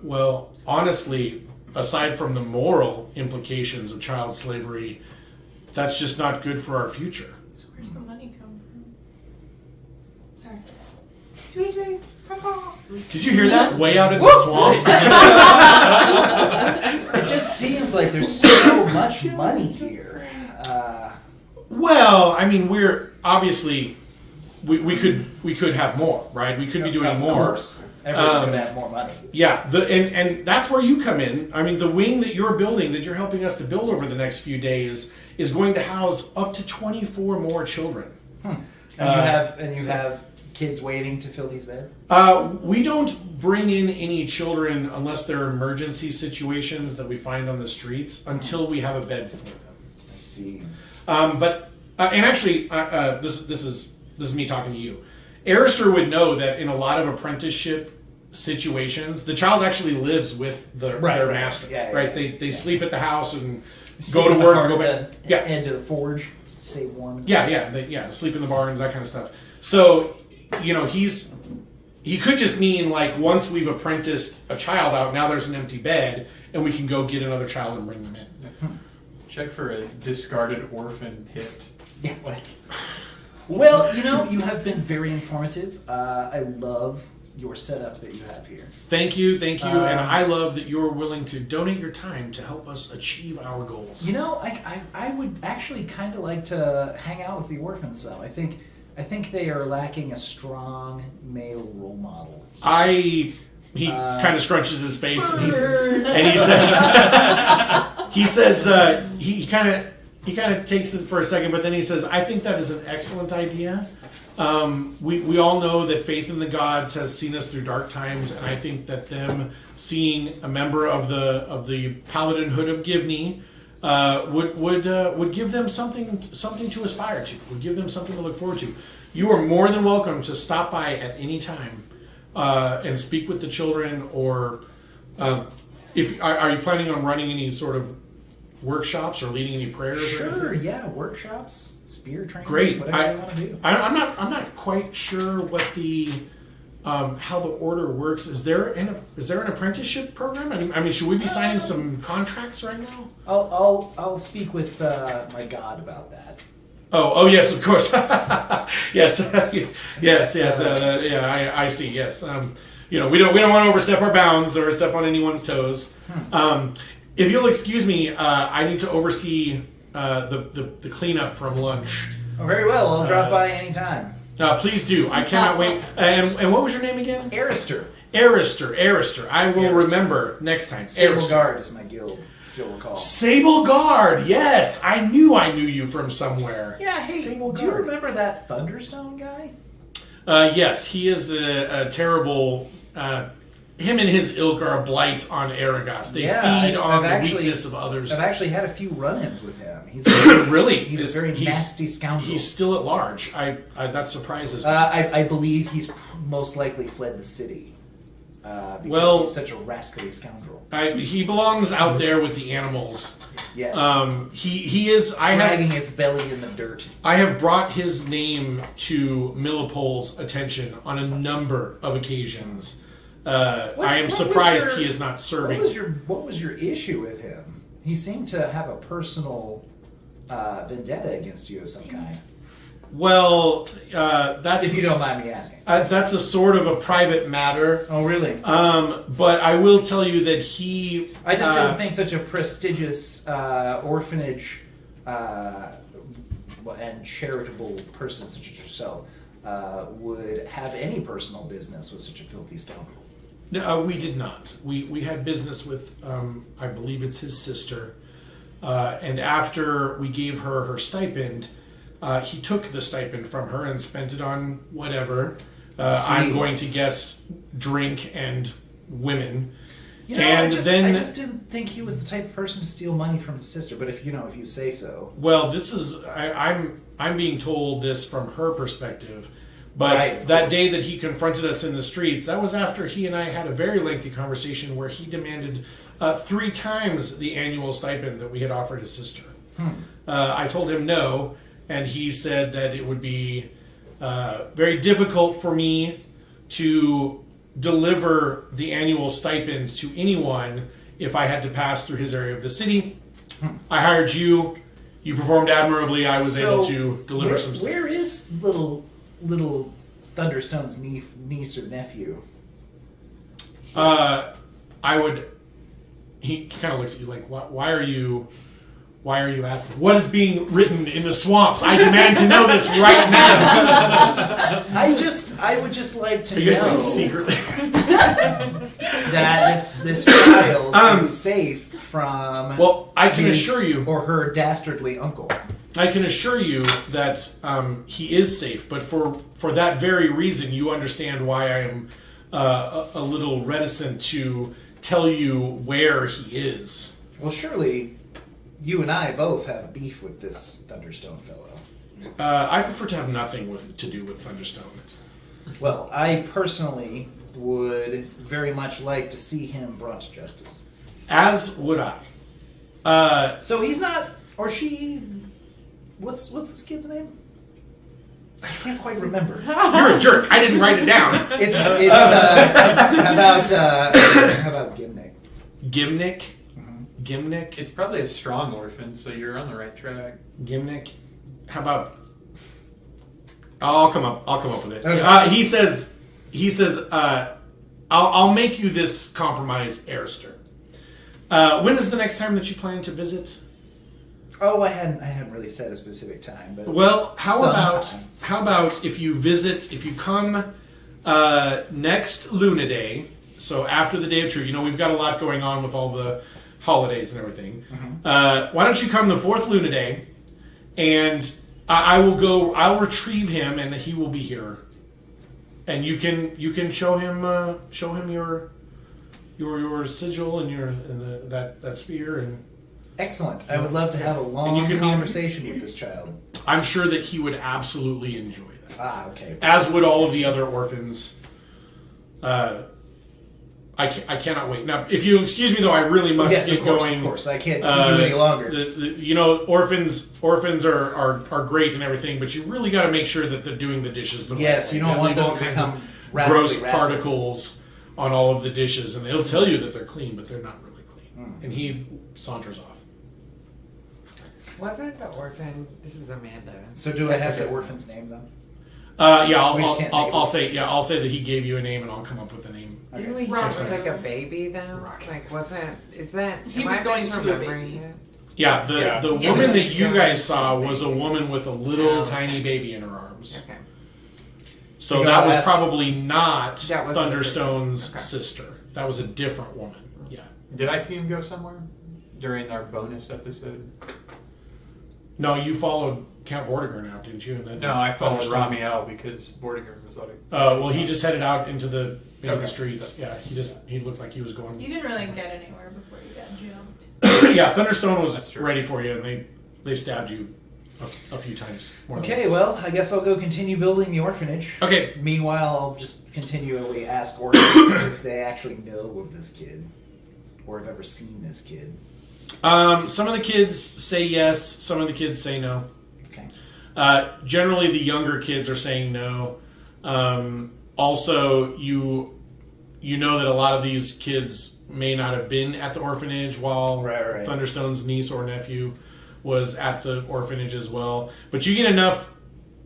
Well, honestly, aside from the moral implications of child slavery, that's just not good for our future. So where's the money come from? Sorry. Tweet, tweet, papa. Did you hear that? Way out in the swamp. It just seems like there's so much money here. Well, I mean, we're obviously we could have more, right? We could be doing of more. Course. Everyone could have more money. Yeah, and that's where you come in. I mean, the wing that you're building, that you're helping us to build over the next few days, is going to house up to 24 more children. And you have kids waiting to fill these beds? We don't bring in any children unless there are emergency situations that we find on the streets until we have a bed for them. I see. But actually, this is me talking to you. Erister would know that in a lot of apprenticeship situations, the child actually lives with their master. Yeah, They sleep at the house and Sleep go to in the work heart and go of back. the edge of the forge to stay warm. Yeah, sleep in the barns, that kind of stuff. So, he could just mean like once we've apprenticed a child out, now there's an empty bed, and we can go get another child and bring them in. Check for a discarded orphan pit. Yeah. Well, you have been very informative. I love your setup that you have here. Thank you, and I love that you're willing to donate your time to help us achieve our goals. I would actually kind of like to hang out with the orphans, though. I think they are lacking a strong male role model. He kind of scrunches his face and he says he kind of takes it for a second, but then he says, I think that is an excellent idea. We all know that faith in the gods has seen us through dark times, and I think that them seeing a member of the Paladinhood of Givney would give them something to aspire to, would give them something to look forward to. You are more than welcome to stop by at any time and speak with the children, or if are you planning on running any sort of workshops or leading any prayers? Sure, or anything? yeah, workshops, spear training, Great. whatever you want to do. I'm not quite sure what the how the order works. Is there an apprenticeship program? I mean, should we be signing some contracts right now? I'll speak with my god about that. Oh yes, of course. yes, yeah. I see. Yes, we don't want to overstep our bounds or step on anyone's toes. If you'll excuse me, I need to oversee the cleanup from lunch. Oh, very well. I'll drop by anytime. Please do. I cannot wait. And what was your name again? Erister. Erister. I will remember next time. Sable Guard is my guild, if you'll recall. Sable Guard. Yes, I knew you from somewhere. Yeah. Hey, Sable do you Guard. remember that Thunderstone guy? Yes, he is a terrible. Him and his ilk are a blight on Arragas. They feed on the weakness of others. I've actually had a few run-ins with him. He's really. He's a very nasty scoundrel. He's still at large. That surprises me. I believe he's most likely fled the city because he's such a rascally scoundrel. He belongs out there with the animals. Yes. He is. Dragging his belly in the dirt. I have brought his name to Millipol's attention on a number of occasions. I am surprised he is not serving. What was your issue with him? He seemed to have a personal vendetta against you of some kind. Well, that's If you don't mind me asking. that's a sort of a private matter. Oh, really? But I will tell you that he. I just didn't think such a prestigious orphanage and charitable person such as yourself would have any personal business with such a filthy scoundrel. No, we did not. We had business with, I believe it's his sister. And after we gave her her stipend, he took the stipend from her and spent it on whatever. I'm going to guess drink and women. You know, and I then just didn't think he was the type of person to steal money from his sister. But if you say so. well, this is I'm being told this from her perspective. But Right, that course. day that he confronted us in the streets, that was after he and I had a very lengthy conversation where he demanded 3 times the annual stipend that we had offered his sister. I told him no, and he said that it would be very difficult for me to deliver the annual stipend to anyone if I had to pass through his area of the city. I hired you. You performed admirably. I was able to deliver some stuff. Where is little Thunderstone's niece or nephew? I would. He kind of looks at you like, why are you asking? What is being written in the swamps? I demand to know this right now. I would just like to You guys know like secretly. that this child is safe from Well, I can his assure you, or her dastardly uncle. I can assure you that he is safe. But for that very reason, you understand why I am a little reticent to tell you where he is. Well, surely you and I both have beef with this Thunderstone fellow. I prefer to have nothing to do with Thunderstone. Well, I personally would very much like to see him brought to justice. As would I. So he's not, or she. What's this kid's name? I can't quite remember. You're a jerk. I didn't write it down. It's how about Gimnick? Gimnick? Gimnick? It's probably a strong orphan, so you're on the right track. Gimnick? How about... I'll come up with it. Okay. He says, I'll make you this compromise, Erister. When is the next time that you plan to visit? Oh, I hadn't really set a specific time, but Well, how sometime. about if you come next Luna Day, so after the Day of Truth, we've got a lot going on with all the holidays and everything. Why don't you come the 4th Luna Day, and I'll retrieve him, and he will be here, and you can show him your sigil and that spear, and Excellent. I would love to have a long you can- conversation with this child. I'm sure that he would absolutely enjoy that. Ah, okay. As would all of the other orphans. I cannot wait. Now, if you excuse me, though, I really must Yes, get of course, going. of course. I can't keep you any longer. Orphans are great and everything, but you really got to make sure that they're doing the dishes the right way. Yes, you don't And want leave them all to kinds of become rascally gross rascals. particles on all of the dishes, and they'll tell you that they're clean, but they're not really clean. And he saunters off. Wasn't the orphan? This is Amanda. So do I have the orphan's name though? Yeah, We just can't think of I'll it. say that he gave you a name, and I'll come up with a name. Didn't we Robert. have like a baby though? Like wasn't? Is that? He am was I going to a misremembering baby. it? Yeah, the Yeah. the Yeah. woman Yeah. that you guys saw was a woman with a little Oh, okay. tiny baby in her arms. Okay. So You that gotta was ask- probably not That was Thunderstone's okay. sister. That was a different woman. Yeah. Did I see him go somewhere during our bonus episode? No, you followed Count Vortigern out, didn't you? And then No, I followed Thunderstone- Ramiel because Vortigern was like. Well, he just headed out into the Okay. streets. Yeah, he looked like he was going. You didn't really get anywhere before you got jumped. Yeah, Thunderstone was That's true. ready for you, and they stabbed you a few times. More than Okay, once. well, I guess I'll go continue building the orphanage. Okay. Meanwhile, I'll just continually ask orphans if they actually know of this kid or have ever seen this kid. Some of the kids say yes. Some of the kids say no. Okay. Generally, the younger kids are saying no. Also, you know that a lot of these kids may not have been at the orphanage while Right. Thunderstone's niece or nephew was at the orphanage as well. But you get enough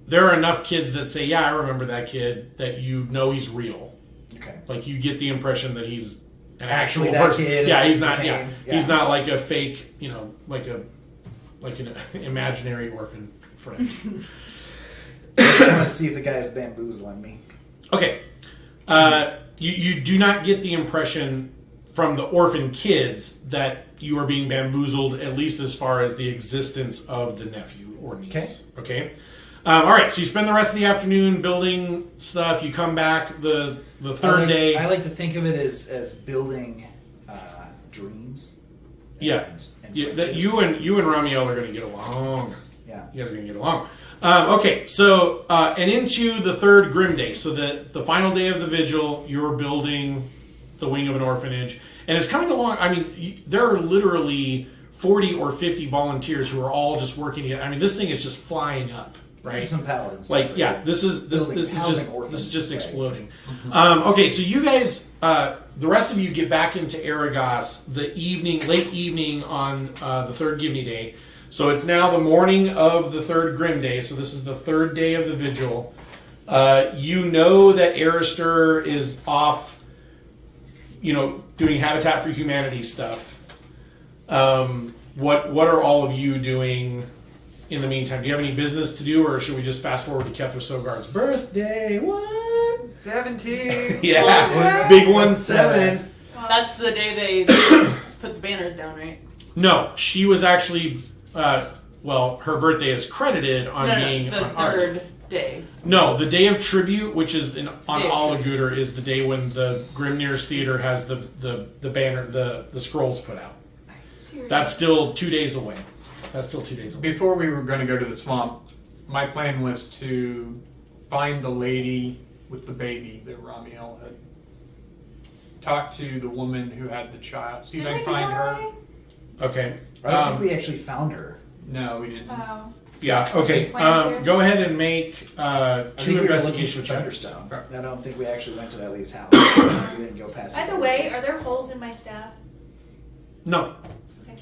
there are enough kids that say, yeah, I remember that kid, that you know he's real. Okay. Like, you get the impression that he's an Actually actual that person. kid, Yeah, and he's that's not. his Yeah. name. He's not like a fake. Like an imaginary orphan friend. I just want to see if the guy's bamboozling me. Okay. You do not get the impression from the orphan kids that you are being bamboozled, at least as far as the existence of the nephew or niece. Okay. All right. So you spend the rest of the afternoon building stuff. You come back the third day. I like to think of it as building dreams. Yeah. That you and Ramiel are going to get along. Yeah. You guys are going to get along. Okay, so and into the third grim day. So the final day of the vigil, you're building the wing of an orphanage, and it's coming along. I mean, there are literally 40 or 50 volunteers who are all just working together. I mean, this thing is just flying up, right? This is some paladins. Like, yeah, this is just exploding. Okay, so you guys, the rest of you get back into Arragas late evening on the third Givney day. So it's now the morning of the third Grim Day. So this is the third day of the vigil. You know that Erister is off, doing Habitat for Humanity stuff. What are all of you doing in the meantime? Do you have any business to do, or should we just fast forward to Kethra Sogard's birthday? What? 17. Yeah, big 1-7. That's the day they put the banners down, right? No, she was actually. Her birthday is credited on being the on third day. No, the day of tribute, which is on Day of Allagooter, is the day when the Grimnir's Theater has the banner, the scrolls put out. That's still 2 days away. Before we were going to go to the swamp, my plan was to find the lady with the baby that Ramiel had. Talk to the woman who had the child. See if I can find her. Okay. I don't think we actually found her. No, we didn't. Oh. Yeah. Okay. Go ahead and make two investigation checks. Thunderstone. I don't think we actually went to that lady's house. We didn't go past. By the way, are there holes in my staff? No. Okay.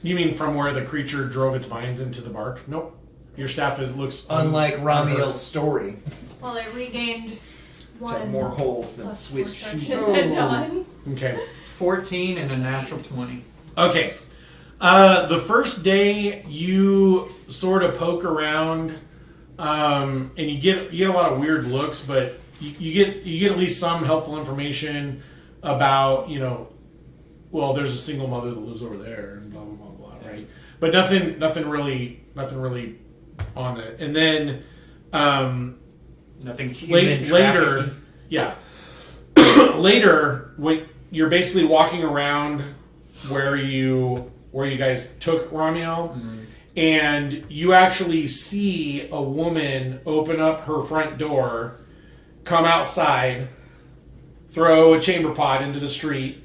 You mean from where the creature drove its vines into the bark? Nope. Your staff looks unlike Ramiel's story. Well, I regained It's had more holes than Swiss cheese. Okay. 14 and a natural 20. Okay. The first day you sort of poke around, and you get a lot of weird looks, but you get at least some helpful information about there's a single mother that lives over there and blah blah blah blah, right? But nothing really on it. And then nothing human later, yeah. Later, when you're basically walking around where you guys took Ramiel, and you actually see a woman open up her front door, come outside, throw a chamber pot into the street,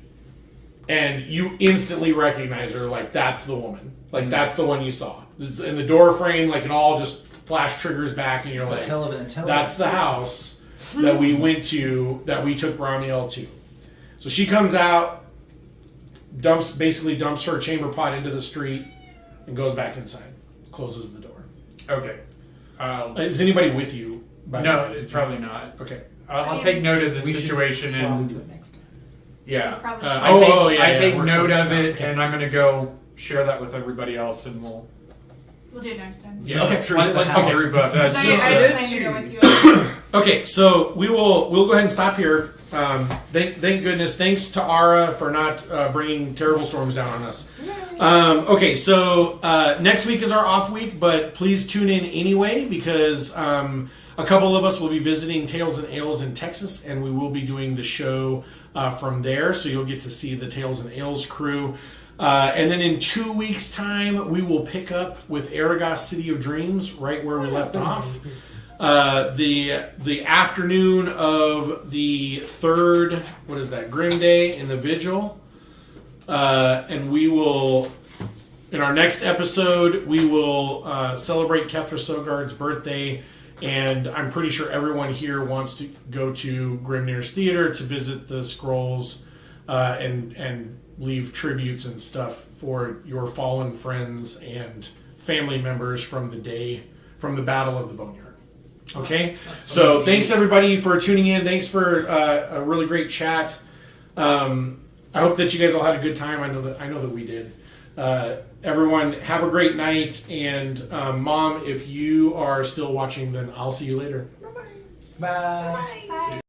and you instantly recognize her. Like, that's the woman. Like, that's the one you saw. It's in the door frame, like, it all just flash triggers back, and you're It's like, a hell of an intelligence. that's the house that we went to, that we took Ramiel to. So she comes out, dumps her chamber pot into the street, and goes back inside. Closes the door. Okay. Is anybody with you? No, probably not. Okay. I'll take note of the We should situation probably and do it next time. yeah. Probably I take we're note of cooking. it, Okay. and I'm going to go share that with everybody else, and we'll. We'll do it next time. Yeah. Okay. Let's group up. Because That's I just, plan to go with you. Okay, so we'll go ahead and stop here. Thank goodness. Thanks to Ara for not bringing terrible storms down on us. Okay, so next week is our off week, but please tune in anyway because a couple of us will be visiting Tales and Ales in Texas, and we will be doing the show from there. So you'll get to see the Tales and Ales crew. And then in 2 weeks' time, we will pick up with Arragas City of Dreams, right where we left off. The afternoon of the third, Grim Day in the Vigil. And we will, in our next episode, we will celebrate Kethra Sogard's birthday. And I'm pretty sure everyone here wants to go to Grimnir's Theater to visit the scrolls and leave tributes and stuff for your fallen friends and family members from the Battle of the Boneyard. Okay, so thanks everybody for tuning in. Thanks for a really great chat. I hope that you guys all had a good time. I know that we did. Everyone, have a great night. And Mom, if you are still watching, then I'll see you later. Bye. Bye.